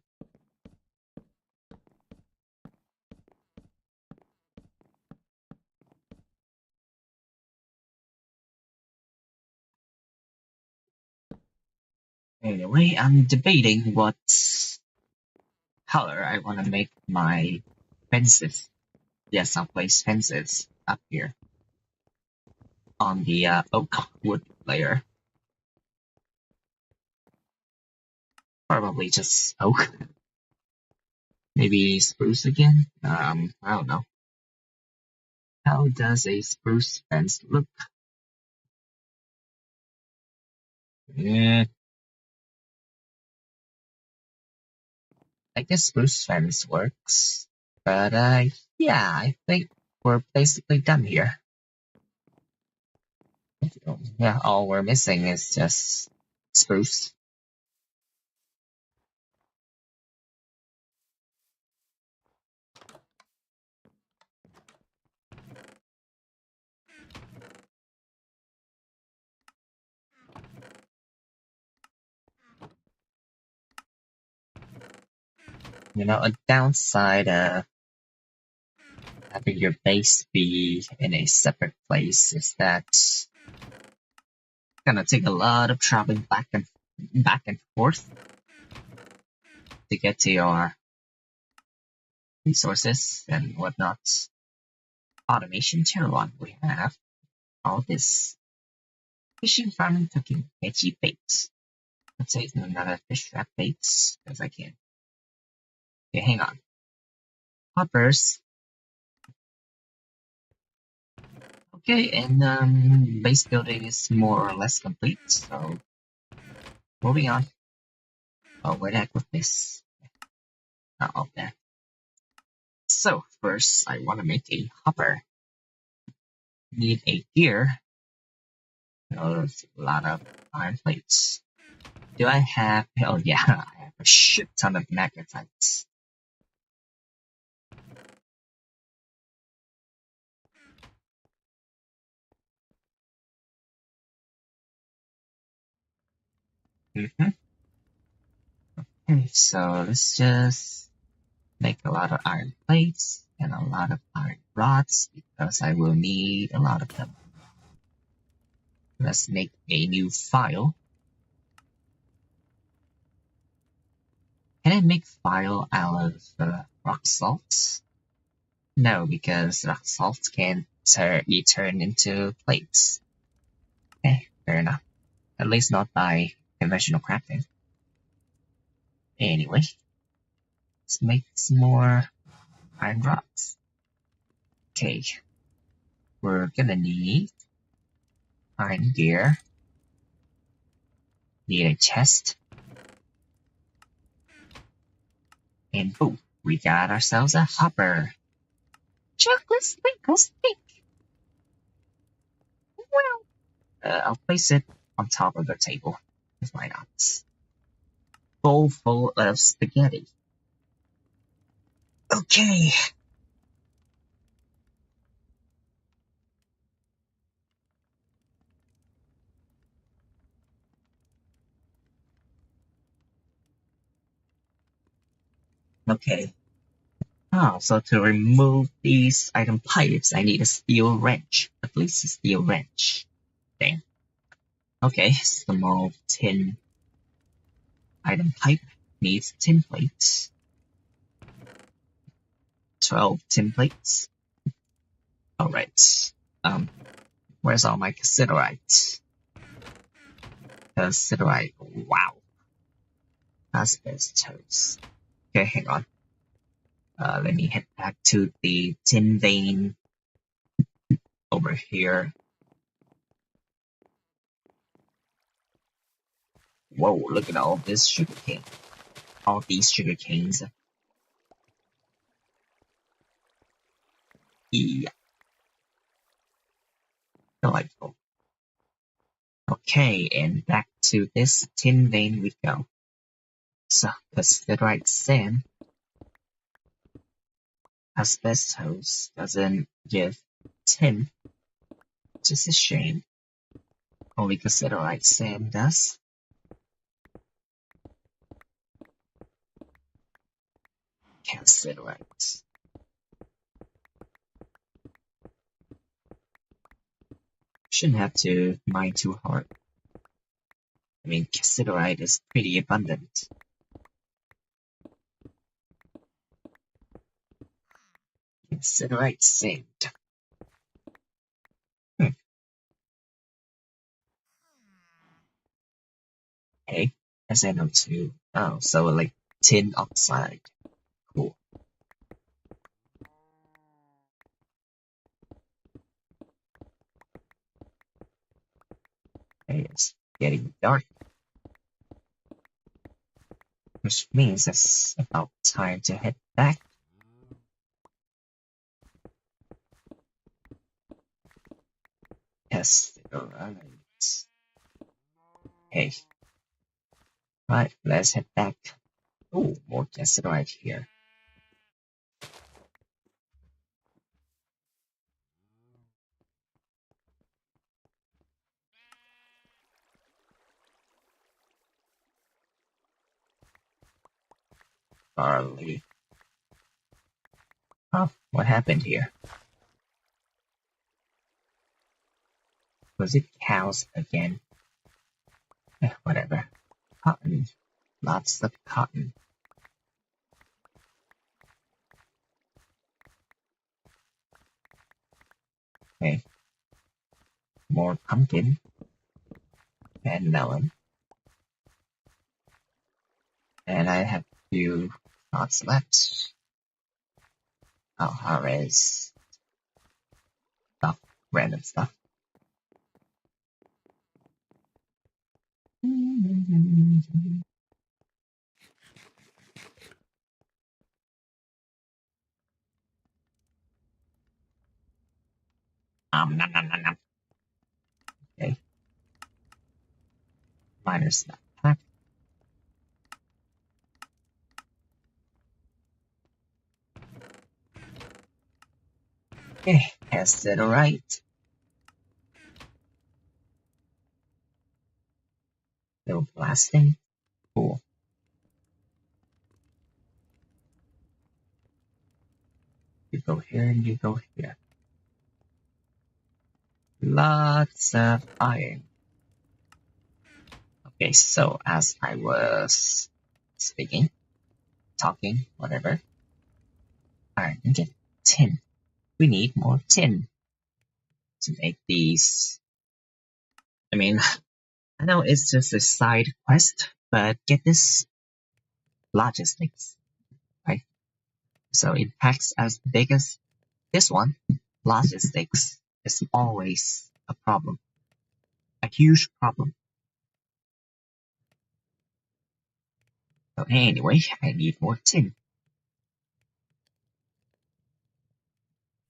Anyway, I'm debating what color I want to make my fences. Yes, I'll place fences up here on the oak wood layer. Probably just oak. Maybe spruce again? I don't know. How does a spruce fence look? Eh, I guess spruce fence works. But yeah, I think we're basically done here. Yeah, all we're missing is just spruce. You know, a downside having your base be in a separate place is that it's gonna take a lot of traveling back and forth to get to your resources and whatnot. Automation tier 1, we have all this fishing, farming, cooking, veggie baits. Let's say another fish trap baits, because I can. Okay, hang on. Hoppers. Okay, and base building is more or less complete, so moving on. Oh, where the heck was this? Oh, there. So, first, I want to make a hopper. Need a gear There's a lot of iron plates. Do I have? Oh yeah, I have a shit ton of magnetites. Okay, so let's just make a lot of iron plates and a lot of iron rods because I will need a lot of them. Let's make a new file. Can I make file out of rock salts? No, because rock salts can be turned into plates. Okay, fair enough. At least not by conventional crafting. Anyway, let's make some more iron rods. Okay, we're gonna need iron gear, need a chest, and boom, we got ourselves a hopper. Chocolate sprinkles pink. Wow. I'll place it on top of the table. Why not? Bowl full of spaghetti. Okay. Okay. Oh, so to remove these item pipes, I need a steel wrench. At least a steel wrench. Dang. Okay, small tin item pipe needs tin plates. 12 tin plates. Alright. Where's all my cassiterite? Cassiterite. Wow. Asbestos. Okay, hang on. Let me head back to the tin vein over here. Whoa, look at all this sugarcane. All these sugar canes. Yeah, delightful. Okay, and back to this tin vein we go. So, cassiterite sand, asbestos doesn't give tin. Just a shame. Only cassiterite sand does. Cassiterite. Shouldn't have to mine too hard. I mean, cassiterite is pretty abundant. Cassiterite sand. Okay, SNO2. Oh, so like tin oxide. Cool. Okay, it's getting dark. Which means it's about time to head back. Yes, alright. Hey. Right, let's head back. Oh, more cassette right here. Barley. Oh, what happened here? Was it cows again? Whatever. Cotton. Lots of cotton. Okay. More pumpkin. And melon. And I have a few thoughts left. I'll harvest stuff, random stuff. Nom, nom, nom, nom. Okay. Miner's backpack. Okay, has it alright. No blasting. Cool. You go here and you go here. Lots of iron. Okay, so as I was speaking, talking, whatever. Iron ingot, tin. We need more tin to make these. I mean, I know it's just a side quest, but get this logistics, right? So in packs as big as this one, logistics is always a problem, a huge problem. So anyway, I need more tin.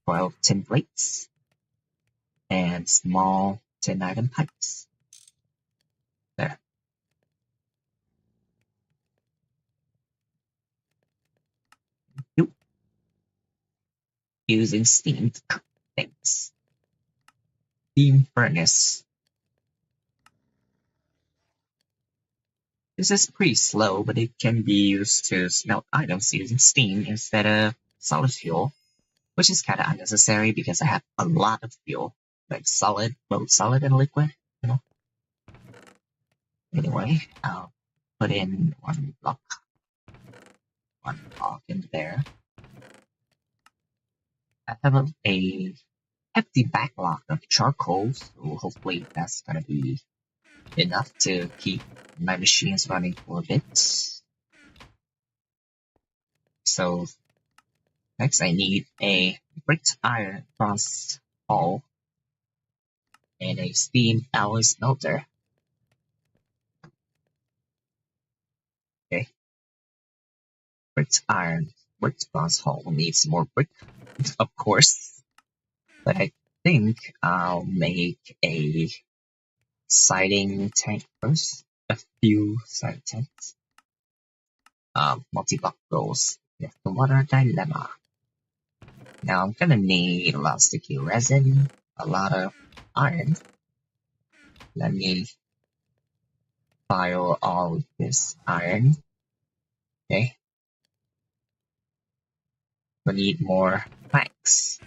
12 tin plates and small tin item pipes. There. Using steam to cook things. Steam furnace. This is pretty slow, but it can be used to smelt items using steam instead of solid fuel, which is kind of unnecessary because I have a lot of fuel, like solid, both solid and liquid, you know. Anyway, I'll put in one block in there. I have a hefty backlog of charcoal, so hopefully that's gonna be enough to keep my machines running for a bit. So next I need a bricked iron bronze hull and a steam alloy smelter. Okay, bricked iron, bricked bronze hull needs more brick, of course, but I think I'll make a siding tank first. A few side tanks. Multi-block goals. Yeah, the water dilemma. Now I'm gonna need a lot of sticky resin, a lot of iron. Let me file all of this iron. Okay. We need more planks.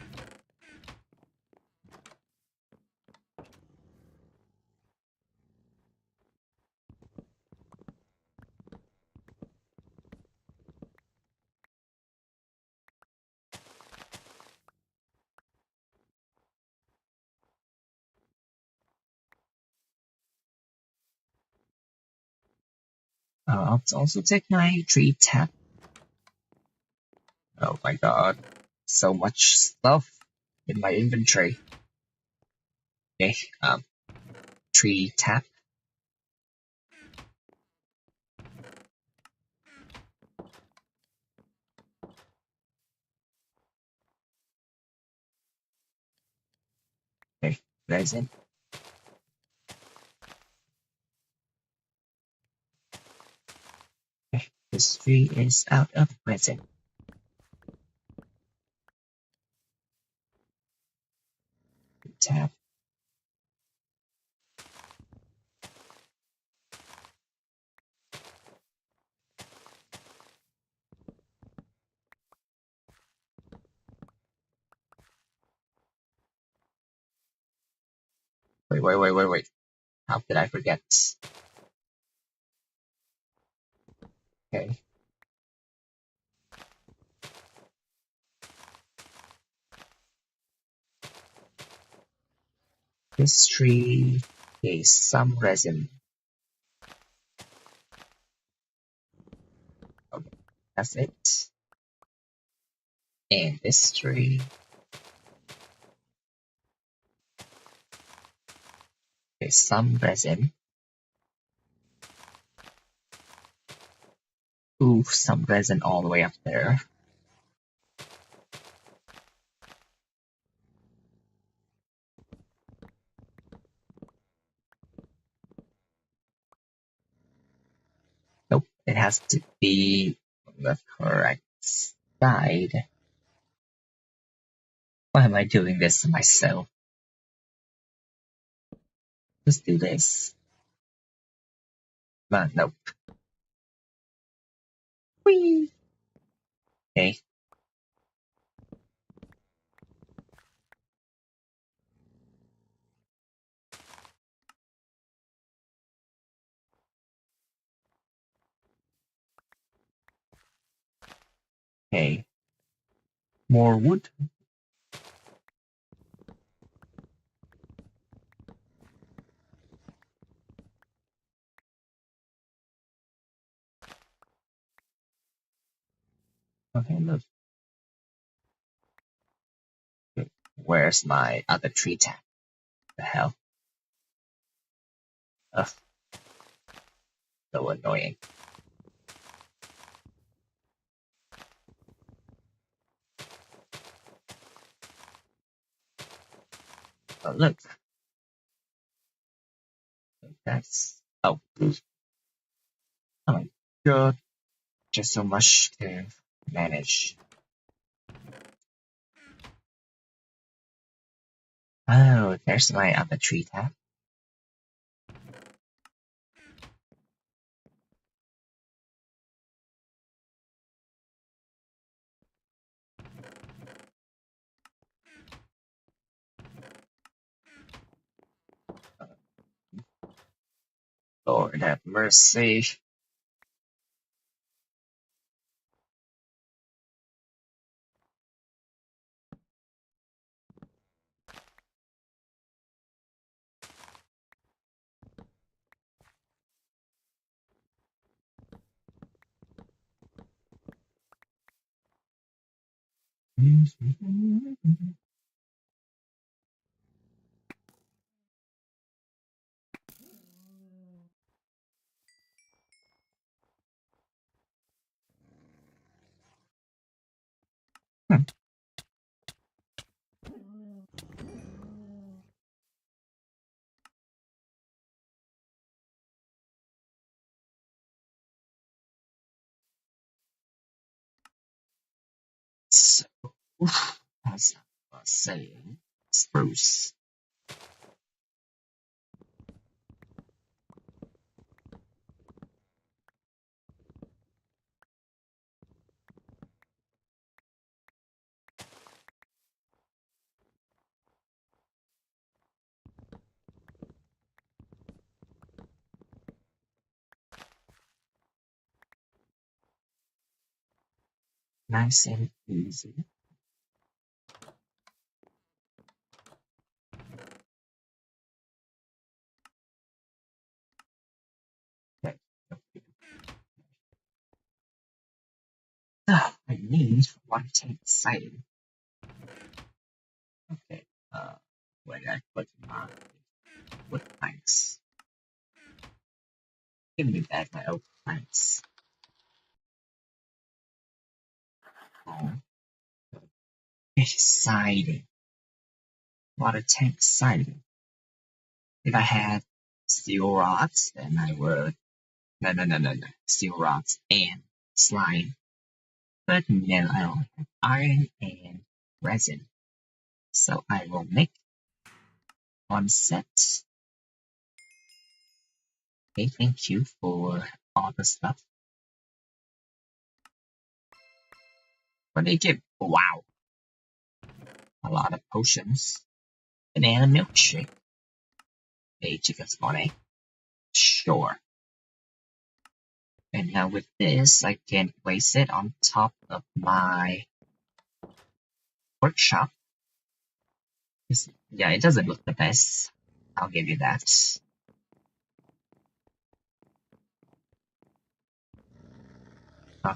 I'll also take my tree tap. Oh my god, so much stuff in my inventory. Okay, tree tap. Okay, resin. Okay, this tree is out of resin. Tap. Wait. How could I forget? Okay. This tree is some resin. Okay, that's it. And this tree is some resin. Ooh, some resin all the way up there. It has to be on the correct side. Why am I doing this to myself? Let's do this. But nope. Whee! Okay. Okay. More wood. Okay, look. Where's my other tree tap? The hell? Ugh, so annoying. Oh, look. That's... Oh. Oh my god. Just so much to manage. Oh, there's my other tree tap. Lord have mercy. So, as I was saying, spruce. Nice and easy. Okay. I need one tank sighting. Okay. Where did I put my wood planks? Give me back my oak planks. Oh, siding. Water tank siding. If I had steel rods, then I would. No. Steel rods and slime. But no, I don't have iron and resin. So I will make one set. Okay, thank you for all the stuff. What did they give? Wow, a lot of potions. Banana milkshake. A chicken spawn egg. Sure. And now with this, I can place it on top of my workshop. Yeah, it doesn't look the best. I'll give you that. Uh,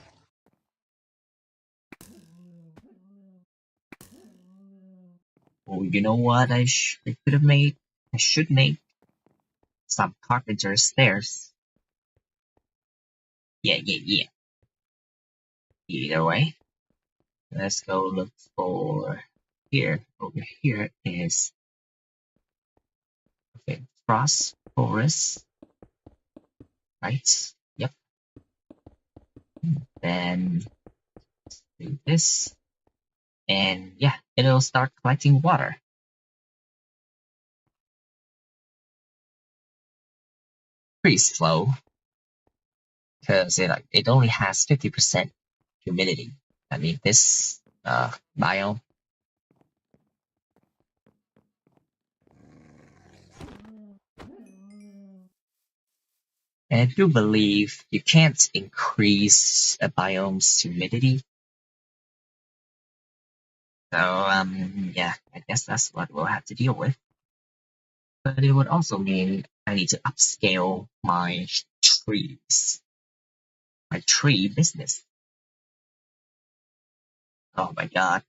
oh, you know what I could have made? I should make some carpenter stairs. Yeah. Either way, let's go look for here. Over here is okay. Frost forest, right? Yep. Then do this, and yeah, it'll start collecting water. Pretty slow because it only has 50% humidity. I mean, this biome. And I do believe you can't increase a biome's humidity. So, yeah, I guess that's what we'll have to deal with. But it would also mean I need to upscale my trees, my tree business. Oh my god.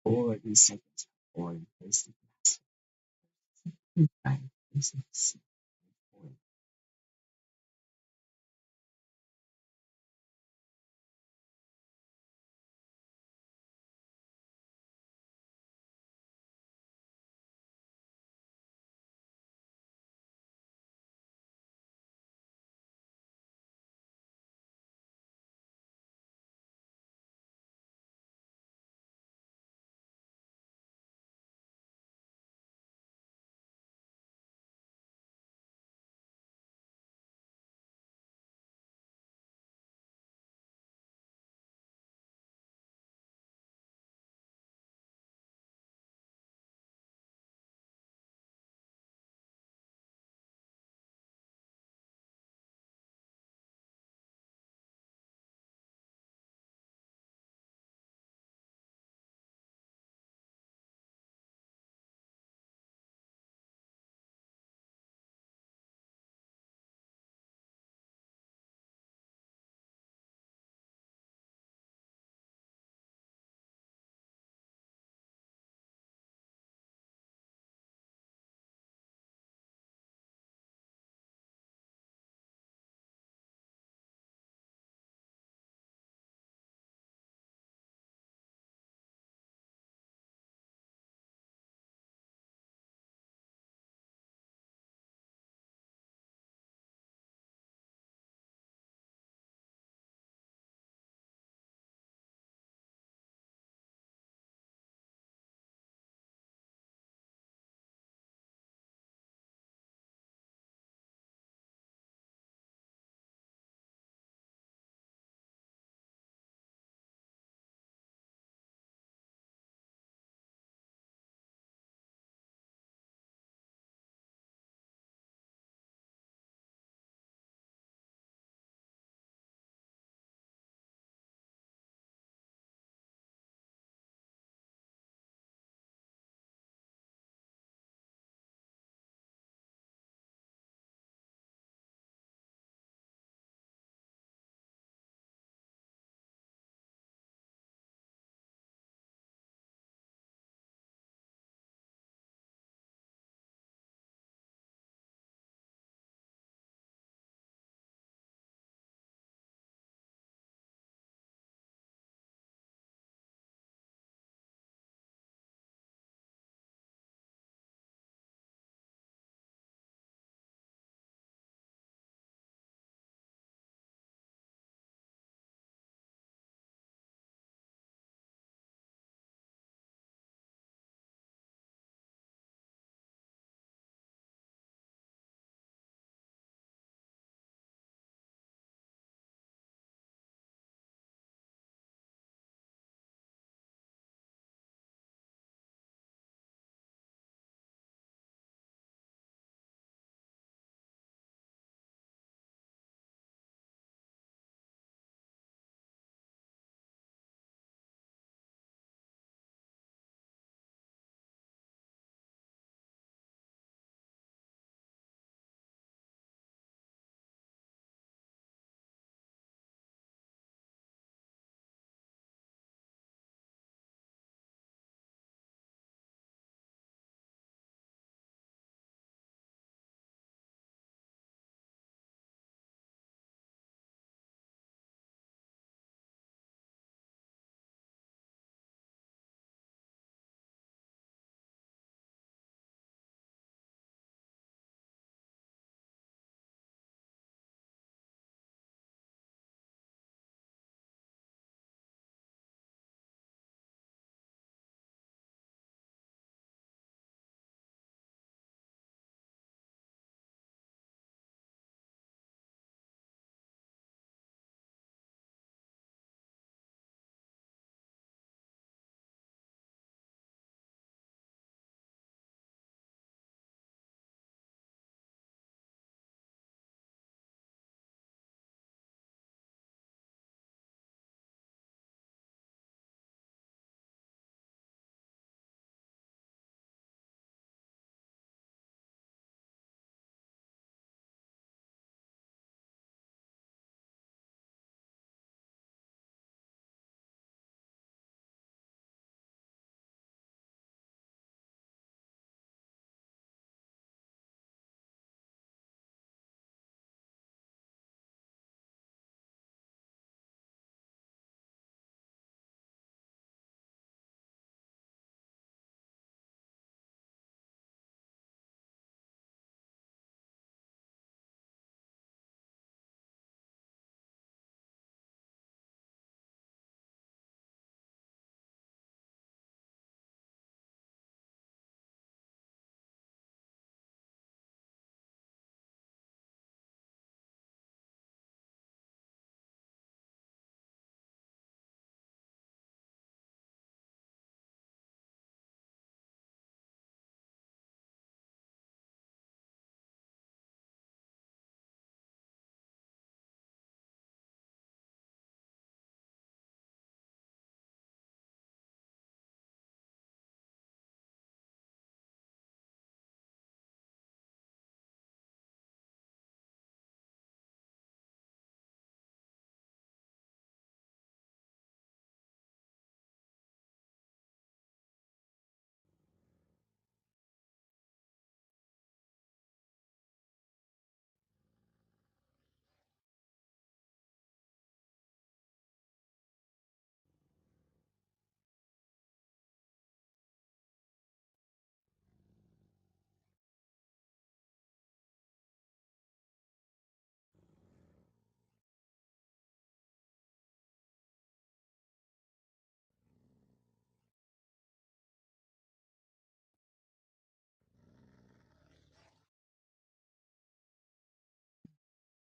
40 seconds for basic master. Right, basic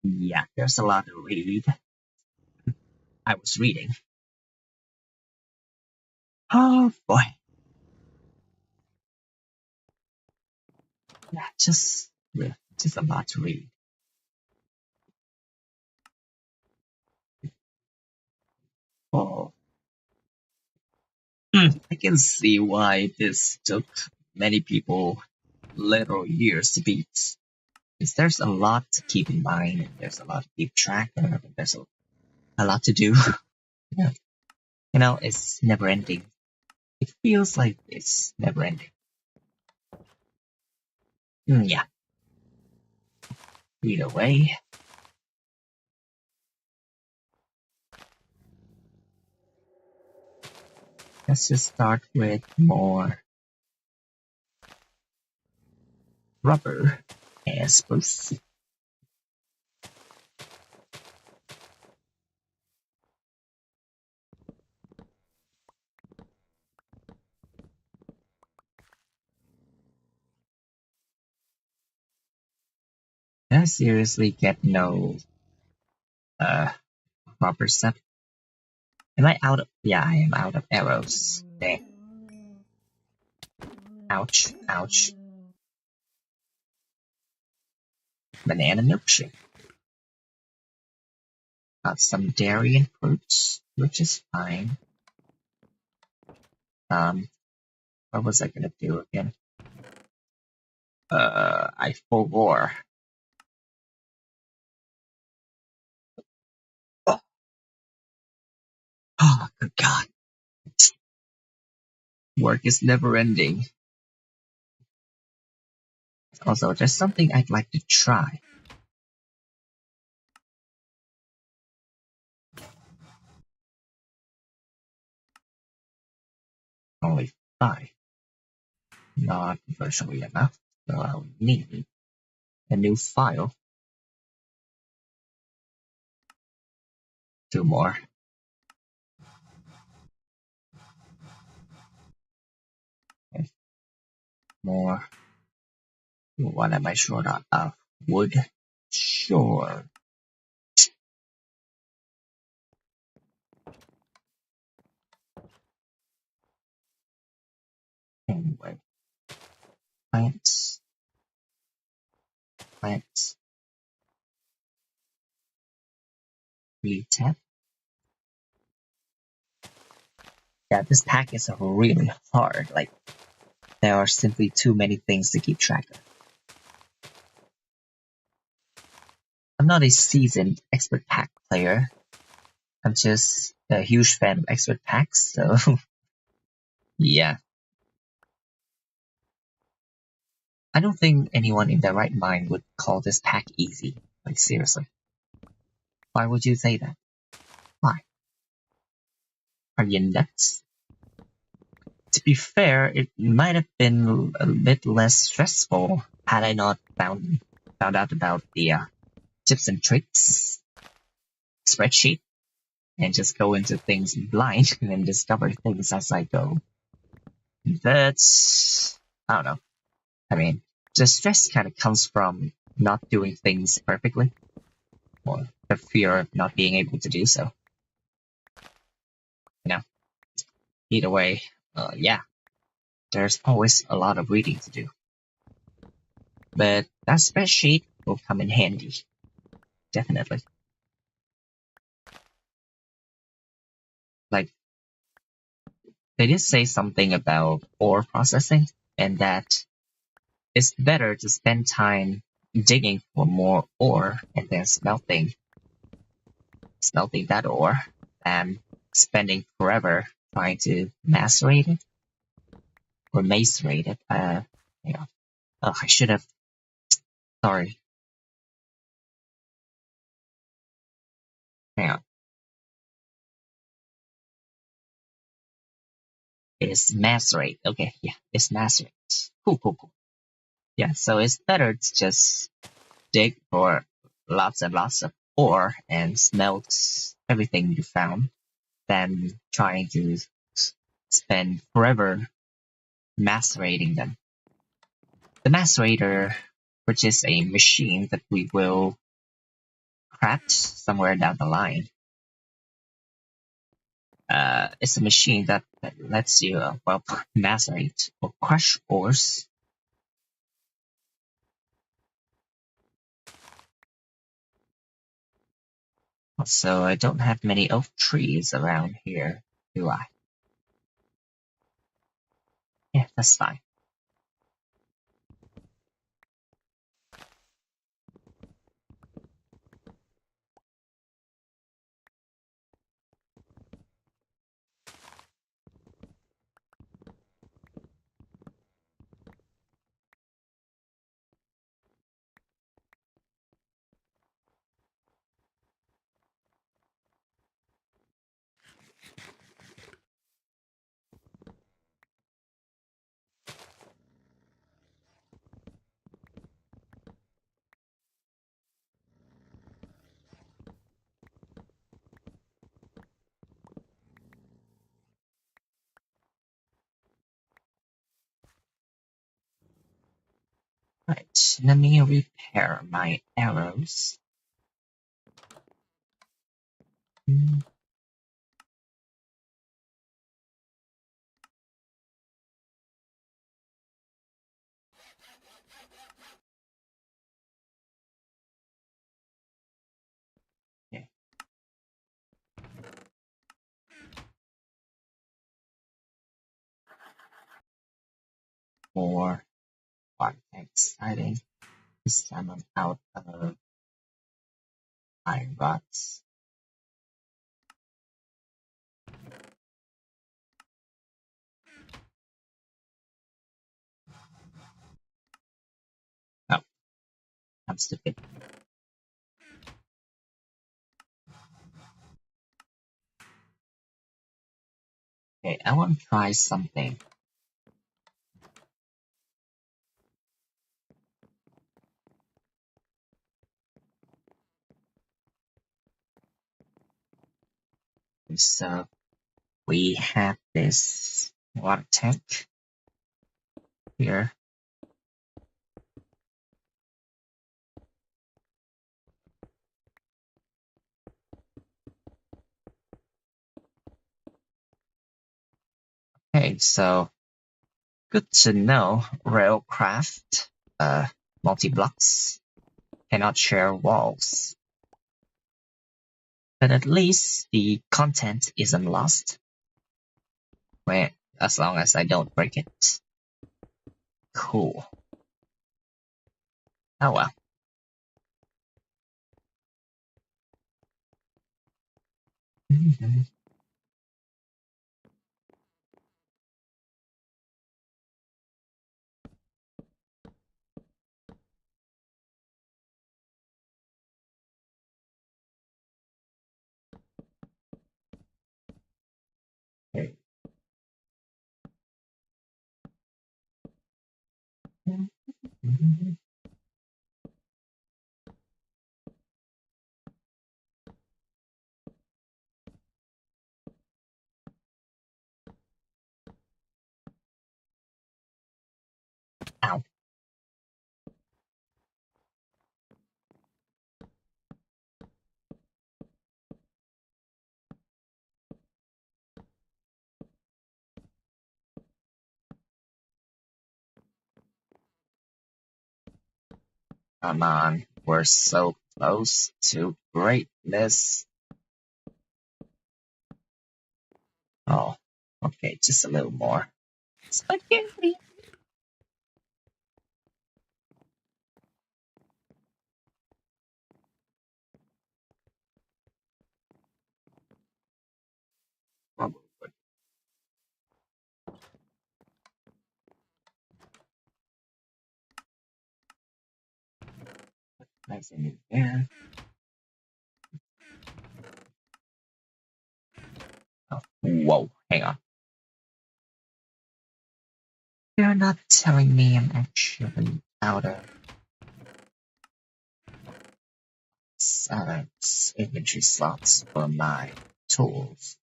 Yeah, there's a lot to read. I was reading. Oh boy. Yeah, just a lot to read. Oh, I can see why this took many people literal years to beat. Because there's a lot to keep in mind, and there's a lot to keep track of, and there's a lot to do. Yeah. It's never ending. It feels like it's never ending. Yeah, either way. Let's just start with more rubber and spruce. I seriously get no uh rubber set. Am I out of? Yeah, I am out of arrows. Dang. Ouch, ouch. Banana milkshake. Got some dairy and fruits, which is fine. What was I gonna do again? I forgot. Oh, oh, good God. Work is never ending. Also, there's something I'd like to try. Only 5. Not virtually enough, so I'll need a new file. 2 more. Okay, more. What am I short of? Wood? Sure. Anyway, plants, plants, retap. Yeah, this pack is really hard. Like, there are simply too many things to keep track of. I'm not a seasoned expert pack player. I'm just a huge fan of expert packs, so yeah. I don't think anyone in their right mind would call this pack easy. Like, seriously. Why would you say that? Why? Are you nuts? To be fair, it might have been a bit less stressful had I not found out about the tips and tricks spreadsheet and just go into things blind and discover things as I go. That's, I don't know. I mean, the stress kind of comes from not doing things perfectly, or the fear of not being able to do so. You know, either way, yeah, there's always a lot of reading to do. But that spreadsheet will come in handy, definitely. Like, they did say something about ore processing, and that it's better to spend time digging for more ore and then smelting that ore than spending forever trying to macerate it or macerate it. You know, I should have. Sorry. Hang on. It's macerate. Okay, yeah, it's macerate. Cool, cool, cool. Yeah, so it's better to just dig for lots and lots of ore and smelt everything you found than trying to spend forever macerating them. The macerator, which is a machine that we will Railcraft somewhere down the line. It's a machine that lets you, well, macerate or crush ores. Also, I don't have many oak trees around here, do I? Yeah, that's fine. Right, let me repair my arrows. Okay. More quite exciting. This time I'm out of iron rods. Oh, I'm stupid. Okay, I want to try something. So we have this water tank here. Okay, so good to know. Railcraft, multi-blocks cannot share walls, but at least the content isn't lost. Well, as long as I don't break it. Cool. Oh well. Okay. Ow. Come on, we're so close to greatness. Oh, okay, just a little more. Spaghetti. Nice and there. Oh, whoa, hang on. You're not telling me I'm actually out of inventory slots for my tools.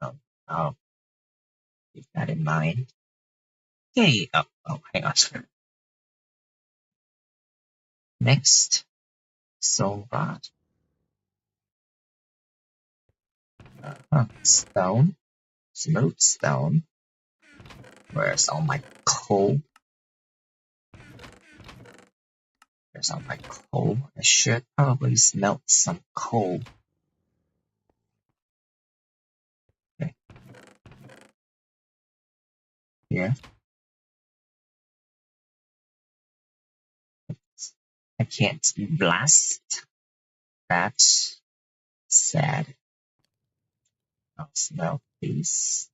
Oh, I'll keep that in mind. Okay, hang on. Next, soul rod. Stone, smooth stone. Where's all my coal? There's all my coal. I should probably smelt some coal. Okay. Here. I can't blast. That's sad. I'll smelt these.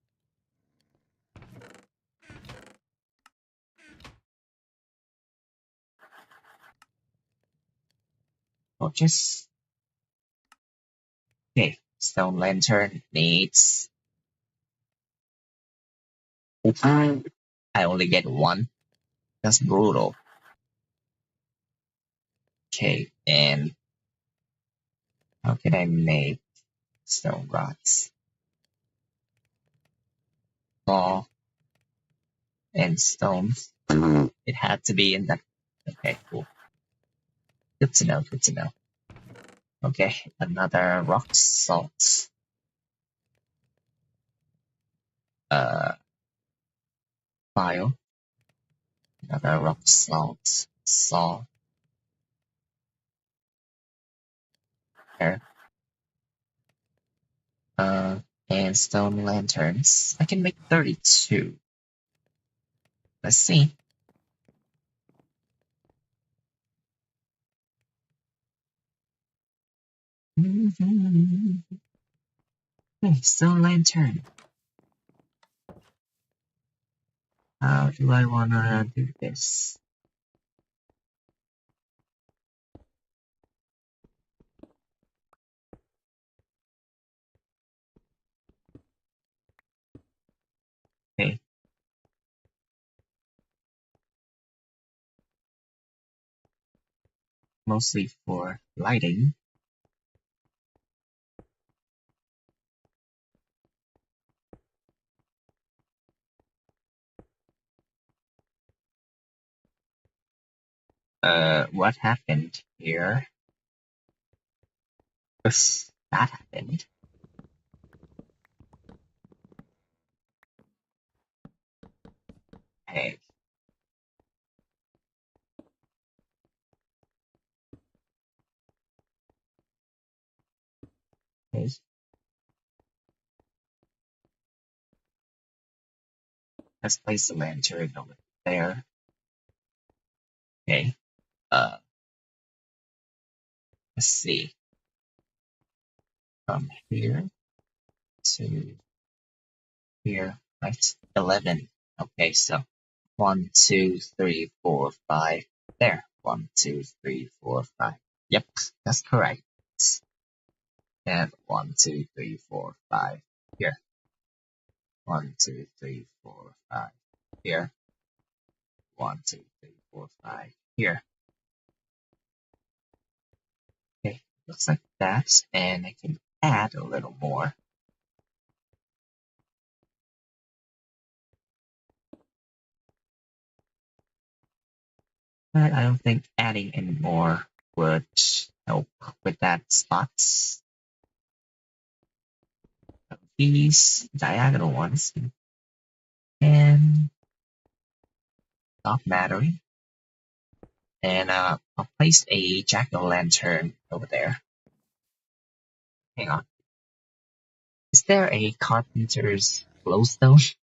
Torches. Okay, stone lantern needs. I only get one. That's brutal. Okay, and how can I make stone rods? Saw and stone. It had to be in that. Okay, cool. Good to know, good to know. Okay, another rock salt. File. Another rock salt. Saw. There. And stone lanterns. I can make 32. Let's see. Okay, stone lantern. How do I wanna do this? Okay. Mostly for lighting. What happened here? That happened. Hey. Okay. Let's place the lantern over there. Okay. Let's see. From here to here, right? 11. Okay, so 1, 2, 3, 4, 5. There. 1, 2, 3, 4, 5. Yep, that's correct. And 1, 2, 3, 4, 5. Here. 1, 2, 3, 4, 5. Here. 1, 2, 3, 4, 5. Here. Okay, looks like that, and I can add a little more. But I don't think adding any more would help with that spots. These diagonal ones and stop mattering. And I'll place a jack-o'-lantern over there. Hang on. Is there a carpenter's glowstone?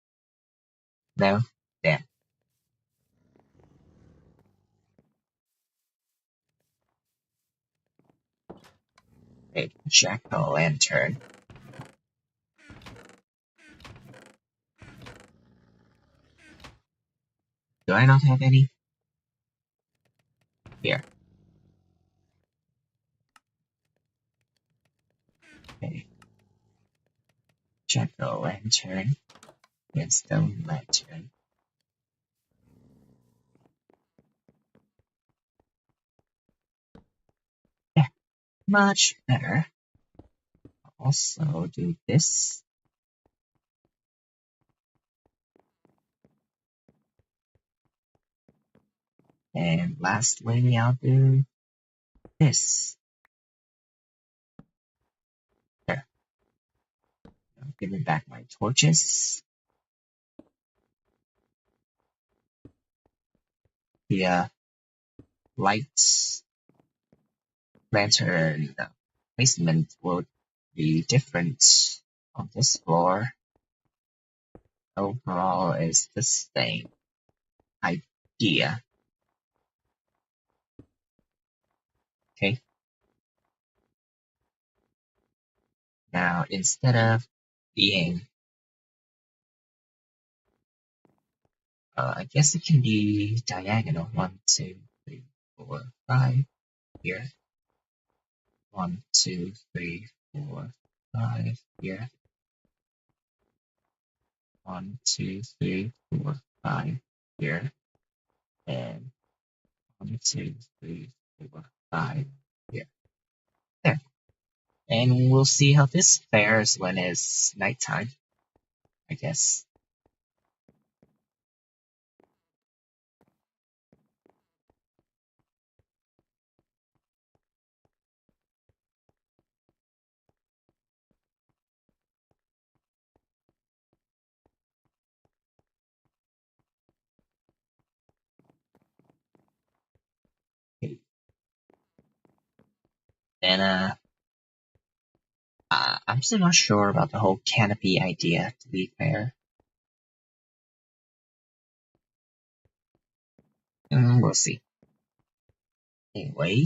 No? Damn. A jack-o'-lantern. Do I not have any? Here. Okay. Jack-o'-lantern and stone lantern. Yeah, much better. Also do this. And lastly, I'll do this. There. Give me back my torches. The lights lantern placement will be different on this floor. Overall, is the same idea. Okay. Now, instead of being, I guess it can be diagonal. 1, 2, 3, 4, 5 here. 1, 2, 3, 4, 5 here. 1, 2, 3, 4, 5 here. And 1, 2, 3, 4, 5 here. There. And we'll see how this fares when it's nighttime, I guess. Okay. And I'm still not sure about the whole canopy idea, to be fair. We'll see. Anyway.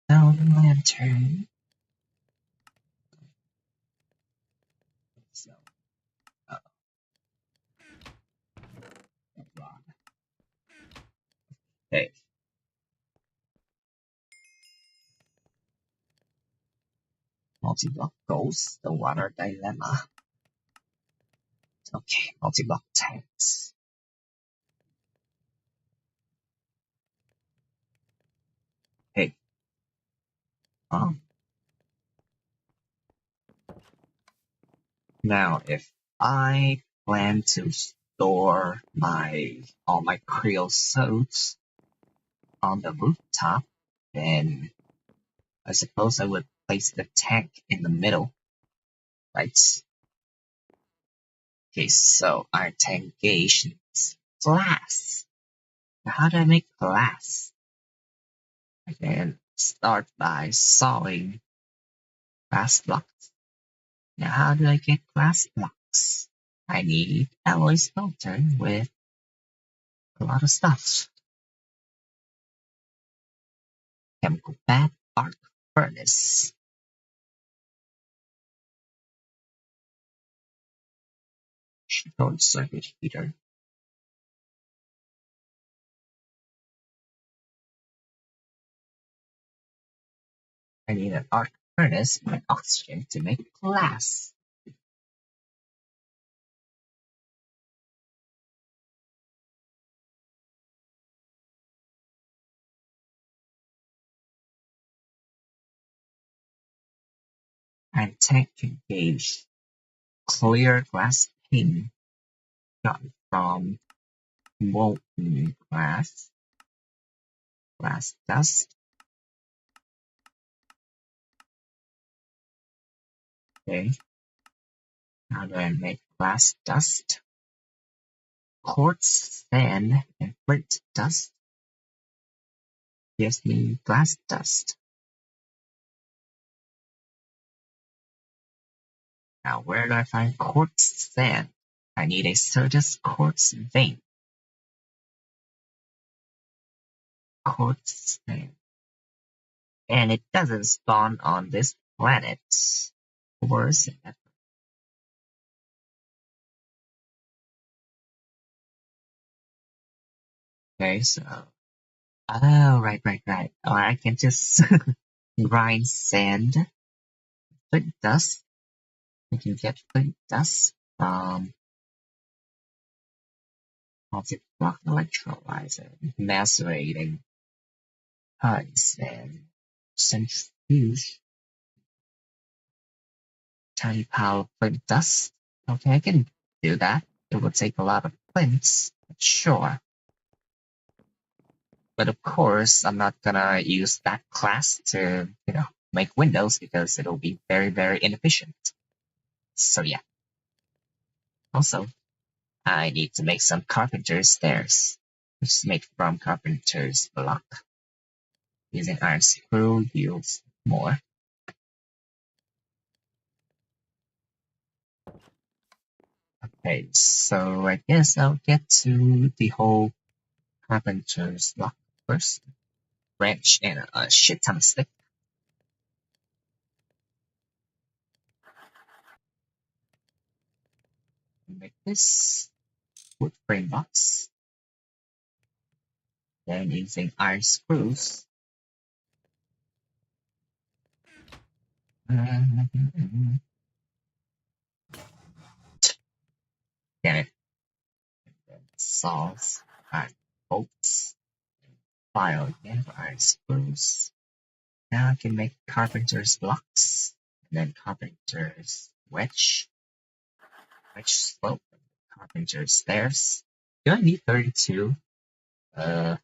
Now the lantern. So, okay. Multi-block goals, the water dilemma. Okay, multi-block tanks. Hey. Now, if I plan to store all my creosotes on the rooftop, then I suppose I would place the tank in the middle, right? Okay, so our tank gauge is glass. Now, how do I make glass? I can start by sawing glass blocks. Now, how do I get glass blocks? I need alloy smelter with a lot of stuff. Chemical bath, arc furnace. Short circuit heater. I need an arc furnace with oxygen to make glass. And tank can gauge clear glass pane gotten from molten glass dust. Okay, how do I make glass dust? Quartz, sand, and flint dust gives me glass dust. Now, where do I find quartz sand? I need a Certus quartz vein. Quartz sand. And it doesn't spawn on this planet. Or is it? Okay, so. Oh, right. Oh, I can just grind sand, flint dust. I can get flint dust from multi-block electrolyzer, macerating ice, and centrifuge, tiny pile of flint dust. Okay, I can do that. It would take a lot of flints, but sure. But of course, I'm not gonna use that class to, make windows because it'll be very, very inefficient. So yeah. Also, I need to make some carpenter's stairs, which is made from carpenter's block. Using iron screw yields more. Okay, so I guess I'll get to the whole carpenter's block first. Wrench and a shit ton of stick. Make this wood frame box. Then using iron screws. Damn it. Saws, iron bolts, file again for iron screws. Now I can make carpenter's blocks, and then carpenter's wedge slope, carpenter's stairs. Do I need 32? Okay,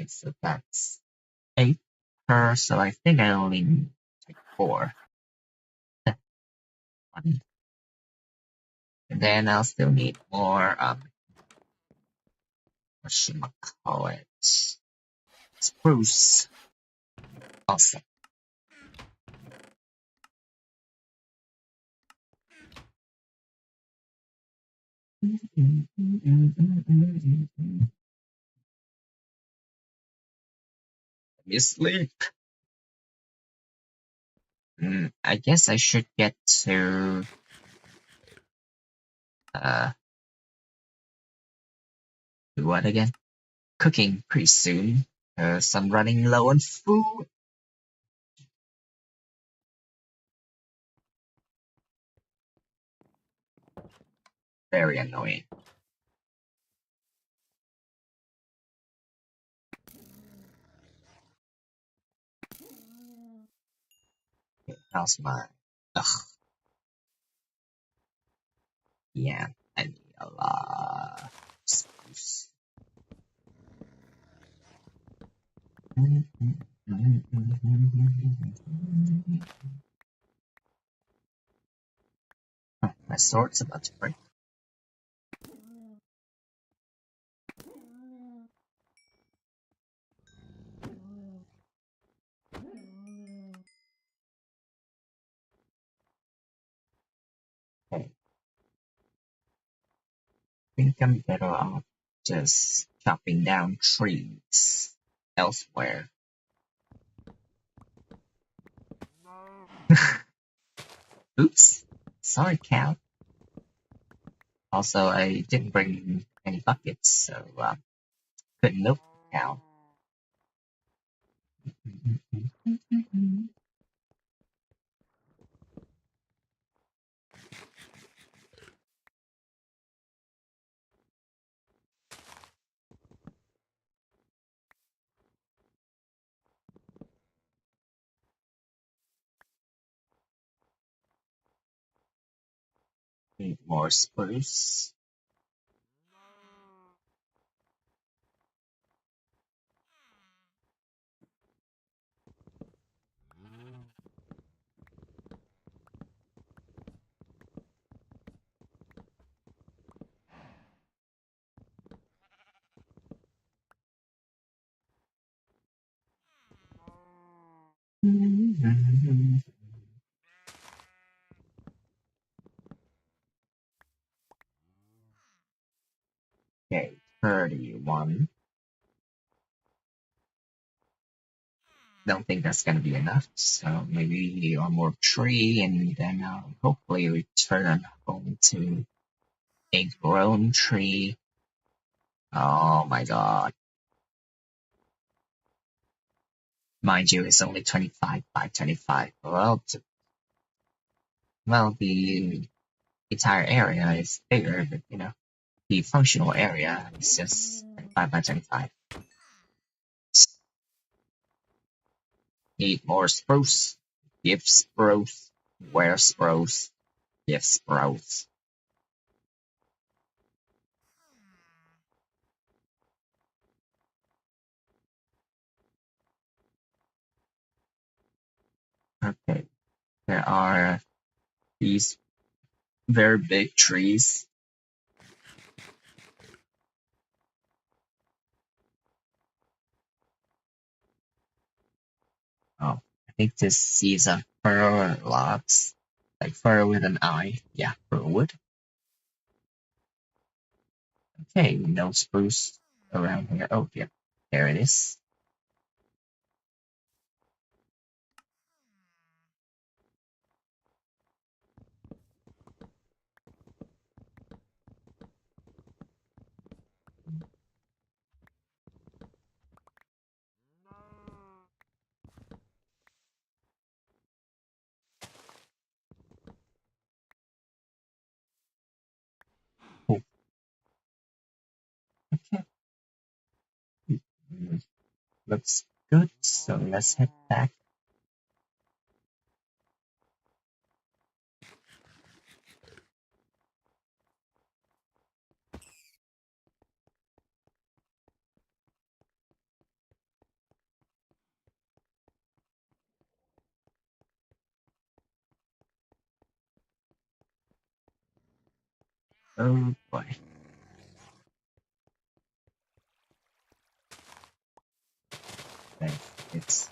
so that's 8 per, so I think I only need like 4. And then I'll still need more, whatchamacallit, spruce. Also. Let me sleep. I guess I should get to do what again? Cooking pretty soon, because I'm running low on food. Very annoying. Okay, how's my... Ugh. Yeah, I need a lot of spruce. My sword's about to break. Okay. I think I'm better off just chopping down trees elsewhere. Oops. Sorry, cow. Also, I didn't bring any buckets, so couldn't milk the cow. Need more spruce. Okay, 31. Don't think that's gonna be enough, so maybe one more tree, and then I'll hopefully return home to a grown tree. Oh my god. Mind you, it's only 25 by 25. Well, the entire area is bigger, but the functional area is just 25 by 25. Need more spruce. Give spruce. Where spruce? Give spruce. Okay, there are these very big trees. Oh, I think these are fir logs. Like fir with an eye. Yeah, fir wood. Okay, no spruce around here. Oh, yeah, there it is. Oh, okay. Looks good, so let's head back. Oh boy. Okay, it's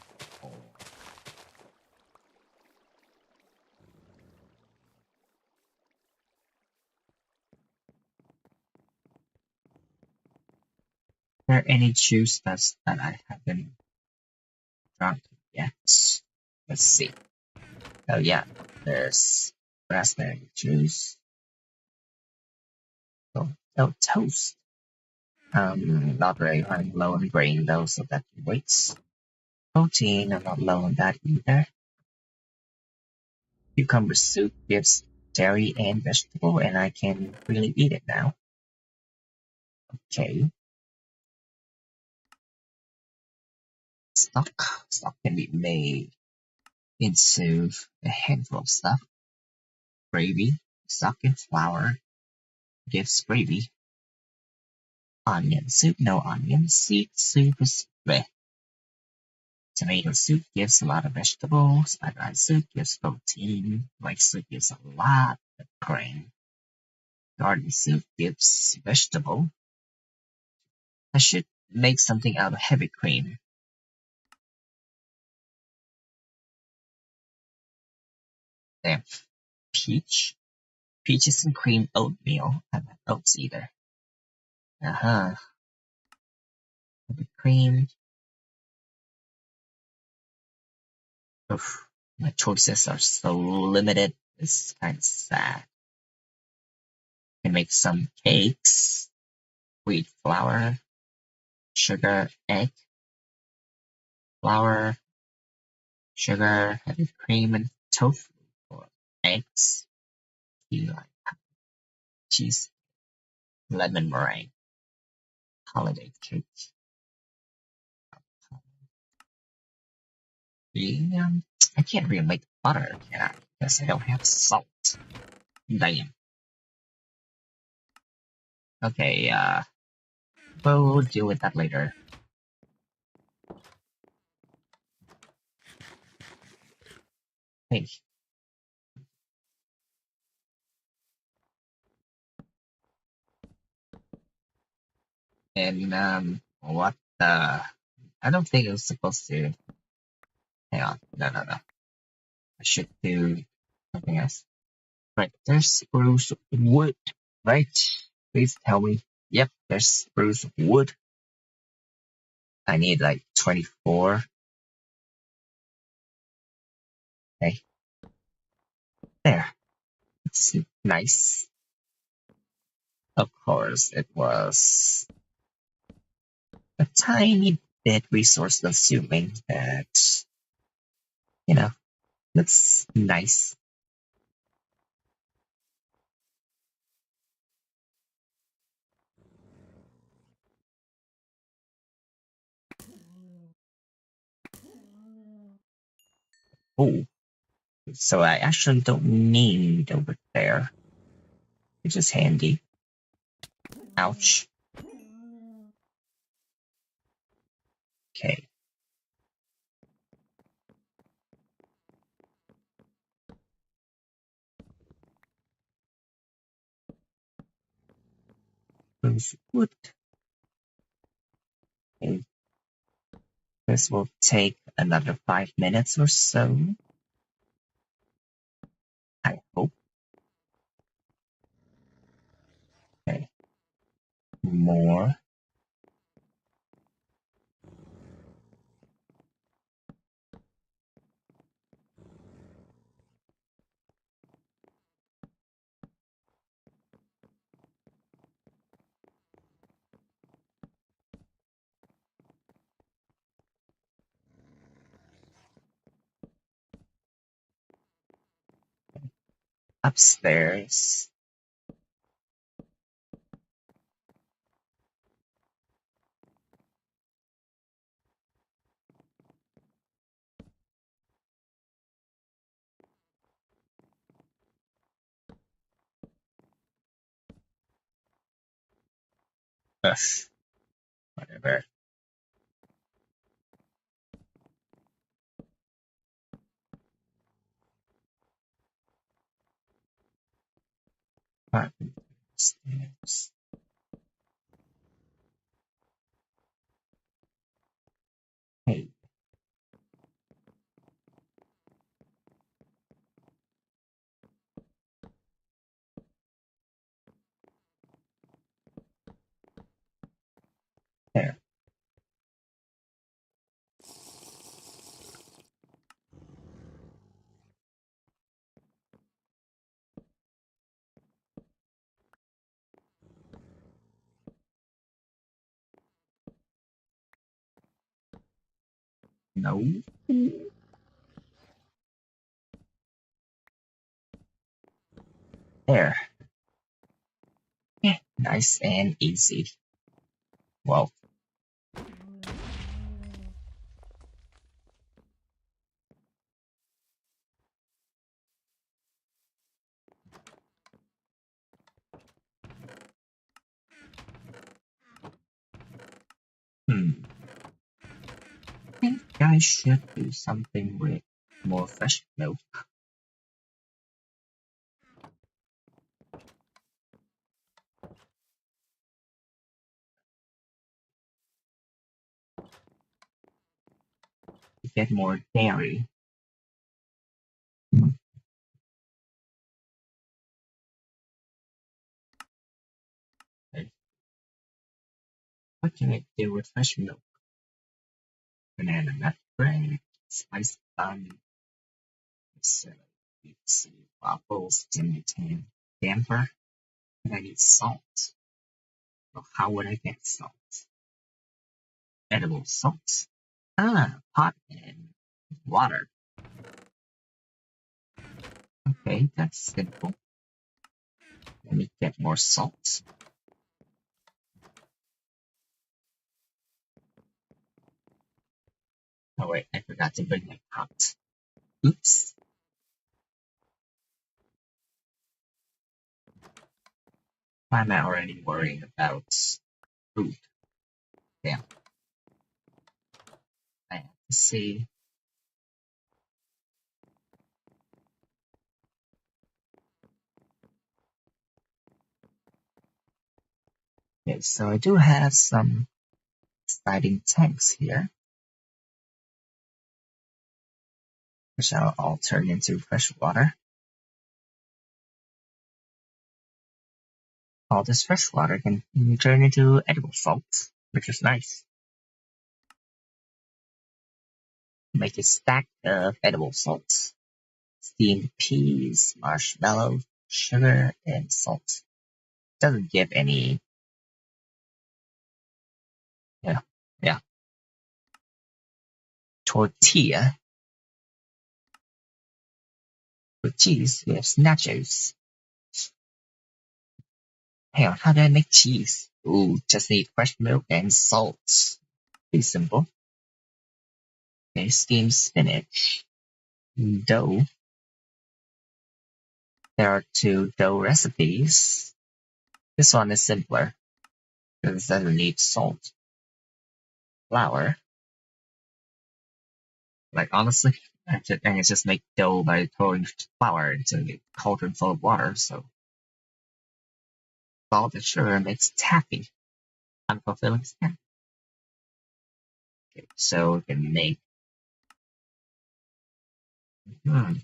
there any juice that I haven't drunk yet? Let's see. Oh yeah, there's raspberry juice. Oh, oh toast. Not very running low on grain though, so that waits. Protein, I'm not low on that either. Cucumber soup gives dairy and vegetable, and I can really eat it now. Okay. Stock can be made into a handful of stuff. Gravy, stock and flour gives gravy. Onion soup, no onion. Seed soup is bleh. Tomato soup gives a lot of vegetables. Fried rice soup gives protein. White soup gives a lot of grain. Garden soup gives vegetable. I should make something out of heavy cream. Then peach. Peaches and cream oatmeal. I haven't had oats either. Uh-huh. Heavy cream. Oof. My choices are so limited. It's kind of sad. Can make some cakes. Wheat flour. Sugar, egg. Flour, sugar, heavy cream, and tofu for eggs, key lime cheese, lemon meringue, holiday cake. Yeah, I can't really make butter, can I? Because I don't have salt. Damn. Okay, we'll deal with that later. Hey, and what the? I don't think it was supposed to. Hang on, no. I should do something else. Right, there's spruce wood, right? Please tell me. Yep, there's spruce wood. I need like 24. Okay, there. It's nice. Of course, it was a tiny bit resource consuming, but you know, looks nice. Oh, so I actually don't need over there, which is handy. Ouch. Okay. Those wood. Okay. This will take another 5 minutes or so. I hope. Okay. More. Upstairs. Ugh. Whatever. Apartment upstairs. Hey, there. No. There. Nice and easy. Well, hmm. I think I should do something with more fresh milk. To get more dairy. Okay. What can I do with fresh milk? Banana nut bread, sliced bun, let's see, waffles, gelatin, damper, and I need salt. Well, how would I get salt? Edible salt. Ah, pot and water. Okay, that's simple. Let me get more salt. Oh wait, I forgot to bring my pot. Oops. Why am I already worrying about food? Damn, I have to see. Okay, so I do have some exciting tanks here, which I'll all turn into fresh water. All this fresh water can turn into edible salt, which is nice. Make a stack of edible salt, steamed peas, marshmallow, sugar, and salt. Doesn't give any. Yeah, yeah. Tortilla with cheese. We have nachos. Hang on, how do I make cheese? Ooh, just need fresh milk and salt. Pretty simple. Okay, steamed spinach. dough. There are two dough recipes. This one is simpler because it doesn't need salt, flour. Like honestly, I can just make dough by throwing flour into a cauldron full of water. So salt and sugar makes taffy, unfulfilling snack. Okay, so we can make. Hmm.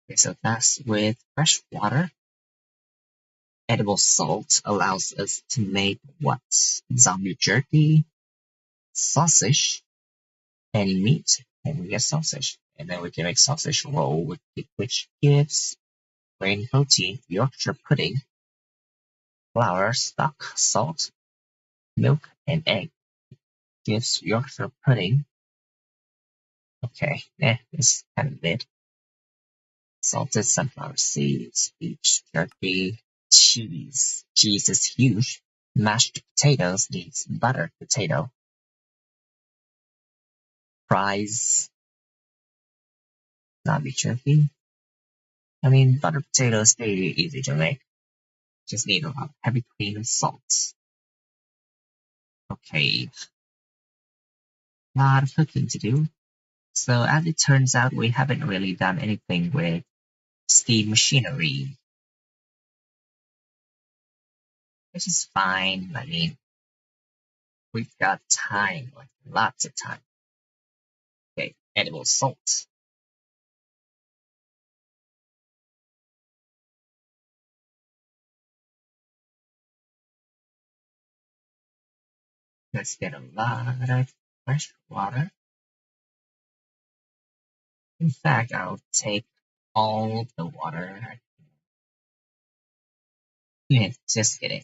Okay, so that's with fresh water. Edible salt allows us to make what? Zombie jerky, sausage, any meat, and we get sausage. And then we can make sausage roll, which gives grain protein, Yorkshire pudding, flour, stock, salt, milk, and egg. Gives Yorkshire pudding. Okay, it's kind of mid. Salted sunflower seeds, beef jerky, cheese. Cheese is huge. Mashed potatoes needs buttered potato. Fries, zombie jerky. I mean, buttered potato is pretty easy to make. Just need a lot of heavy cream and salt. Okay, a lot of cooking to do. So as it turns out, we haven't really done anything with steam machinery, which is fine. I mean, we've got time, like lots of time. Okay, edible salt. Let's get a lot of fresh water. In fact, I'll take all the water. Yeah, just kidding.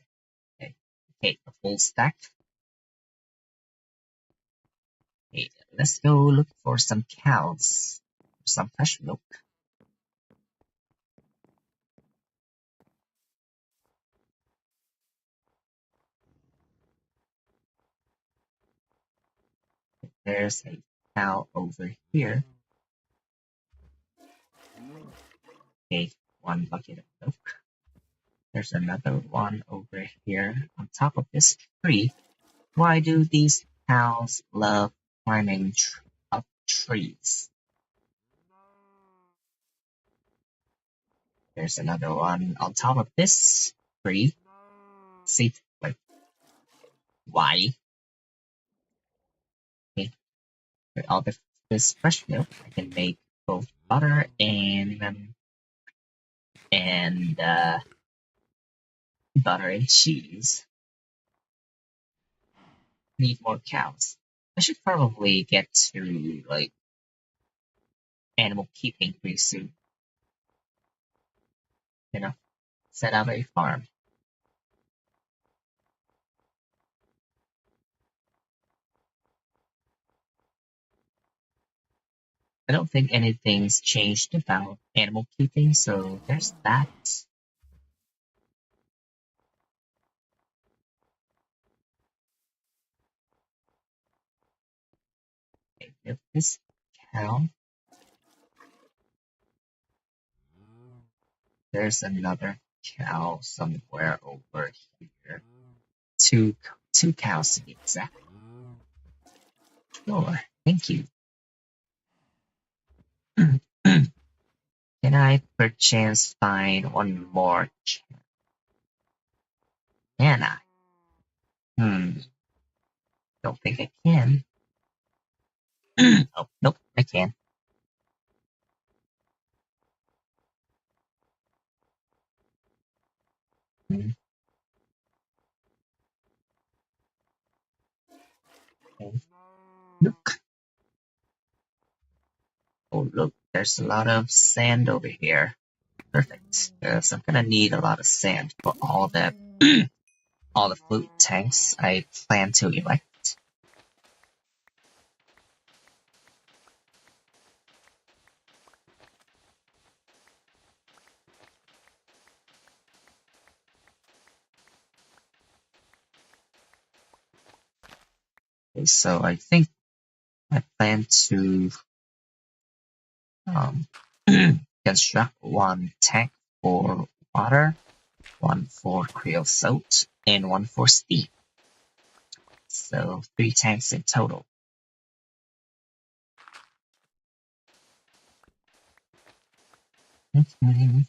Okay, take a full stack. Okay, let's go look for some cows, some fresh milk. There's a cow over here. Okay, one bucket of milk. There's another one over here on top of this tree. Why do these cows love climbing up trees? There's another one on top of this tree. See, like, why? Okay, with all this fresh milk, I can make both butter and butter and cheese. Need more cows. I should probably get to like animal keeping pretty soon. You know, set up a farm. I don't think anything's changed about animal keeping, so there's that. Okay, if this cow, there's another cow somewhere over here. Two two cows to be exact. Sure, thank you. Can I perchance find one more? Can I? Don't think I can. Oh, nope, I can. Hmm, okay. Look. Oh, look, there's a lot of sand over here. Perfect. So I'm gonna need a lot of sand for all the food tanks I plan to erect. Okay, so I think I plan to um, construct one tank for water, one for creosote, and one for steam. So 3 tanks in total. Okay.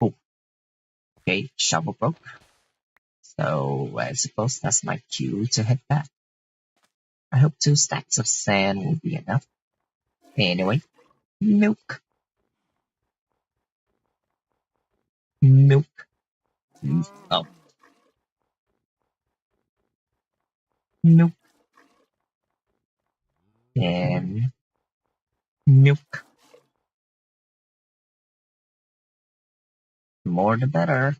Oh, okay, shovel broke. So I suppose that's my cue to head back. I hope 2 stacks of sand will be enough. Anyway, milk. Milk. Oh, milk. And milk. More the better.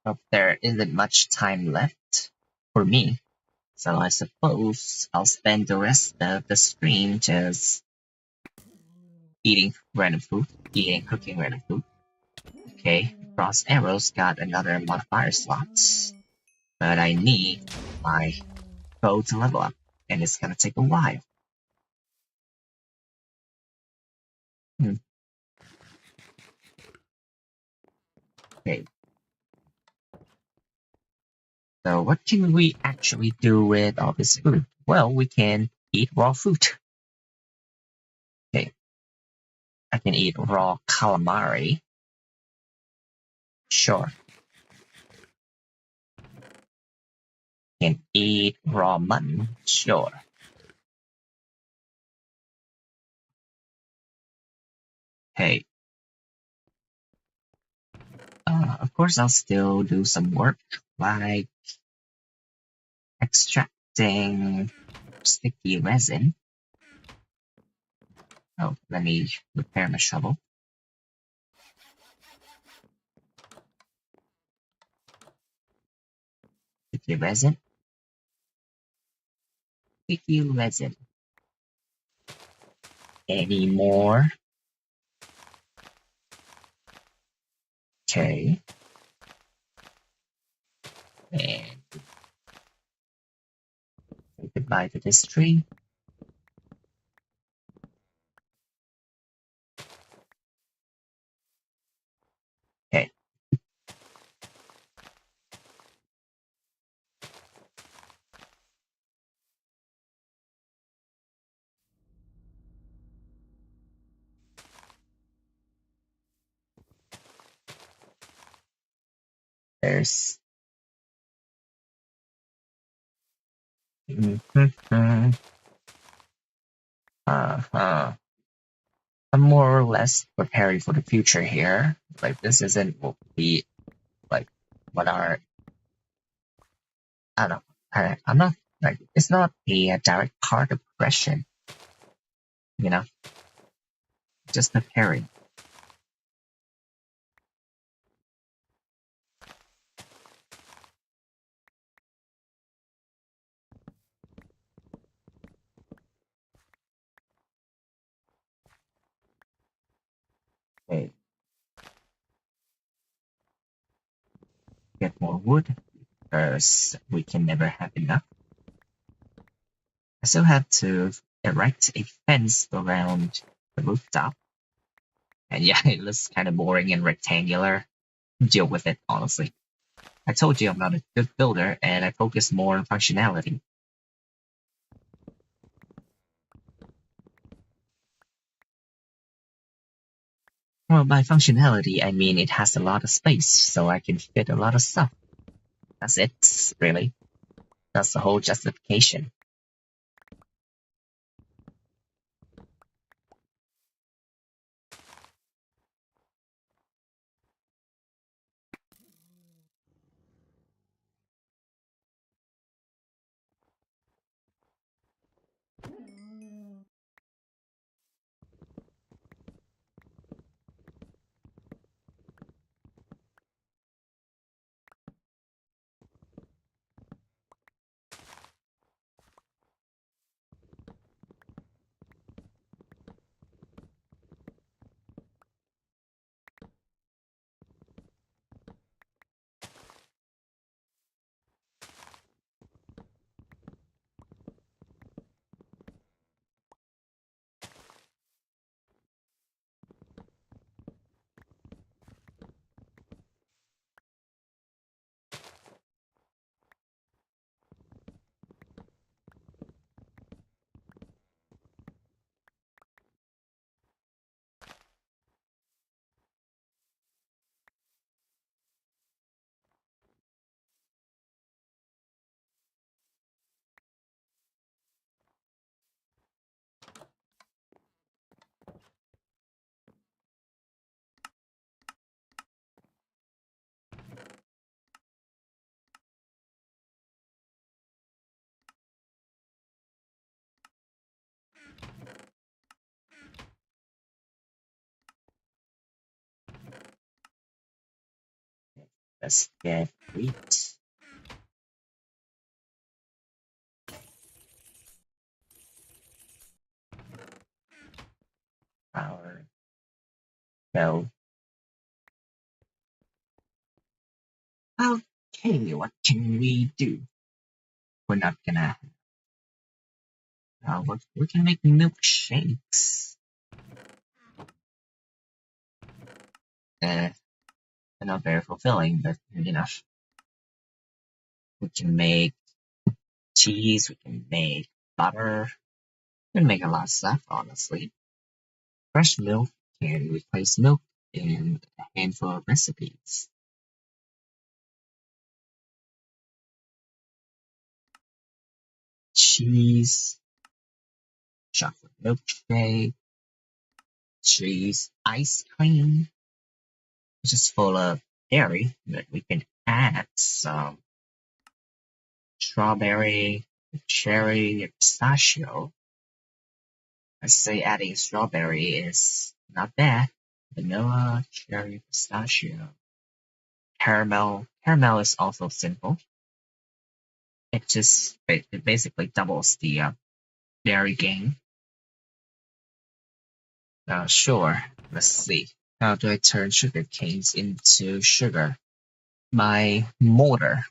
Hope there isn't much time left for me, so I suppose I'll spend the rest of the stream just eating random food, cooking random food. Okay, Cross Arrows got another modifier slots, but I need my bow to level up, and it's gonna take a while. Hmm. Okay, so what can we actually do with all this food? Well, we can eat raw food. Okay, I can eat raw calamari. Sure. Can eat raw mutton. Sure. Hey, of course I'll still do some work, like extracting sticky resin. Oh, let me repair my shovel. Sticky resin. Sticky resin. Any more? Okay. And say goodbye to this tree. Okay. There's uh-huh. I'm more or less preparing for the future here. Like this isn't what we like what our I don't know. I'm not like it's not a direct part of progression, you know, just preparing. Okay, get more wood because we can never have enough. I still have to erect a fence around the rooftop. And yeah, it looks kind of boring and rectangular. Deal with it, honestly. I told you I'm not a good builder and I focus more on functionality. Well, by functionality, I mean it has a lot of space, so I can fit a lot of stuff. That's it, really. That's the whole justification. Let's get wheat. Our well. Okay, what can we do? We're not gonna. We can make milkshakes. Uh, they're not very fulfilling, but you know, we can make cheese. We can make butter. We can make a lot of stuff, honestly. Fresh milk can replace milk in a handful of recipes. Cheese, chocolate milkshake, cheese ice cream, which is full of dairy, but we can add some strawberry, cherry, pistachio. I say adding strawberry is not bad. Vanilla, cherry, pistachio, caramel. Caramel is also simple. It basically doubles the dairy gain. Sure. Let's see. How do I turn sugar canes into sugar? My motor.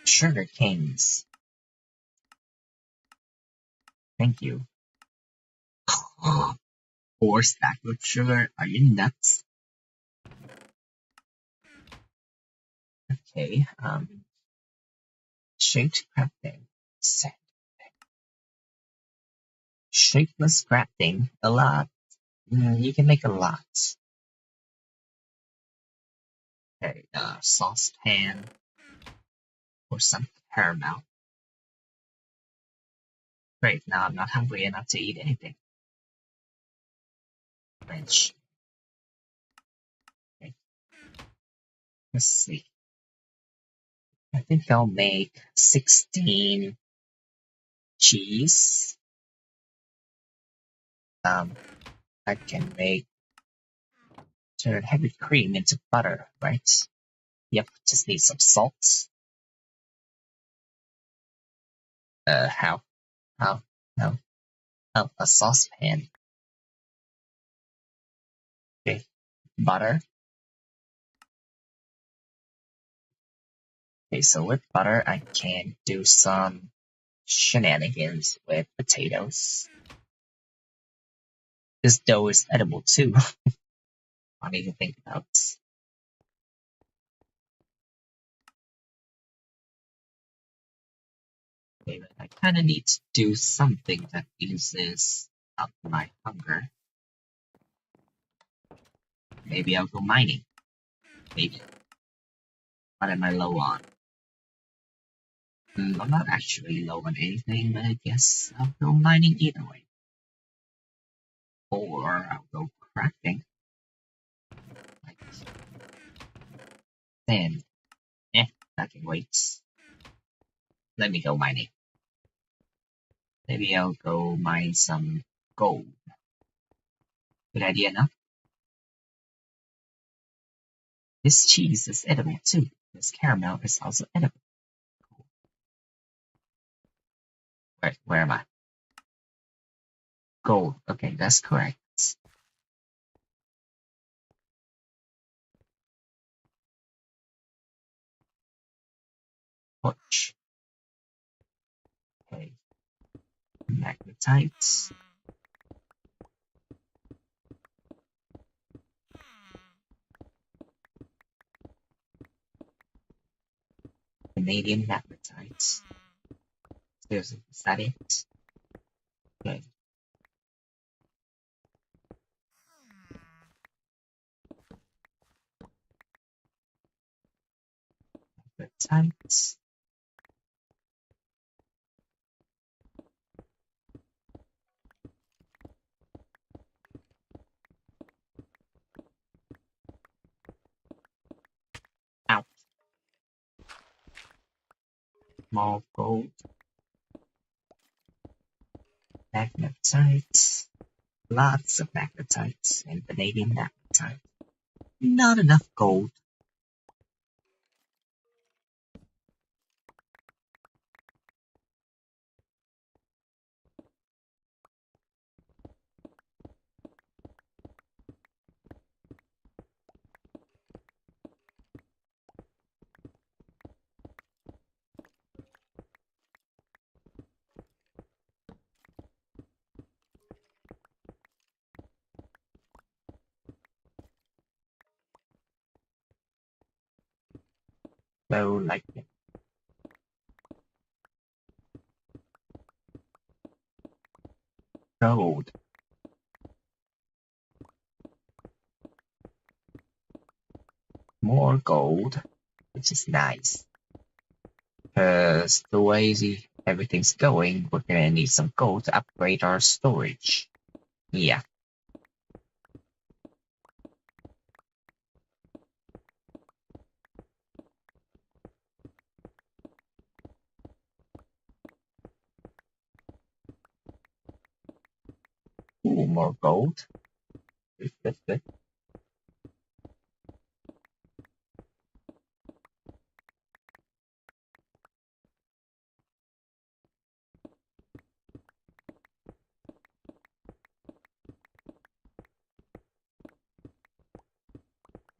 Sugar canes. Thank you. 4 stacks of sugar? Are you nuts? Okay. Shaped crafting. Set. Shapeless crafting. A lot. You can make a lot. Okay. Saucepan. Or some caramel. Great, now I'm not hungry enough to eat anything. French. Okay, let's see. I think I'll make 16 cheese. I can turn heavy cream into butter, right? Yep, just need some salt. How? How? No. Oh, a saucepan. Okay, butter. Okay, so with butter, I can do some shenanigans with potatoes. This dough is edible too. I need to think about. Okay, but I kind of need to do something that uses up my hunger. Maybe I'll go mining. Maybe. What am I low on? I'm not actually low on anything, but I guess I'll go mining either way. Or I'll go crafting. Like, sand. That can wait. Let me go mining. Maybe I'll go mine some gold. Good idea, no? This cheese is edible too. This caramel is also edible. Where am I? Gold. Okay, that's correct. Torch. Okay. Magnetite. Vanadium magnetite. Seriously, is that it? Good. Magnetite. Out. More gold. Magnetite. Lots of magnetite and vanadium magnetite. Not enough gold. So, like, gold. More gold, which is nice. Because the way everything's going, we're gonna need some gold to upgrade our storage. Yeah. Ooh, more gold. Good.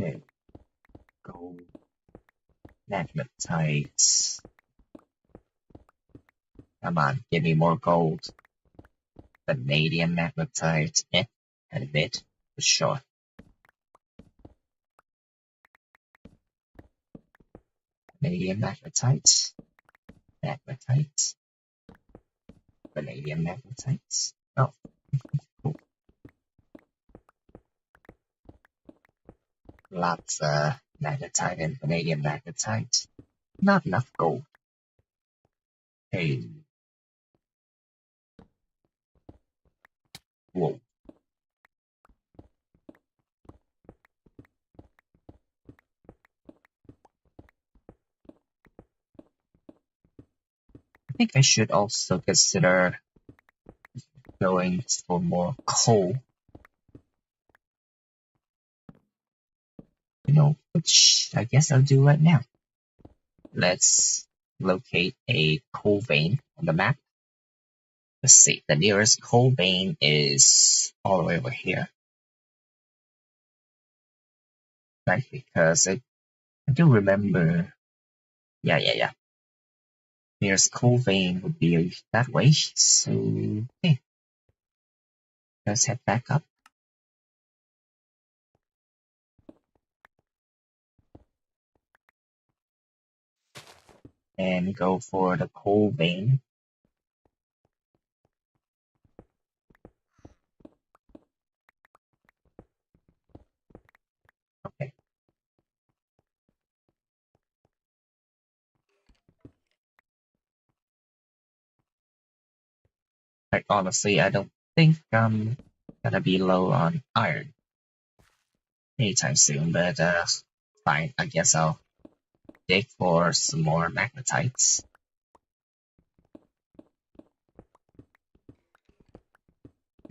Okay. Gold. Magnetite. Come on, give me more gold. Vanadium magnetite. And a bit, for sure. Vanadium magnetite. Magnetite. Vanadium magnetite. Oh, cool. Lots of magnetite and vanadium magnetite. Not enough gold. Hey, whoa. I think I should also consider going for more coal. Which I guess I'll do right now. Let's locate a coal vein on the map. Let's see, the nearest coal vein is all the way over here. Right, because I do remember, yeah. Nearest coal vein would be that way, so okay, let's head back up. And go for the coal vein. Okay. Like honestly, I don't think I'm gonna be low on iron anytime soon, but fine, I guess I'll dig for some more magnetites.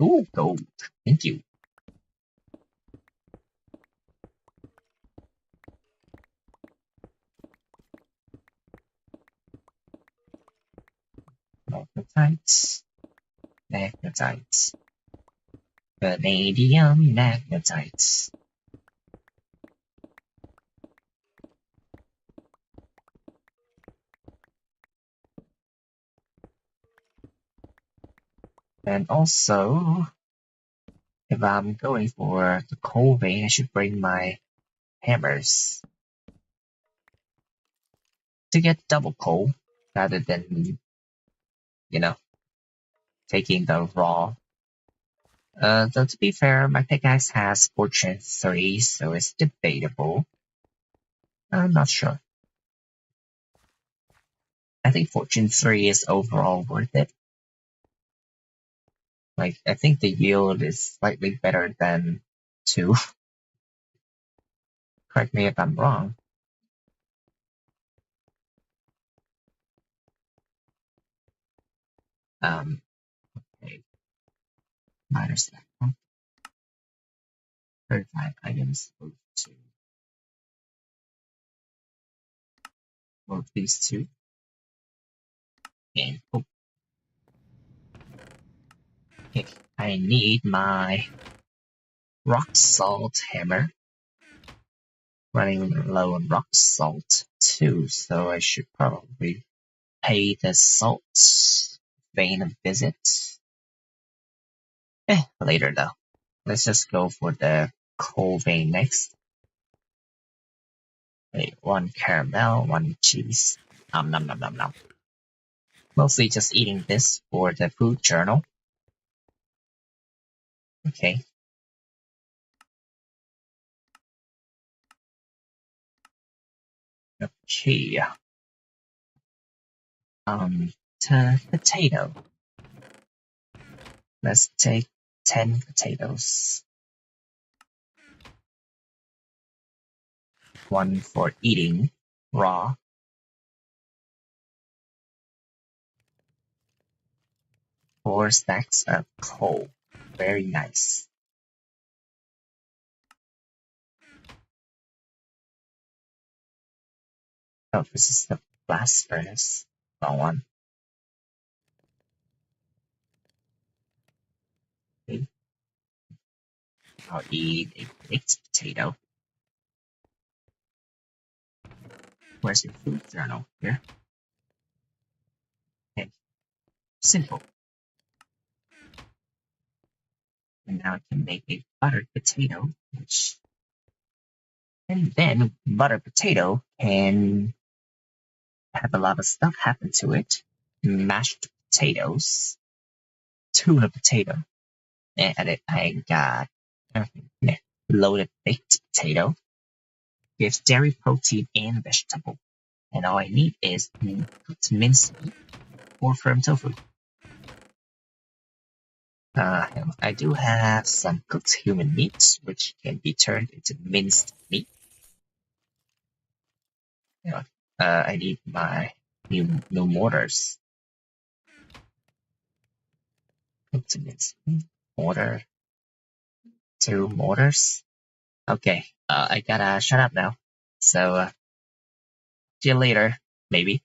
Ooh, gold. Thank you. Magnetites. Magnetites. Vanadium magnetites. And also, if I'm going for the coal vein, I should bring my hammers to get double coal rather than, taking the raw. Though to be fair, my pickaxe has Fortune 3, so it's debatable. I'm not sure. I think Fortune 3 is overall worth it. Like, I think the yield is slightly better than 2. Correct me if I'm wrong. Okay. Minus that one. 35 items. Both these two. And oh, okay. I need my rock salt hammer. Running low on rock salt too, so I should probably pay the salt vein a visit. Later though. Let's just go for the coal vein next. Okay, one caramel, one cheese. Nom nom nom nom nom. Mostly just eating this for the food journal. Okay. Okay. Potato. Let's take 10 potatoes. One for eating raw. 4 stacks of coal. Very nice. Oh, this is the blast furnace. Wrong one. Okay. I'll eat a baked potato. Where's your food journal? Here. Okay. Simple. And now I can make a buttered potato, and then buttered potato can have a lot of stuff happen to it. Mashed potatoes, tuna potato, and I got loaded baked potato. Gives dairy protein and vegetable. And all I need is minced meat or firm tofu. I do have some cooked human meat, which can be turned into minced meat. I need my new mortars. Cooked minced meat, mortar, 2 mortars. Okay, I gotta shut up now. So, see you later, maybe.